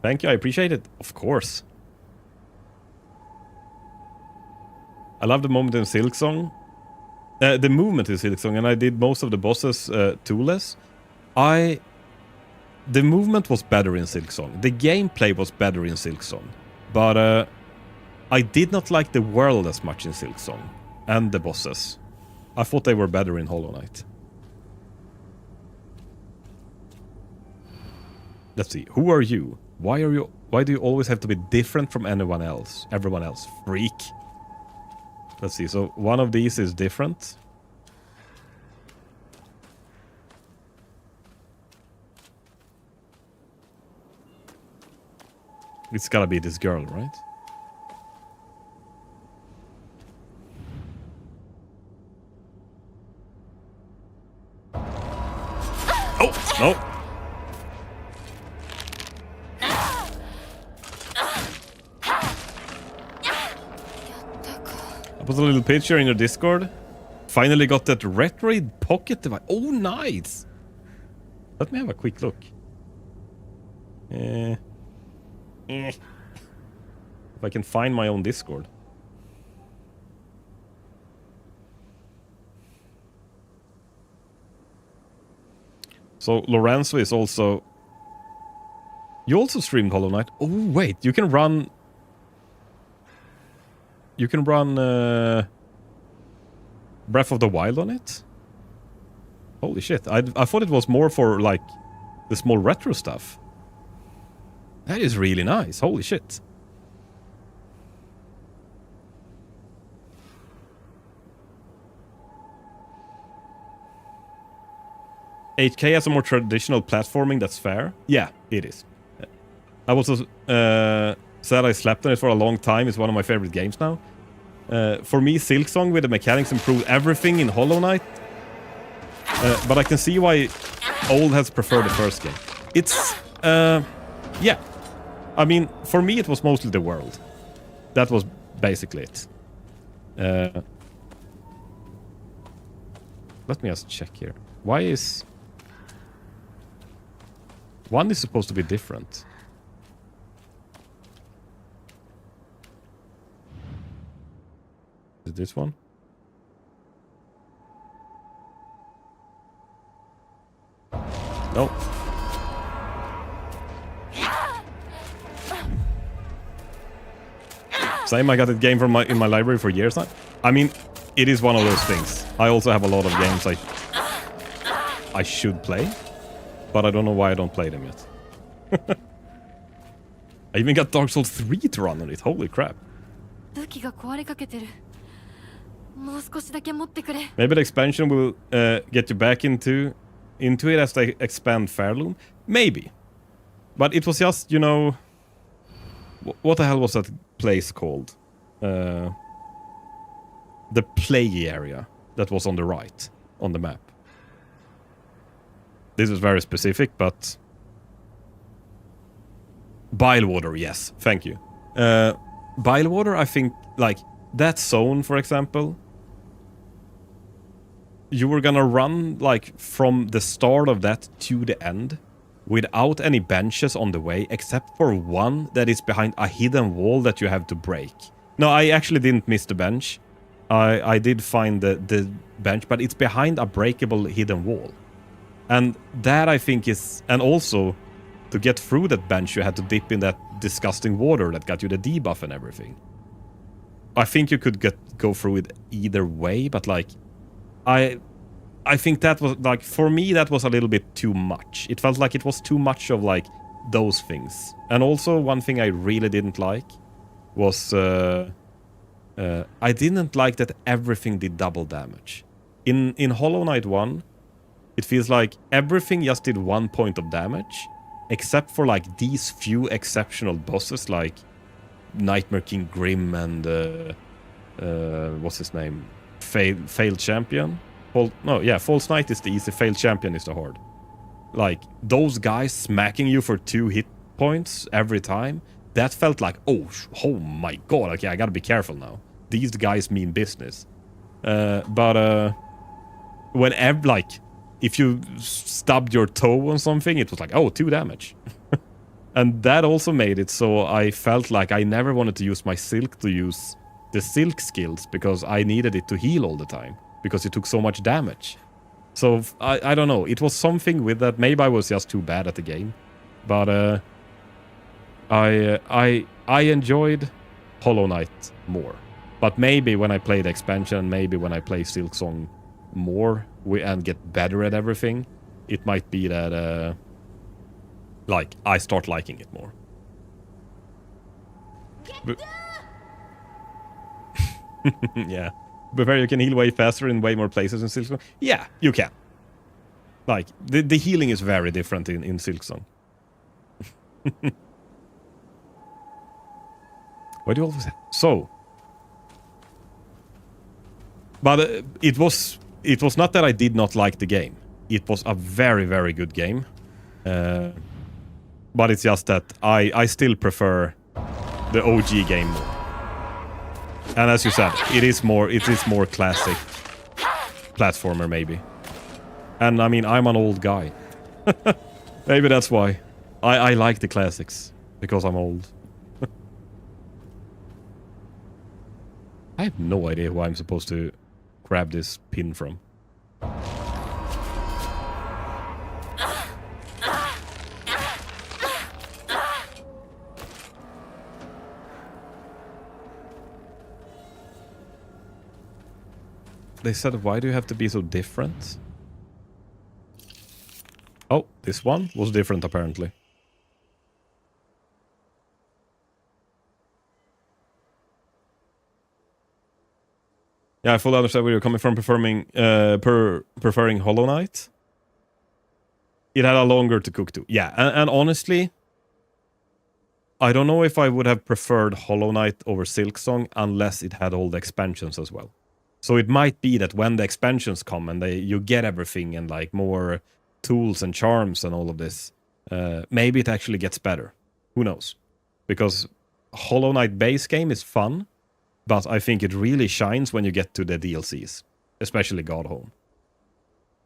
Thank you, I appreciate it. Of course. I love the moment in Silksong. The movement in Silksong, and I did most of the bosses toolless. The movement was better in Silksong. The gameplay was better in Silksong. But I did not like the world as much in Silksong. And the bosses. I thought they were better in Hollow Knight. Let's see. Who are you? Why do you always have to be different from everyone else? Freak. Let's see. So one of these is different. It's gotta be this girl, right? Oh, no. I put a little picture in your Discord. Finally got that Retroid pocket device. Oh, nice. Let me have a quick look. If I can find my own Discord. So Lorenzo is also... You also streamed Hollow Knight? Oh, wait. You can run... You can run Breath of the Wild on it? Holy shit. I thought it was more for, like, the small retro stuff. That is really nice. Holy shit. HK has a more traditional platforming that's fair. Yeah, it is. I also said I slept on it for a long time. It's one of my favorite games now. For me, Silksong with the mechanics improved everything in Hollow Knight. But I can see why Old has preferred the first game. It's... yeah. I mean, for me it was mostly the world. That was basically it. Let me just check here. Why is... One is supposed to be different. Is it this one? No. Same, I got that game from in my library for years now. I mean, it is one of those things. I also have a lot of games I should play, but I don't know why I don't play them yet. I even got Dark Souls 3 to run on it. Holy crap. Maybe the expansion will get you back into it as they expand Fairloom. Maybe. But it was just, you know... What the hell was that place called? the play area that was on the right on the map. This is very specific, but Bilewater, yes, thank you. Bilewater, I think, like that zone, for example, you were gonna run like from the start of that to the end without any benches on the way, except for one that is behind a hidden wall that you have to break. No, I actually didn't miss the bench. I did find the bench, but it's behind a breakable hidden wall. And that, I think, is... And also, to get through that bench, you had to dip in that disgusting water that got you the debuff and everything. I think you could go through it either way, but like... I think that was, like, for me, that was a little bit too much. It felt like it was too much of, like, those things. And also, one thing I really didn't like was... I didn't like that everything did double damage. In Hollow Knight 1, it feels like everything just did 1 point of damage, except for, like, these few exceptional bosses, like Nightmare King Grim and... what's his name? Failed Champion? False Knight is the easy, Failed Champion is the hard. Like, those guys smacking you for 2 hit points every time, that felt like, oh my god, okay, I gotta be careful now. These guys mean business. But whenever, like, if you stubbed your toe on something, it was like, oh, 2 damage. And that also made it so I felt like I never wanted to use my Silk to use the Silk skills, because I needed it to heal all the time, because it took so much damage. So, I don't know, it was something with that. Maybe I was just too bad at the game. But I enjoyed Hollow Knight more. But maybe when I play the expansion, maybe when I play Silksong more and get better at everything, it might be that like I start liking it more. But yeah. But you can heal way faster in way more places in Silksong. Yeah, you can. Like, the healing is very different in Silksong. Why do you always... So... But it was not that I did not like the game. It was a very, very good game. But it's just that I still prefer the OG game more. And as you said, it is more classic platformer, maybe. And I mean, I'm an old guy. Maybe that's why. I like the classics, because I'm old. I have no idea who I'm supposed to grab this pin from. They said, why do you have to be so different? Oh, this one was different apparently. Yeah, I fully understand where you're coming from, preferring Hollow Knight. It had a longer to cook to. Yeah, and honestly, I don't know if I would have preferred Hollow Knight over Silksong unless it had all the expansions as well. So it might be that when the expansions come and you get everything and like more tools and charms and all of this, maybe it actually gets better. Who knows? Because Hollow Knight base game is fun, but I think it really shines when you get to the DLCs, especially Godhome.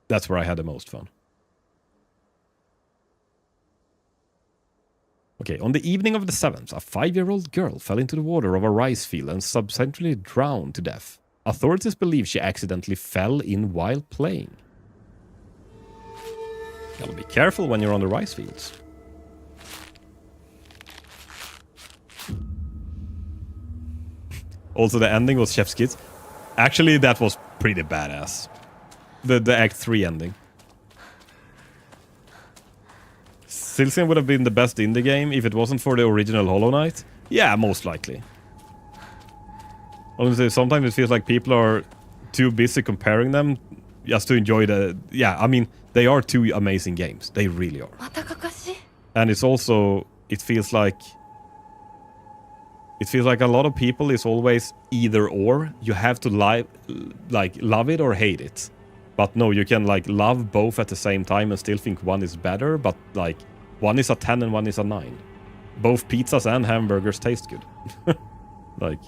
That's where I had the most fun. Okay, on the evening of the 7th, a 5-year-old girl fell into the water of a rice field and subsequently drowned to death. Authorities believe she accidentally fell in while playing. Gotta be careful when you're on the rice fields. Also, the ending was Chef's Kiss. Actually, that was pretty badass. The Act 3 ending. Silksong would have been the best indie game if it wasn't for the original Hollow Knight. Yeah, most likely. Honestly, sometimes it feels like people are too busy comparing them just to enjoy the... Yeah, I mean, they are two amazing games. They really are. And it's also... It feels like... It feels like a lot of people is always either or. You have to love it or hate it. But no, you can like love both at the same time and still think one is better, but like one is a 10 and one is a 9. Both pizzas and hamburgers taste good. Like...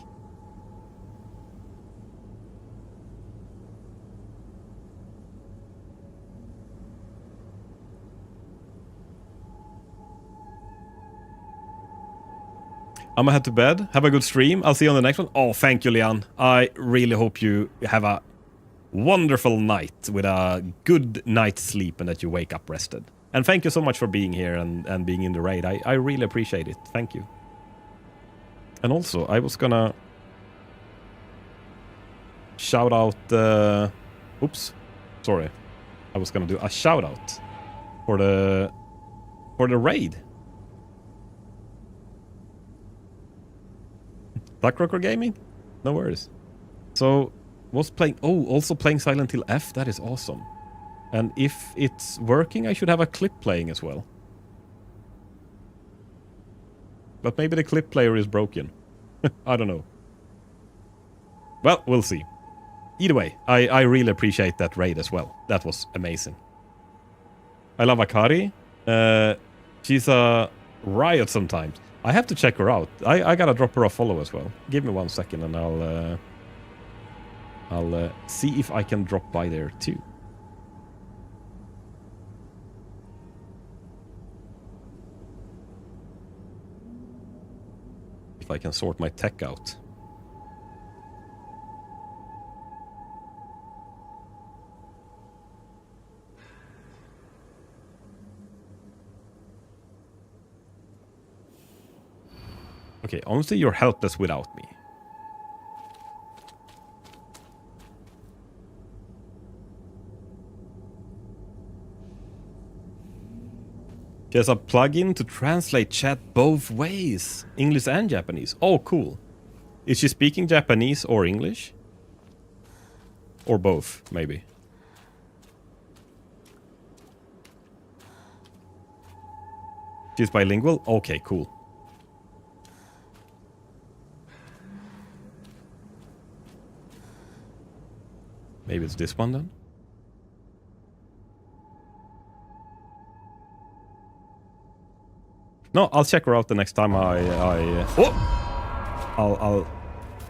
I'm gonna head to bed. Have a good stream. I'll see you on the next one. Oh, thank you, Lian. I really hope you have a wonderful night with a good night's sleep and that you wake up rested. And thank you so much for being here and being in the raid. I really appreciate it. Thank you. And also, I was gonna shout out... oops. Sorry. I was gonna do a shout out for the raid. Duckrocker Gaming? No worries. So, was playing... Oh, also playing Silent Hill F. That is awesome. And if it's working, I should have a clip playing as well. But maybe the clip player is broken. I don't know. Well, we'll see. Either way, I really appreciate that raid as well. That was amazing. I love Akari. She's a riot sometimes. I have to check her out. I gotta drop her a follow as well. Give me 1 second and I'll see if I can drop by there too. If I can sort my tech out. Okay, honestly, you're helpless without me. She has a plugin to translate chat both ways, English and Japanese. Oh, cool. Is she speaking Japanese or English? Or both, maybe. She's bilingual? Okay, cool. Maybe it's this one then? No, I'll check her out the next time I'll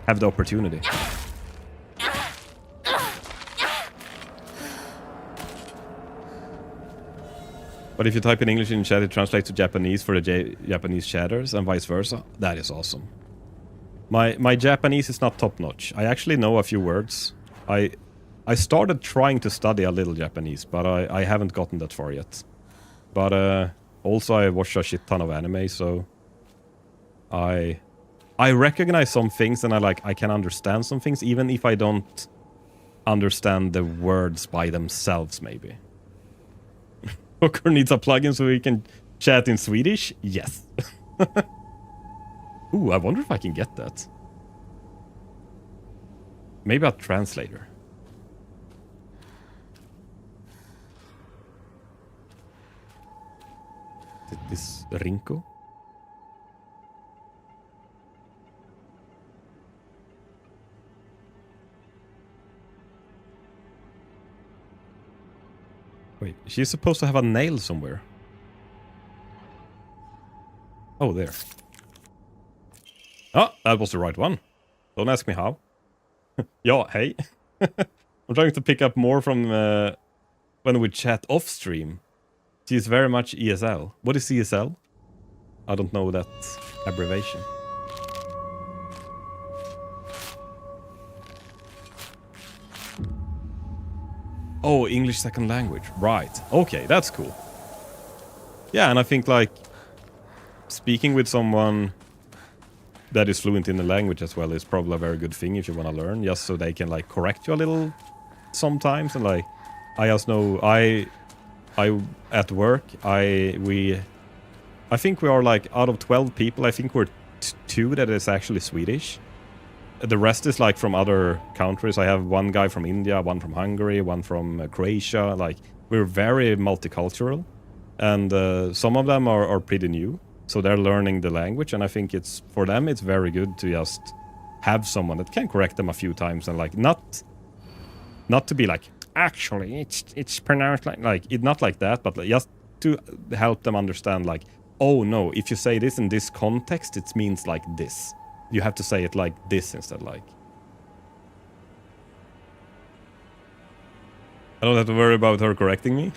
have the opportunity. But if you type in English in chat, it translates to Japanese for the Japanese chatters and vice versa. That is awesome. My Japanese is not top-notch. I actually know a few words. I started trying to study a little Japanese, but I haven't gotten that far yet. But also I watch a shit ton of anime, so I recognize some things and I can understand some things, even if I don't understand the words by themselves, maybe. Hooker needs a plugin so we can chat in Swedish? Yes. Ooh, I wonder if I can get that. Maybe a translator. Is this Rinko? Wait, she's supposed to have a nail somewhere. Oh, there. Oh, that was the right one. Don't ask me how. Yeah, hey. I'm trying to pick up more from when we chat off stream. She's very much ESL. What is ESL? I don't know that abbreviation. Oh, English second language. Right. Okay, that's cool. Yeah, and I think speaking with someone that is fluent in the language as well is probably a very good thing if you want to learn, just so they can correct you a little sometimes. And I just know I at work I think we are out of 12 people, I think we're 2 that is actually Swedish. The rest is from other countries. I have one guy from India, one from Hungary, one from Croatia. We're very multicultural, and some of them are pretty new. so they're learning the language, and I think it's for them it's very good to just have someone that can correct them a few times and like not to be like actually it's pronounced like it, not like that, but just to help them understand like, oh no, if you say this in this context it means like this, you have to say it like this instead. Like I don't have to worry about her correcting me.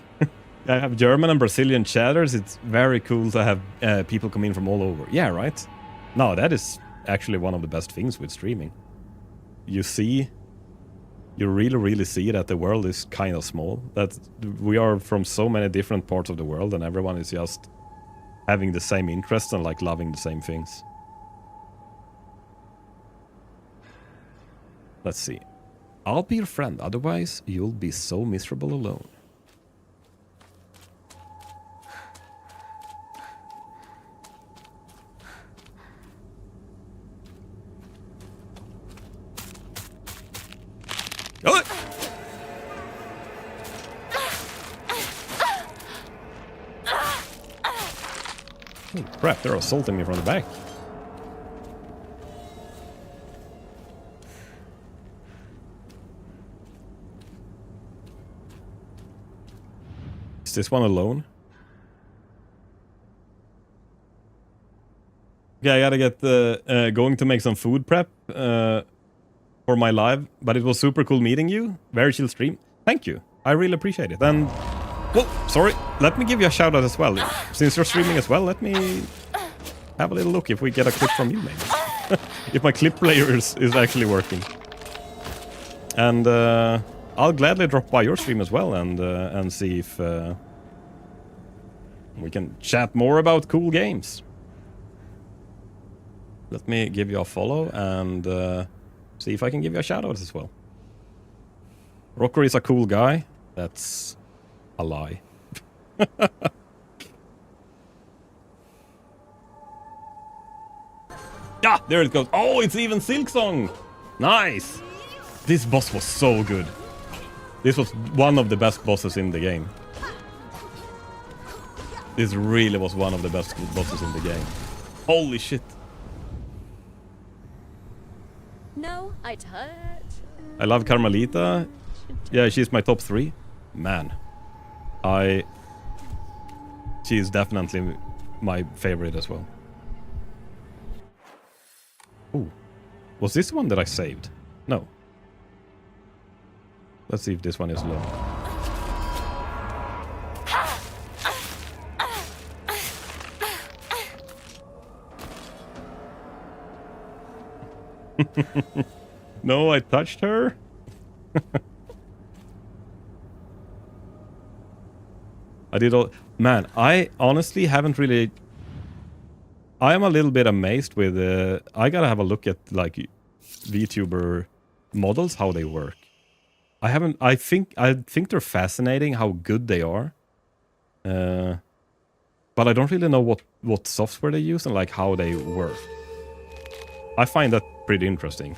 I have German and Brazilian chatters. It's very cool to have people come in from all over. Yeah, right? No, that is actually one of the best things with streaming. You really see that the world is kind of small. That we are from so many different parts of the world and everyone is just having the same interests and like loving the same things. Let's see. I'll be your friend, otherwise you'll be so miserable alone. Oh! Oh, crap, they're assaulting me from the back. Is this one alone? Okay, I gotta get going to make some food prep for my live, but it was super cool meeting you. Very chill stream. Thank you. I really appreciate it. And, well, sorry, let me give you a shout out as well. Since you're streaming as well, let me have a little look if we get a clip from you, maybe. If my clip player is actually working. And I'll gladly drop by your stream as well and see if we can chat more about cool games. Let me give you a follow and see if I can give you a shout out as well. Rocker is a cool guy. That's a lie. Ah, there it goes. Oh, it's even Silksong. Nice. This boss was so good. This was one of the best bosses in the game. This really was one of the best bosses in the game. Holy shit. No, I touch. I love Carmelita. Yeah, she's my top 3. Man. She's definitely my favorite as well. Ooh. Was this one that I saved? No. Let's see if this one is low. No, I touched her. I did all... Man, I honestly haven't really... I am a little bit amazed with... I gotta have a look at, like, VTuber models, how they work. I haven't... I think they're fascinating, how good they are. But I don't really know what software they use and, like, how they work. I find that pretty interesting.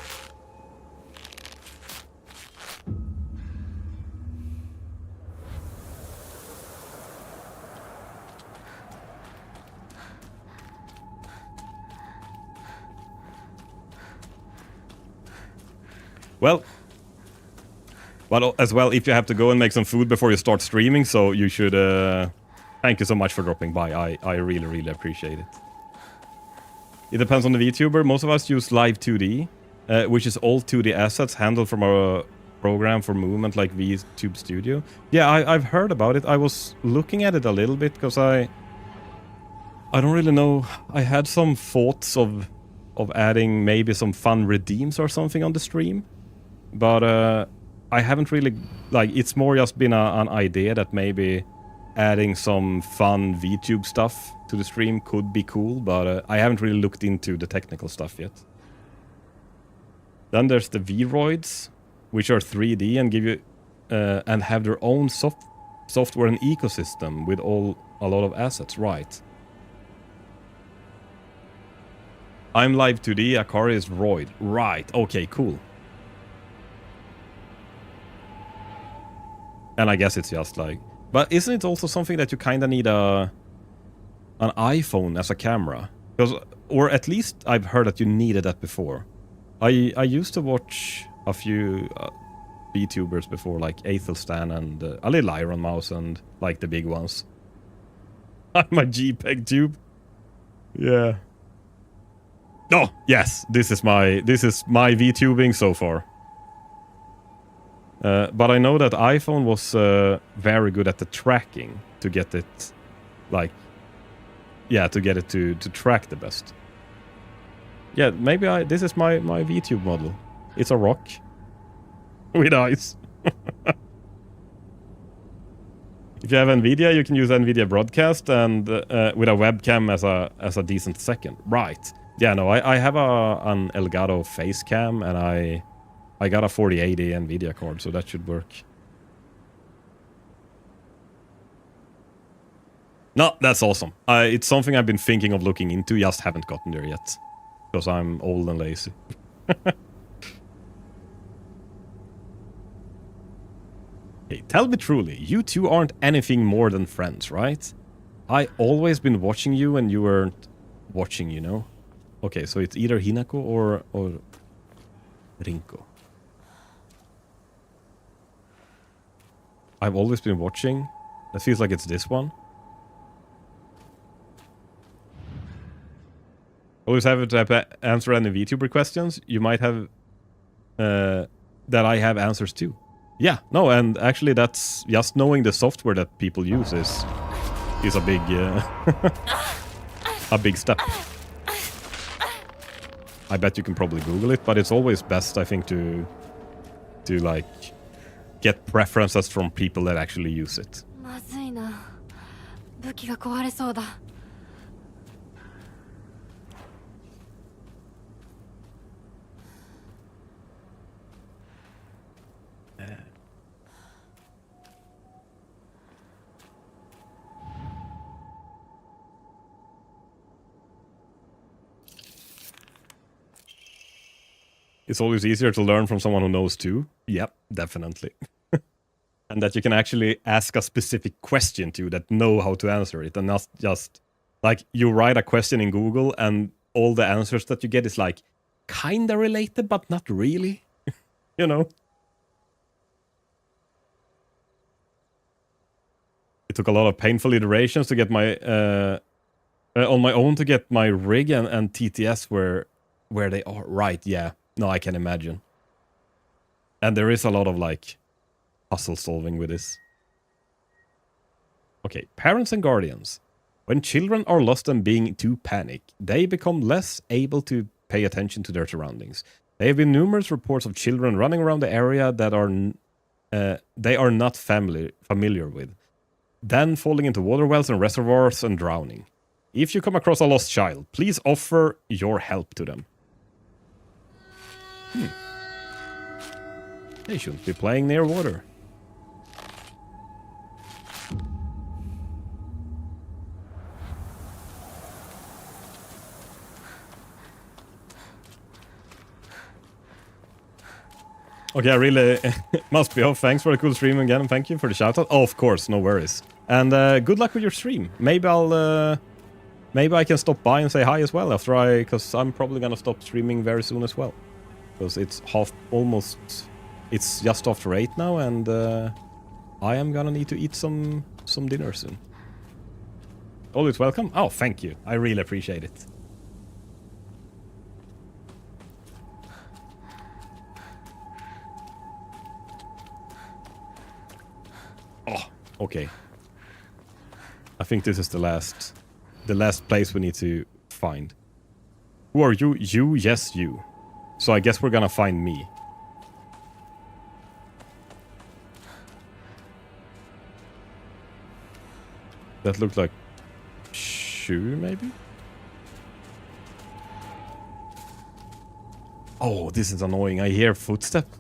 Well, as well, if you have to go and make some food before you start streaming, so you should... thank you so much for dropping by. I really, really appreciate it. It depends on the VTuber. Most of us use Live 2D, which is all 2D assets handled from a program for movement like VTube Studio. Yeah, I've heard about it. I was looking at it a little bit because I don't really know. I had some thoughts of adding maybe some fun redeems or something on the stream. But I haven't really... Like, it's more just been an idea that maybe adding some fun VTube stuff to the stream could be cool, but I haven't really looked into the technical stuff yet. Then there's the Vroids, which are 3D and give you and have their own software and ecosystem with a lot of assets, right? I'm Live 2D, Akari is Vroid. Right, okay, cool. And I guess it's just like... But isn't it also something that you kind of need a an iPhone as a camera, or at least I've heard that you needed that before. I used to watch a few VTubers before, like Athelstan and a little Iron Mouse and like the big ones. I'm a JPEG tube. Yeah. Oh yes, this is my VTubing so far. But I know that iPhone was very good at the tracking to get it, like, yeah, to get it to track the best. Yeah, maybe this is my VTube model. It's a rock with eyes. If you have NVIDIA, you can use NVIDIA Broadcast and with a webcam as a decent second. Right. Yeah, no, I have an Elgato face cam and I got a 4080 NVIDIA card, so that should work. No, that's awesome. It's something I've been thinking of looking into, just haven't gotten there yet. Because I'm old and lazy. Hey, tell me truly, you two aren't anything more than friends, right? I always been watching you and you weren't watching, you know? Okay, so it's either Hinako or Rinko. I've always been watching. That feels like it's this one. Always have to answer any VTuber questions. You might have that I have answers to. Yeah, no, and actually that's just knowing the software that people use is a big a big step. I bet you can probably Google it, but it's always best, I think, to like get preferences from people that actually use it. まずいな。武器が壊れそうだ。It's always easier to learn from someone who knows too. Yep, definitely. And that you can actually ask a specific question to that know how to answer it, and not just like you write a question in Google and all the answers that you get is like kinda related but not really. You know? It took a lot of painful iterations to get my on my own to get my rig and TTS where they are. Right, yeah. No, I can imagine. And there is a lot of like puzzle solving with this. Okay, parents and guardians. When children are lost and being too panicked, they become less able to pay attention to their surroundings. There have been numerous reports of children running around the area that they are not familiar with, then falling into water wells and reservoirs and drowning. If you come across a lost child, please offer your help to them. They shouldn't be playing near water. Okay, I really must be off. Thanks for the cool stream again, and thank you for the shoutout. Oh, of course, no worries. And good luck with your stream. Maybe I can stop by and say hi as well after because I'm probably gonna stop streaming very soon as well. Because it's it's just after 8 now, and I am gonna need to eat some dinner soon. Always welcome. Oh, thank you. I really appreciate it. Oh, okay. I think this is the last place we need to find. Who are you? You, yes, you. So I guess we're gonna find me. That looked like Shu, maybe? Oh, this is annoying. I hear footsteps.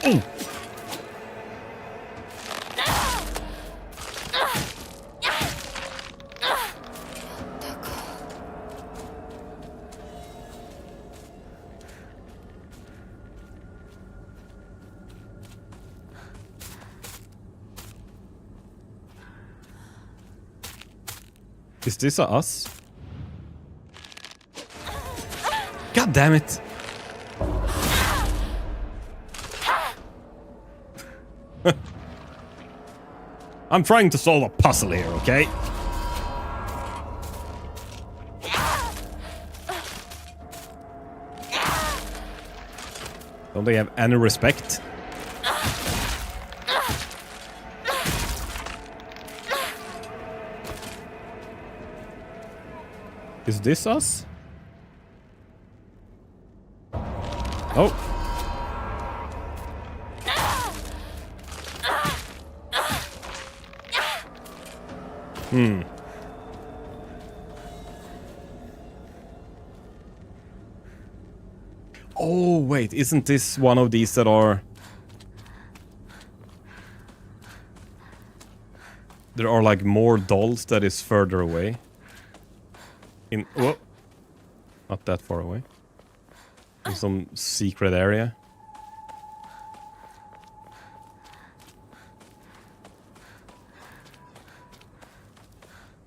Oh! Is this a us? God damn it! I'm trying to solve a puzzle here, okay? Don't they have any respect? Is this us? Oh. Hmm. Oh, wait, isn't this one of these that are... There are like more dolls that is further away. In... Whoa. Not that far away. In some secret area.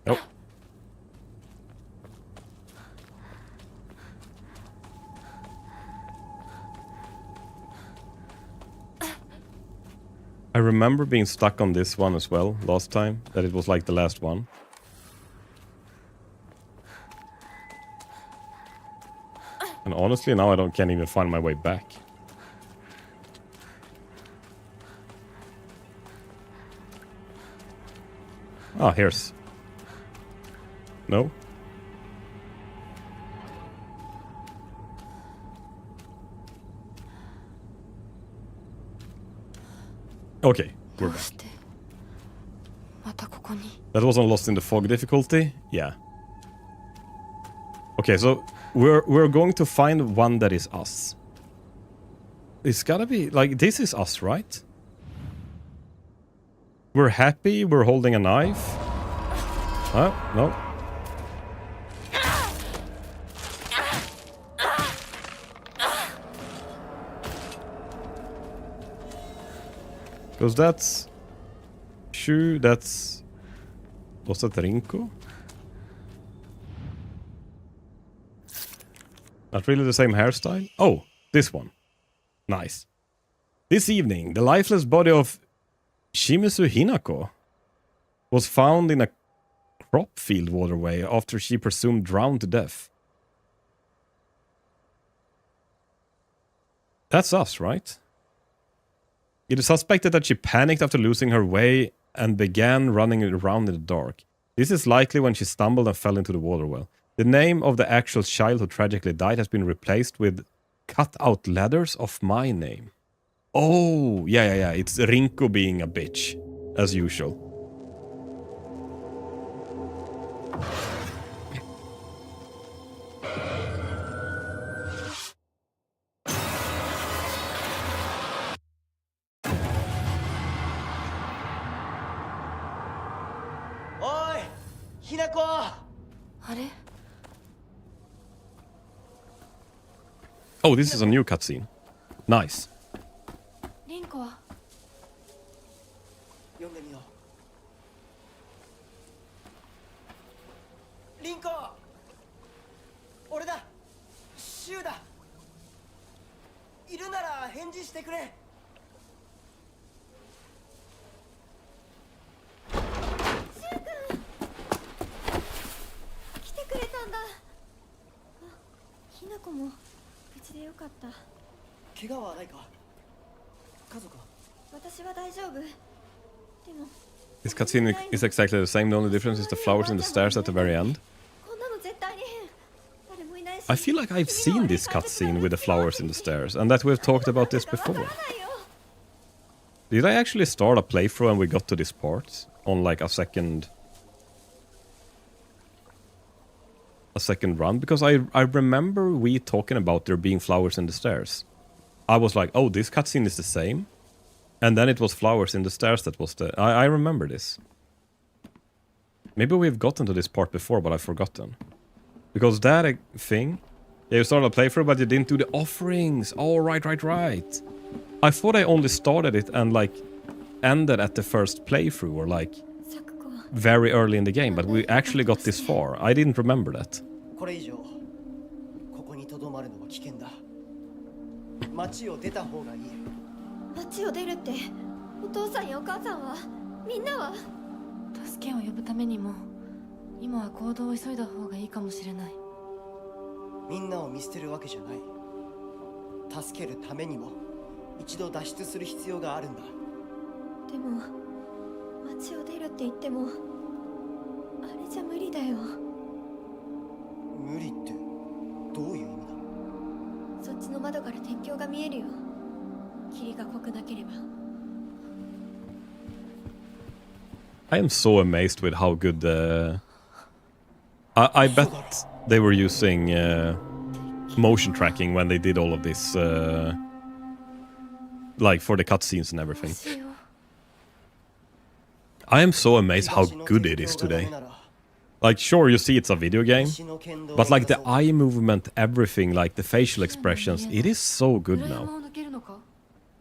Nope. I remember being stuck on this one as well last time, that it was like the last one. And honestly, now I can't even find my way back. Ah, here's... No? Okay, we're back. That wasn't Lost in the Fog difficulty? Yeah. Okay, so we're going to find one that is us. It's gotta be... Like, this is us, right? We're happy, we're holding a knife. Oh, no. Because that's... Shu, that's... Was that Rinko? Not really the same hairstyle? Oh, this one. Nice. This evening, the lifeless body of Shimizu Hinako was found in a crop field waterway after she presumed drowned to death. That's us, right? It is suspected that she panicked after losing her way and began running around in the dark. This is likely when she stumbled and fell into the water well. The name of the actual child who tragically died has been replaced with cut out letters of my name. Oh, yeah. It's Rinko being a bitch, as usual. Oi! Hinako! Oh, this is a new cutscene. Nice. リンコは読んでみよう。リンコ！俺だ！シュウだ！いるなら返事してくれ！来てくれたんだ。ひなこも無事でよかった。怪我はないか？家族は？私は大丈夫。でも This cutscene is exactly the same, the only difference is the flowers in the stairs at the very end. こんなの絶対に変。誰もいないし。 I feel like I've seen this cutscene with the flowers in the stairs, and that we've talked about this before. Did I actually start a playthrough and we got to this part on like a second run? Because I remember we talking about there being flowers in the stairs. I was like, oh, this cutscene is the same. And then it was flowers in the stairs that was the... I remember this. Maybe we've gotten to this part before, but I've forgotten. Because that thing... Yeah, you started a playthrough, but you didn't do the offerings. Oh, right. I thought I only started it and, like, ended at the first playthrough, or, like, very early in the game, but we actually got this far. I didn't remember that. これ以上ここにとどまるのは危険だ。町を出た方がいい。町を出るってお父さんやお母さんはみんなは助けを呼ぶためにも今は行動を急いだ方がいいかもしれない。みんなを見捨てるわけじゃない。助けるためにも一度脱出する必要があるんだ。でも町を出るって言ってもあれじゃ無理だよ。無理ってどういう意味だ。そっちの窓から鉄橋が見えるよ。霧が濃くなければ。I am so amazed with how good I bet they were using motion tracking when they did all of this, like for the cutscenes and everything. I am so amazed how good it is today. Like, sure, you see it's a video game, but like the eye movement, everything, like the facial expressions, it is so good now.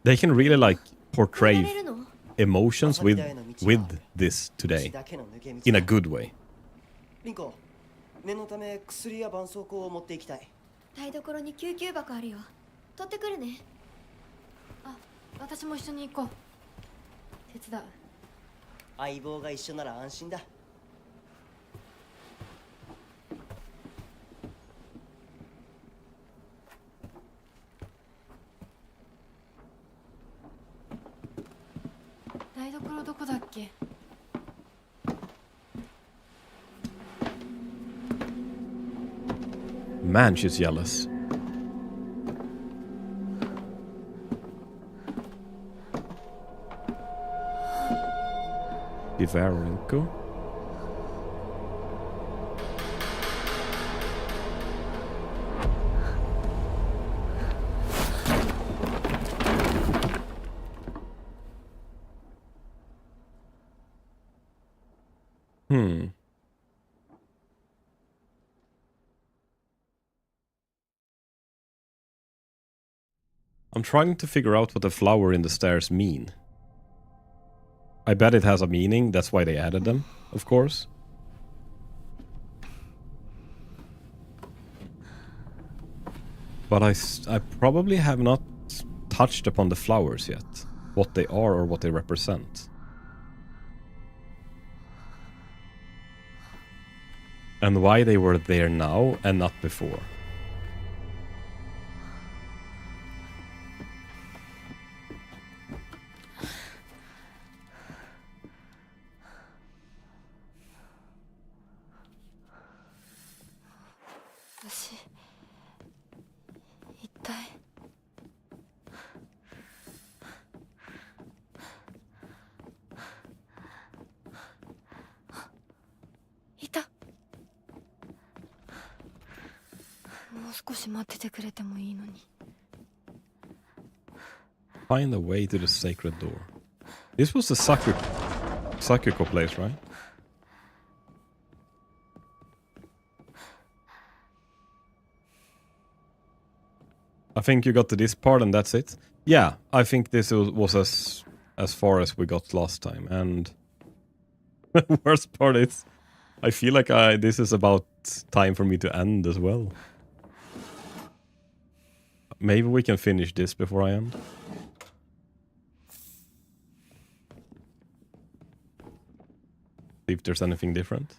They can really like portray emotions with this today in a good way. リンコ、念のため薬や絆創膏を持っていきたい。台所に救急箱あるよ。取ってくるね。あ、私も一緒に行こう。手伝う。相棒が一緒なら安心だ。台所どこだっけMan, she's jealous. Ivarenko. I'm trying to figure out what the flower in the stairs mean. I bet it has a meaning, that's why they added them, of course. But I probably have not touched upon the flowers yet. What they are or what they represent. And why they were there now and not before. Find a way to the sacred door. This was the Sakuko place, right? I think you got to this part and that's it. Yeah, I think this was as far as we got last time. And the worst part is, I feel like this is about time for me to end as well. Maybe we can finish this before I end. See if there's anything different.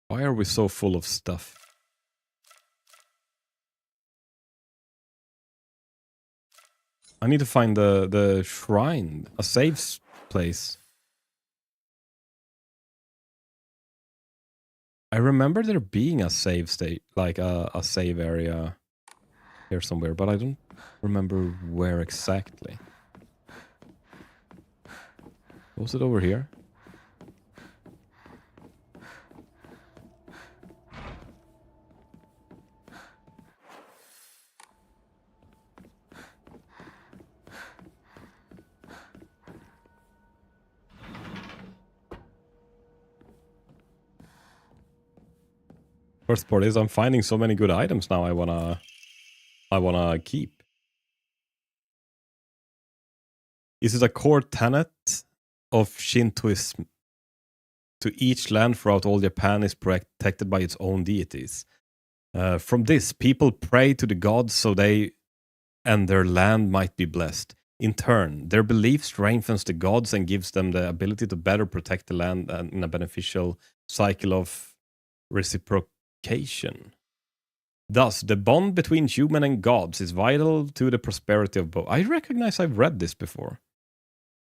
Why are we so full of stuff? I need to find the shrine, a save place. I remember there being a save state, like a save area here somewhere, but I don't remember where exactly. Was it over here? First part is I'm finding so many good items now I wanna keep. Is it a core tenet of Shintoism to each land throughout all Japan is protected by its own deities? From this, people pray to the gods so they and their land might be blessed. In turn, their belief strengthens the gods and gives them the ability to better protect the land and in a beneficial cycle of reciprocation. Thus, the bond between human and gods is vital to the prosperity of both. I recognize I've read this before.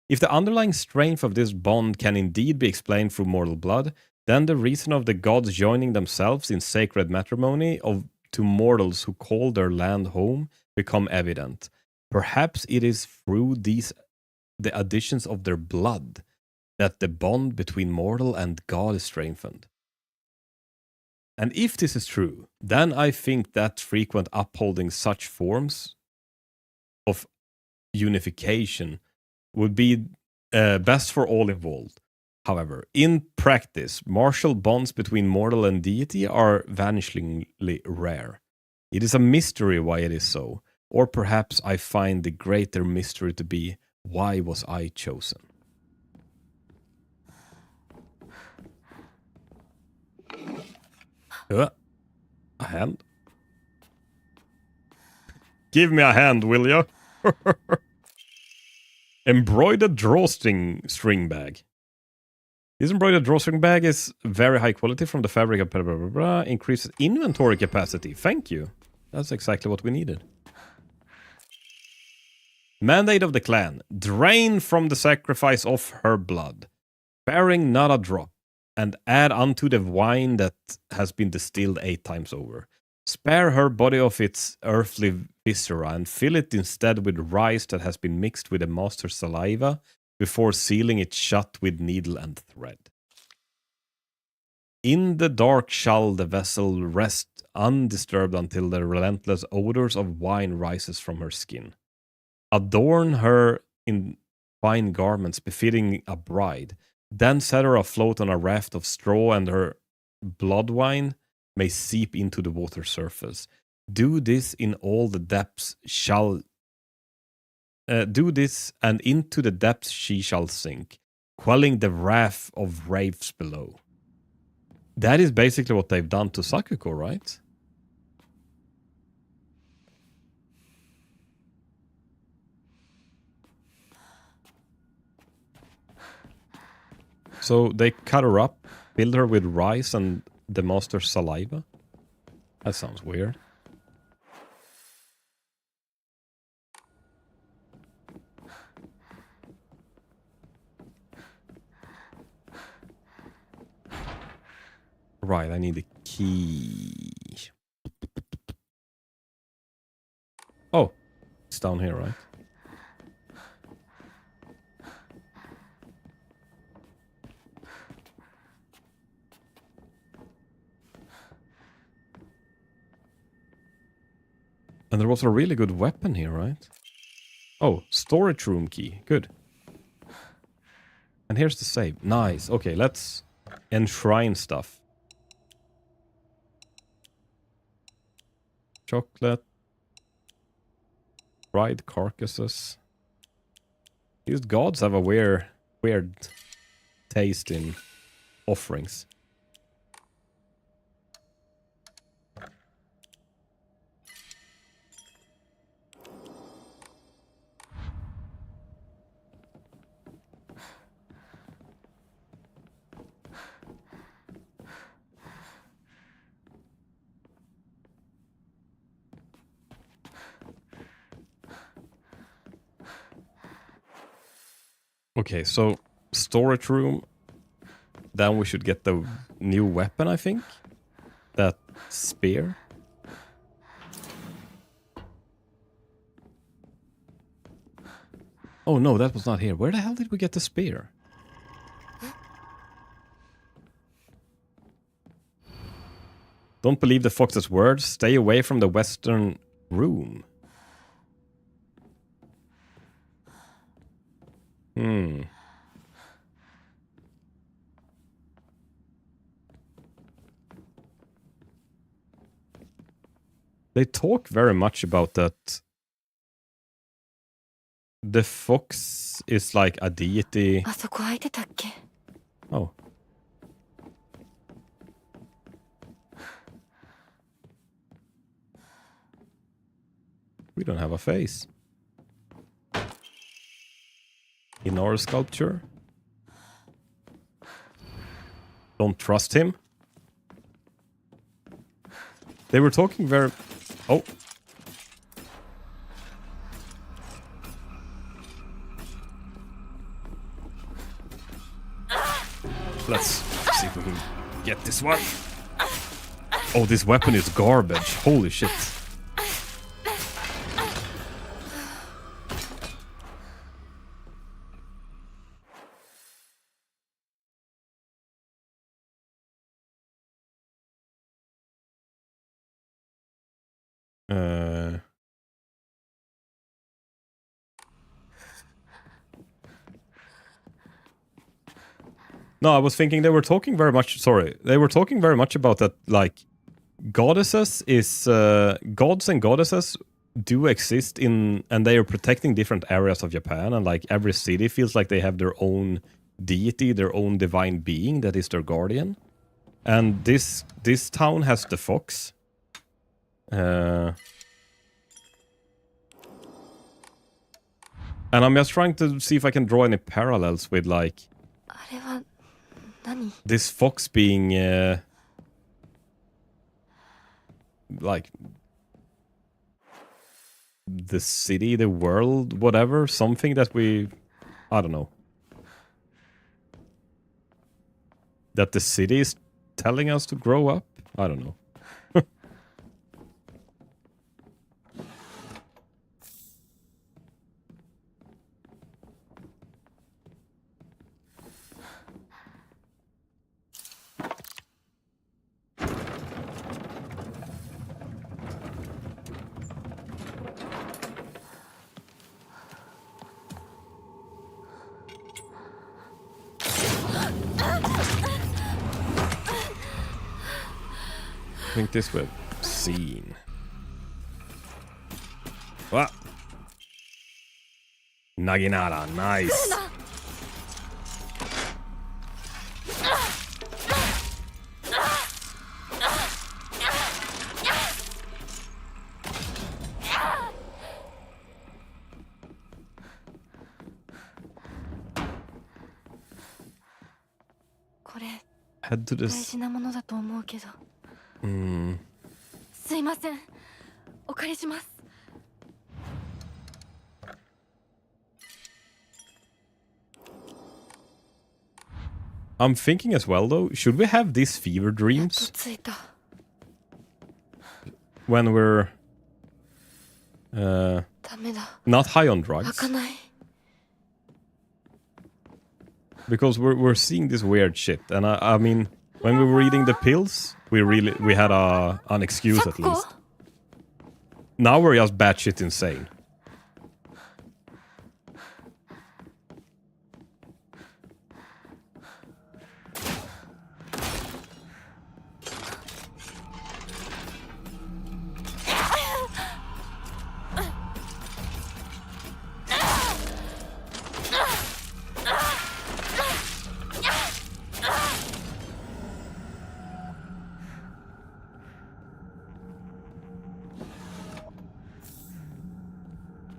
If the underlying strength of this bond can indeed be explained through mortal blood, then the reason of the gods joining themselves in sacred matrimony to mortals who call their land home become evident. Perhaps it is through the additions of their blood that the bond between mortal and God is strengthened. And if this is true, then I think that frequent upholding such forms of unification would be best for all involved. However, in practice, martial bonds between mortal and deity are vanishingly rare. It is a mystery why it is so, or perhaps I find the greater mystery to be why was I chosen? A hand? Give me a hand, will you? Embroidered drawstring bag. This embroidered drawstring bag is very high quality from the fabric of blah, blah, blah, blah, increases inventory capacity. Thank you. That's exactly what we needed. Mandate of the clan. Drain from the sacrifice of her blood, sparing not a drop, and add unto the wine that has been distilled 8 times over. Spare her body of its earthly viscera and fill it instead with rice that has been mixed with the master's saliva before sealing it shut with needle and thread. In the dark shall the vessel rest undisturbed until the relentless odors of wine rises from her skin. Adorn her in fine garments befitting a bride, then set her afloat on a raft of straw and her blood wine may seep into the water surface. Do this in all the depths shall... do this, and into the depths she shall sink, quelling the wrath of wraiths below. That is basically what they've done to Sakuko, right? So they cut her up, filled her with rice and the master's saliva? That sounds weird. Right, I need a key. Oh, it's down here, right? And there was a really good weapon here, right? Oh, storage room key. Good. And here's the save. Nice. Okay, let's enshrine stuff. Chocolate. Fried carcasses. These gods have a weird taste in offerings. Okay, so storage room. Then we should get the new weapon, I think. That spear. Oh no, that was not here. Where the hell did we get the spear? Don't believe the fox's words. Stay away from the western room. They talk very much about that. The fox is like a deity. あそこ空いてたっけ Oh. We don't have a face. In our sculpture. Don't trust him. They were talking very... Oh. Let's see if we can get this one. Oh, this weapon is garbage. Holy shit. No, I was thinking they were talking very much... Sorry. They were talking very much about that, like, goddesses is... gods and goddesses do exist in... And they are protecting different areas of Japan. And, like, every city feels like they have their own deity, their own divine being that is their guardian. And this town has the fox. And I'm just trying to see if I can draw any parallels with, like... あれは何 This fox being like the city, the world, whatever, something that we, I don't know, that the city is telling us to grow up. I don't know. I think this we've seen. What? Naginata, nice. Head to 大 this. 事なものだと思うけど Hmm. すいませんお借りします I'm thinking as well, though, should we have these fever やっと dreams 着いた when we're ダメだ not high on 開 drugs? かない Because we're seeing this weird shit, and I mean, when we were reading the pills, we had an excuse at 咲子 least. Now we're just batshit insane.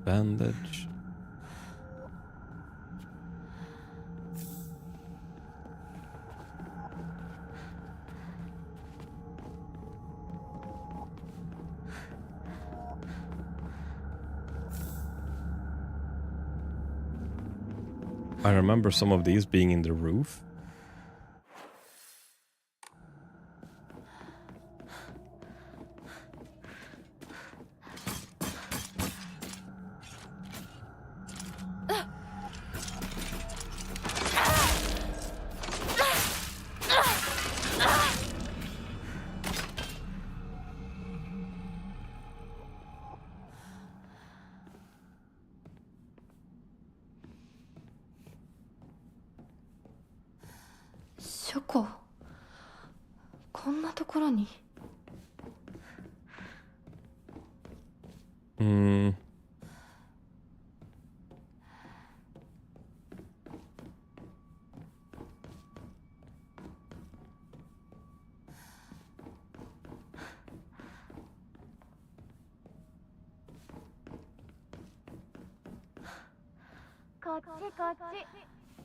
Bandage. I remember some of these being in the roof.「書庫こんなところに」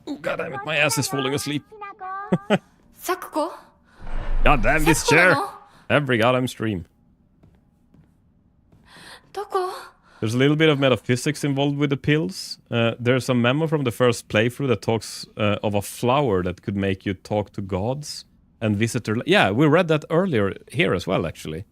Oh, god damn it, my ass is falling asleep. サクコ God damn this サクコな chair! の Every goddamn stream. どこ There's a little bit of metaphysics involved with the pills. There's a memo from the first playthrough that talks of a flower that could make you talk to gods and visit their... Yeah, we read that earlier here as well, actually.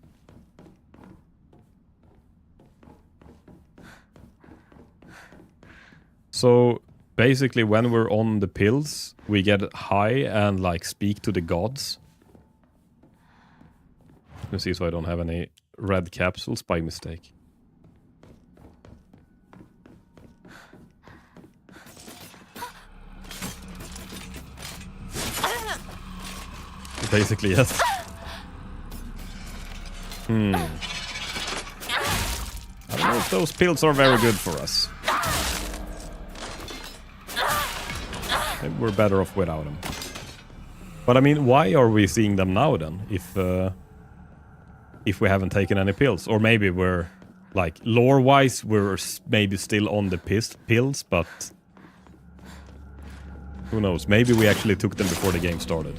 So, basically, when we're on the pills, we get high and, like, speak to the gods. Let me see so I don't have any red capsules by mistake. Basically, yes. I don't know if those pills are very good for us. Maybe we're better off without them. But I mean, why are we seeing them now then? If we haven't taken any pills, or maybe we're like lore-wise, we're maybe still on the pills, but who knows? Maybe we actually took them before the game started.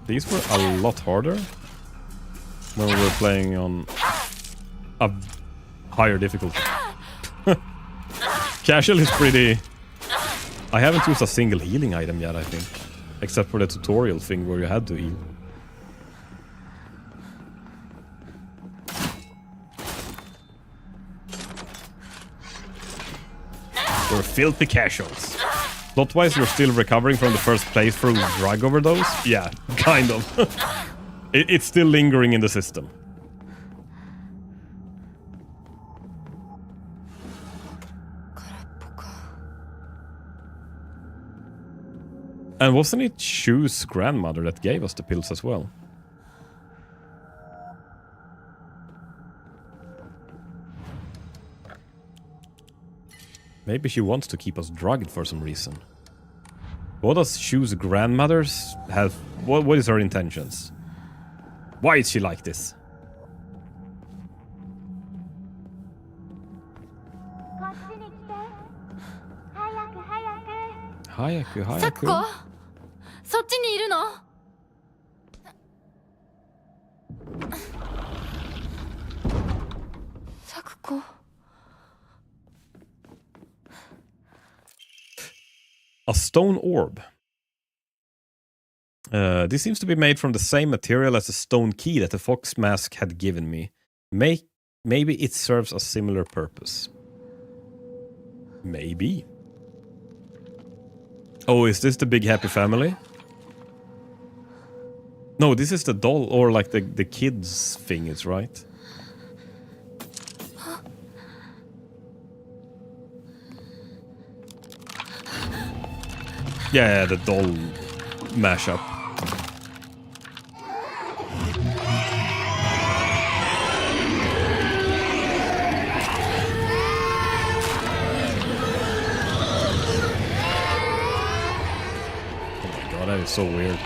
These were a lot harder when we were playing on a higher difficulty. Casual is pretty... I haven't used a single healing item yet, I think. Except for the tutorial thing where you had to heal. We're filthy casuals. Plot-wise, you're still recovering from the first playthrough drug overdose? Yeah, kind of. It's still lingering in the system. And wasn't it Shu's grandmother that gave us the pills as well? Maybe she wants to keep us drugged for some reason. What does Shu's grandmother have? What is her intentions? Why is she like this? Hayaku, Hayaku. サクコそっちにいるの サクコ A stone orb. This seems to be made from the same material as the stone key that the fox mask had given me. Maybe it serves a similar purpose. Maybe. Oh, is this the big happy family? No, this is the doll, or like the kids thing is right. Yeah, the doll mashup. Oh my god, that is so weird.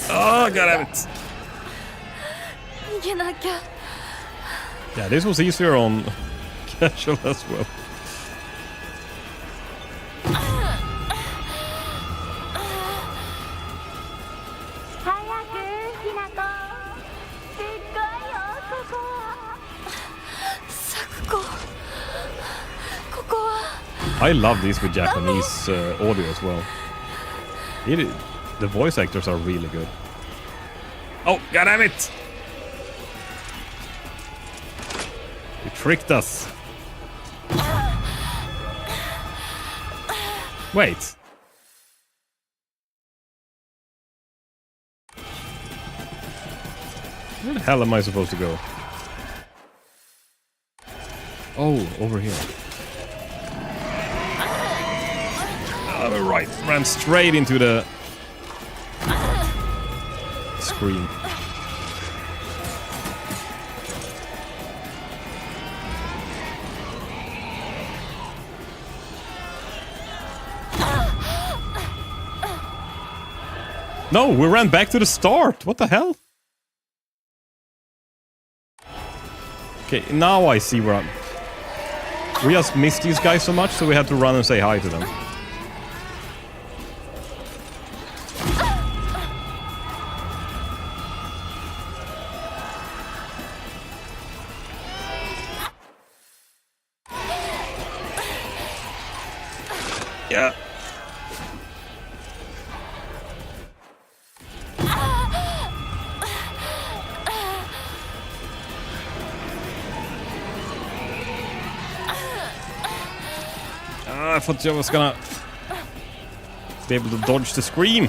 Oh, god damn it. 逃げなきゃ Yeah, this was easier on casual as well. I love these with Japanese audio as well. The voice actors are really good. Oh, god damn it! You tricked us. Wait. Where the hell am I supposed to go? Oh, over here. Oh, right. Ran straight into the screen. No, we ran back to the start. What the hell? Okay, now I see where I'm... We just missed these guys so much, so we had to run and say hi to them. Yeah. I thought I was gonna be able to dodge the scream.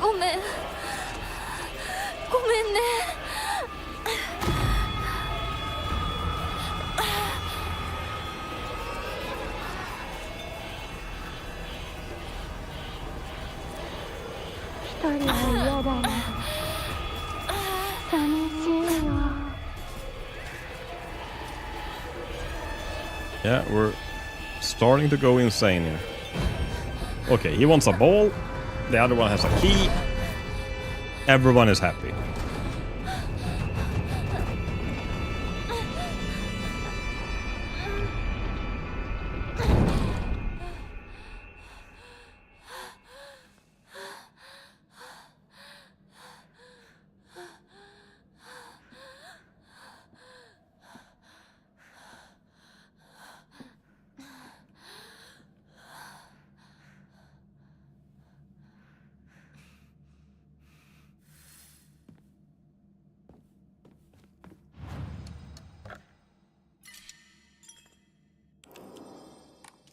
ごめんごめんね一人は嫌だな寂しいよ Yeah, we're starting to go insane here. Okay, he wants a ball. The other one has a key. Everyone is happy.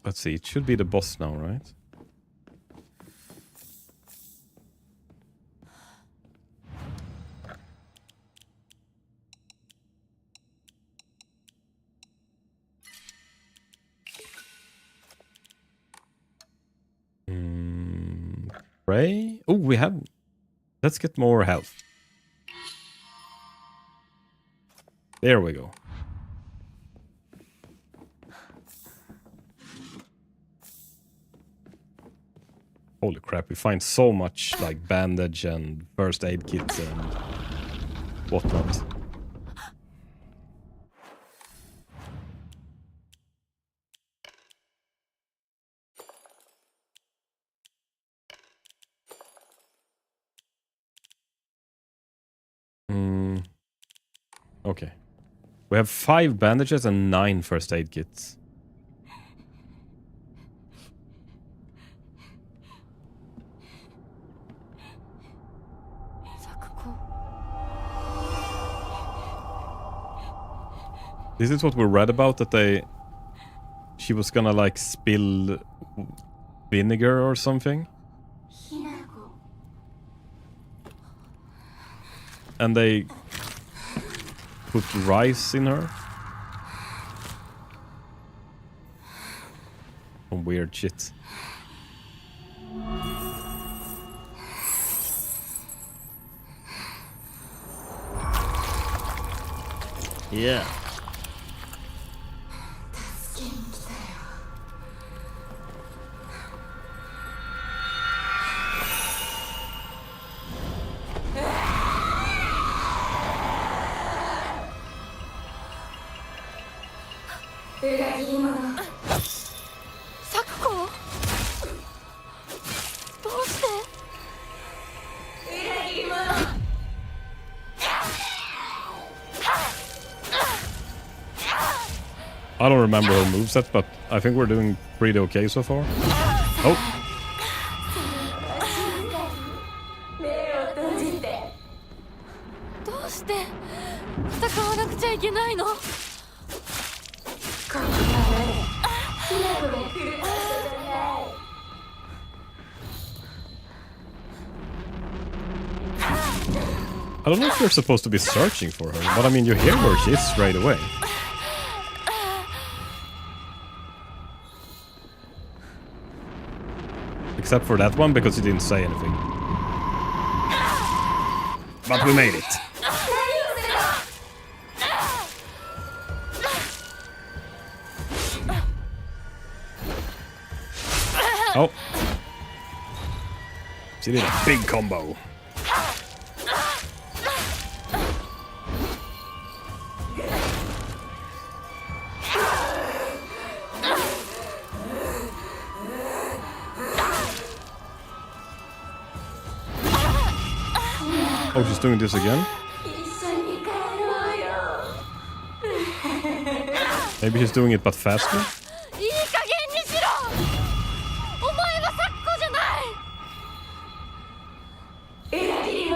Let's see, it should be the boss now, right? Pray? Oh, we have... Let's get more health. There we go. Holy crap, we find so much like bandage and first aid kits and whatnot. Okay. We have 5 bandages and 9 first aid kits. This is what we read about, that she was gonna like spill vinegar or something. And they put rice in her. Some weird shit. Yeah. I don't remember her moveset, but I think we're doing pretty okay so far. Oh. I don't know if you're supposed to be searching for her, but I mean, you hear where she is straight away. Except for that one, because he didn't say anything. But we made it. Oh. She did a big combo. Oh, she's doing this again? Maybe he's doing it but faster? いい加減にしろ。お前はサッコじゃない。裏切り者。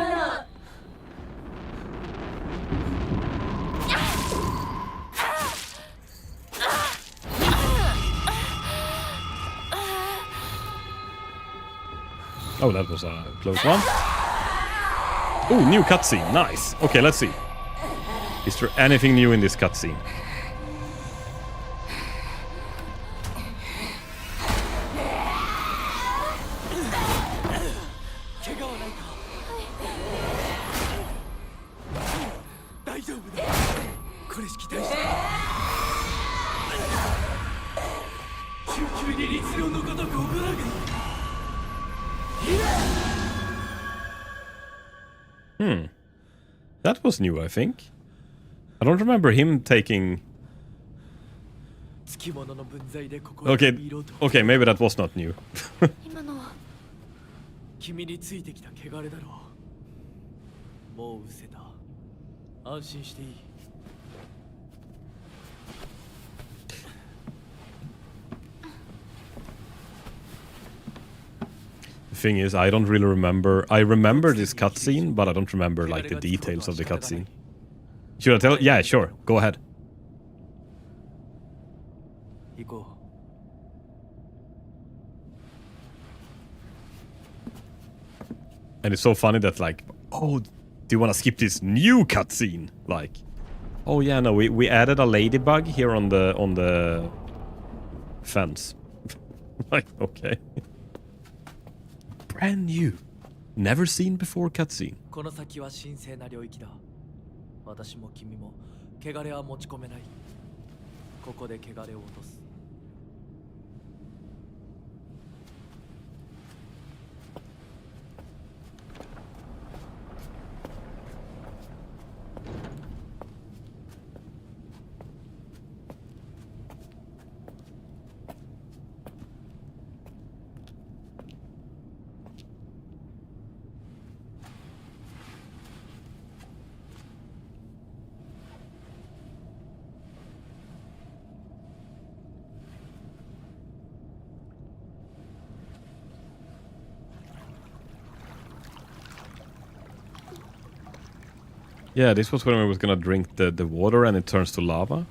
Oh, that was a close one. Oh, new cutscene. Nice. Okay, let's see. Is there anything new in this cutscene? That was new, I think. I don't remember him taking... Okay, maybe that was not new. 今のは。君についてきた汚れだろう。もう失せた。安心していい。The thing is, I don't really remember. I remember this cutscene, but I don't remember like the details of the cutscene. Should I tell? Yeah, sure. Go ahead. And it's so funny that like, oh, do you want to skip this new cutscene? Like, oh yeah, no, we added a ladybug here on the fence. Like, okay. Brand new. Never seen before cutscene. この先は神聖な領域だ。私も君も汚れは持ち込めない。ここで汚れを落とす。Yeah, this was when I was gonna drink the water and it turns to lava.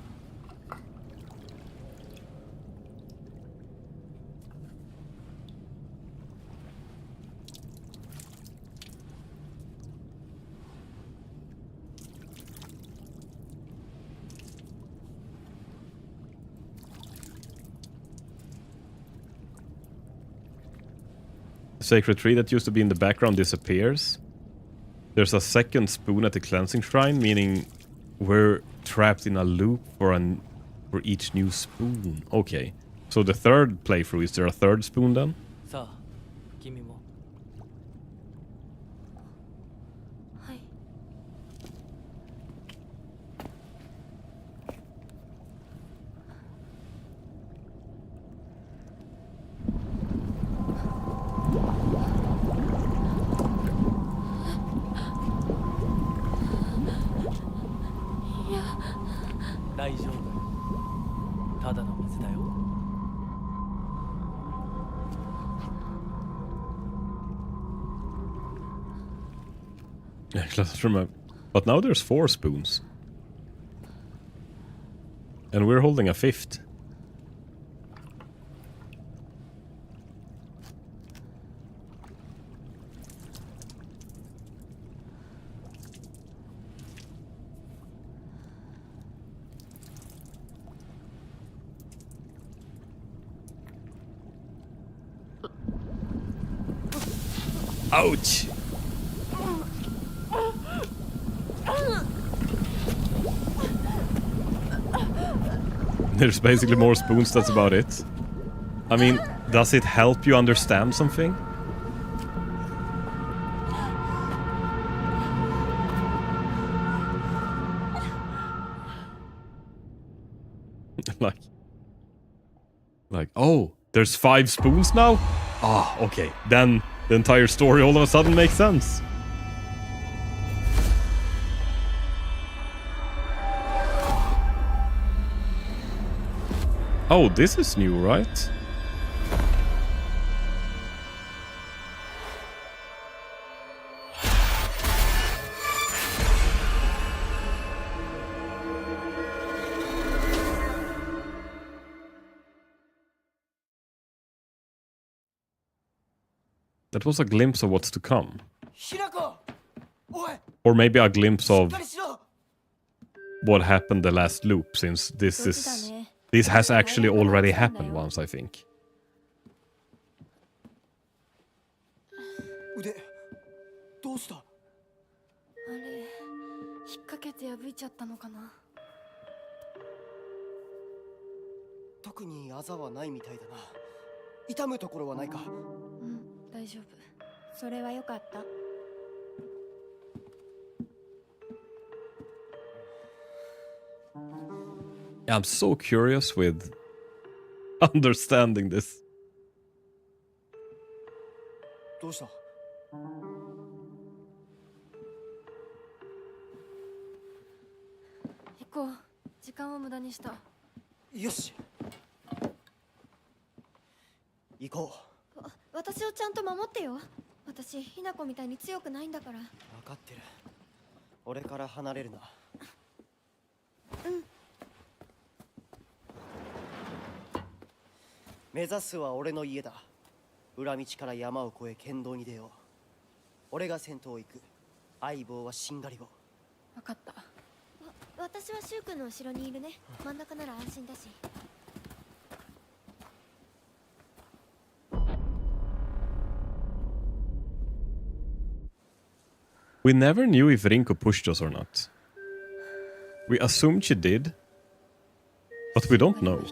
The sacred tree that used to be in the background disappears. There's a second spoon at the cleansing shrine, meaning we're trapped in a loop for each new spoon. Okay. So the third playthrough, is there a third spoon then? さあ、君も。はい。大丈夫。ただの水だよ。Actually, I don't remember. But now there's 4 spoons. And we're holding a 5th. Ouch! There's basically more spoons, that's about it. I mean, Does it help you understand something? like, oh, there's 5 spoons now? Ah, okay. Then the entire story all of a sudden makes sense. Oh, this is new, right? That was a glimpse of what's to come. Or maybe a glimpse of what happened the last loop, since this has actually already happened once, I think. 腕どうした？あれ引っ掛けて破いちゃったのかな。特にあざはないみたいだな。痛むところはないか？うん、大丈夫。それは良かった。I'm so curious with understanding this. どうした？行こう。時間を無駄にした。よし。行こう。私をちゃんと守ってよ。私、ひなこみたいに強くないんだから。分かってる。俺から離れるな。うん。目指すは俺の家だ。裏道から山を越え県道に出よう。俺が先頭を行く。相棒はしんがりを。分かった。私はシュウ君の後ろにいるね。真ん中なら安心だし。We never knew if Rinko pushed us or not. We assumed she did, but we don't know.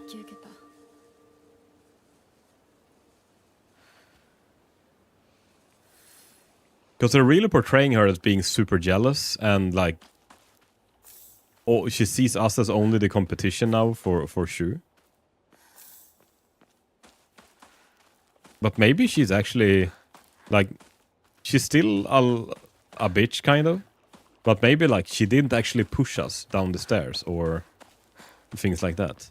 Because they're really portraying her as being super jealous and like, oh, she sees us as only the competition now for Shu. But maybe she's actually like, she's still a bitch kind of, but maybe like she didn't actually push us down the stairs or things like that.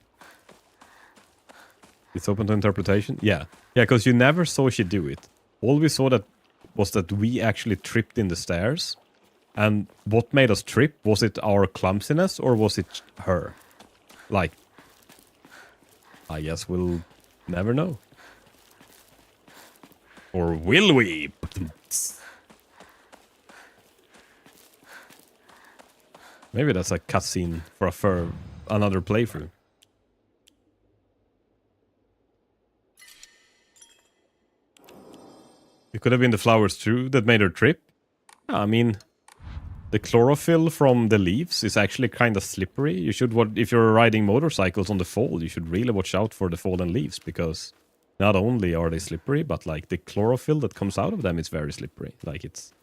It's open to interpretation. Yeah, because you never saw she do it. All we saw that was that we actually tripped in the stairs. And what made us trip? Was it our clumsiness or was it her? Like, I guess we'll never know. Or will we? Maybe that's a cutscene for another playthrough. It could have been the flowers too that made her trip. I mean, the chlorophyll from the leaves is actually kind of slippery. You should, if you're riding motorcycles on the fall, you should really watch out for the fallen leaves, because not only are they slippery, but like the chlorophyll that comes out of them is very slippery. Like it's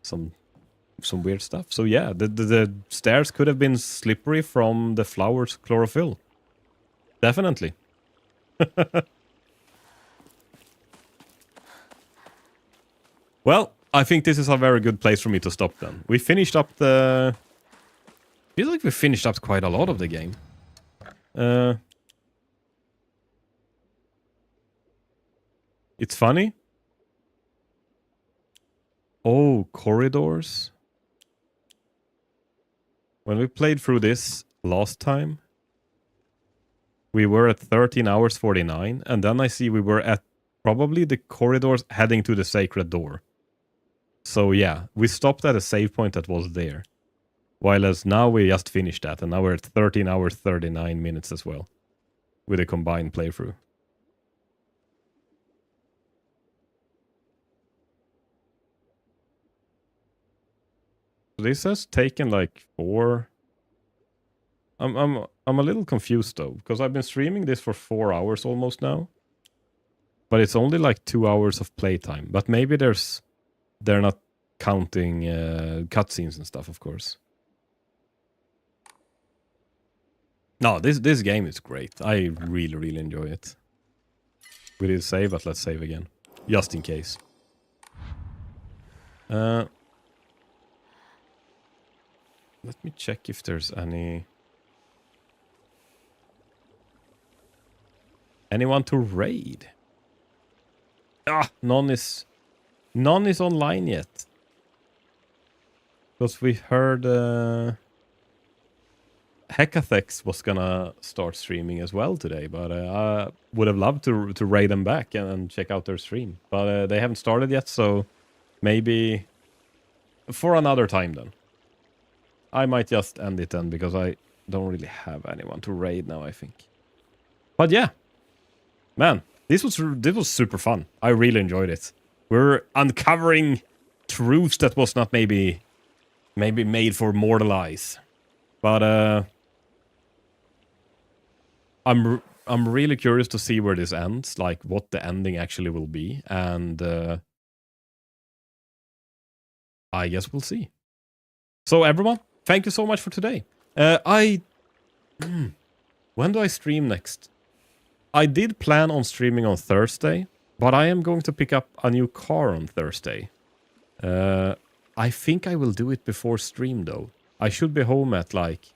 some weird stuff. So yeah, the stairs could have been slippery from the flowers' chlorophyll. Definitely. Well, I think this is a very good place for me to stop then. We finished up the... I feel like we finished up quite a lot of the game. It's funny. Oh, corridors. When we played through this last time, we were at 13 hours 49, and then I see we were at probably the corridors heading to the sacred door. So yeah, we stopped at a save point that was there. While as now we just finished that, and now we're at 13 hours 39 minutes as well. With a combined playthrough. This has taken like 4... I'm a little confused though, because I've been streaming this for 4 hours almost now. but it's only like 2 hours of playtime. But maybe they're not counting cutscenes and stuff, of course. No, this game is great. I really enjoy it. We did save, but let's save again, just in case. Let me check if there's anyone to raid. None is online yet. Because we heard Hecathex was gonna start streaming as well today, but I would have loved to raid them back and check out their stream. But they haven't started yet, so maybe for another time then. I might just end it then, because I don't really have anyone to raid now, I think. But yeah, man, this was super fun. I really enjoyed it. We're uncovering truths that was not maybe made for mortal eyes. But I'm really curious to see where this ends, like what the ending actually will be, and I guess we'll see. So everyone, thank you so much for today. When do I stream next? I did plan on streaming on Thursday, but I am going to pick up a new car on Thursday. I think I will do it before stream though. I should be home at like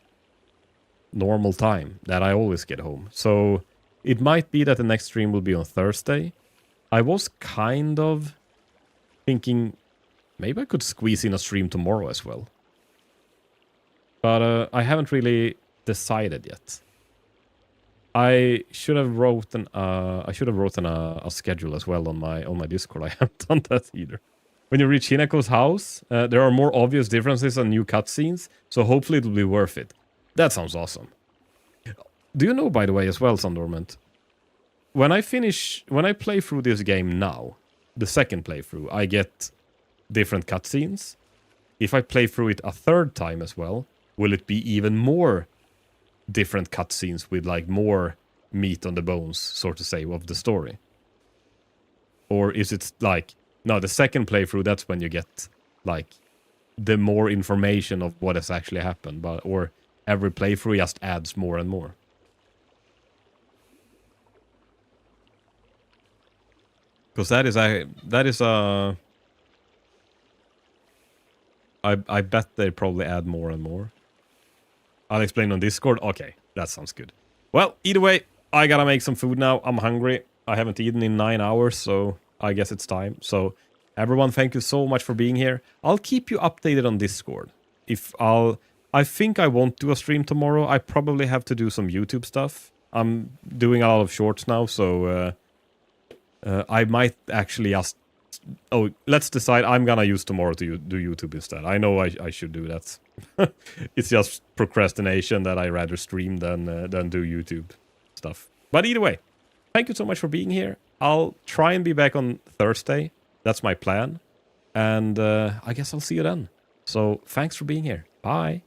normal time that I always get home. So it might be that the next stream will be on Thursday. I was kind of thinking maybe I could squeeze in a stream tomorrow as well. But I haven't really decided yet. I should have written a schedule as well on my Discord. I haven't done that either. When you reach Hinako's house, there are more obvious differences and new cutscenes, so hopefully it'll be worth it. That sounds awesome. Do you know, by the way, as well, Sundorment, when I play through this game now, the second playthrough, I get different cutscenes. If I play through it a third time as well, will it be even more different cutscenes with like more meat on the bones, so to say, of the story? Or is it like, no, the second playthrough, that's when you get like the more information of what has actually happened, or every playthrough just adds more and more? Because I bet they probably add more and more. I'll explain on Discord. Okay, that sounds good. Well, either way, I gotta make some food now. I'm hungry. I haven't eaten in 9 hours, so I guess it's time. So, everyone, thank you so much for being here. I'll keep you updated on Discord. I think I won't do a stream tomorrow. I probably have to do some YouTube stuff. I'm doing a lot of shorts now, so I might actually just... Oh, let's decide I'm gonna use tomorrow to do YouTube instead. I know I should do that. It's just procrastination that I rather stream than do YouTube stuff. But either way, thank you so much for being here. I'll try and be back on Thursday. That's my plan. And I guess I'll see you then. So thanks for being here. Bye.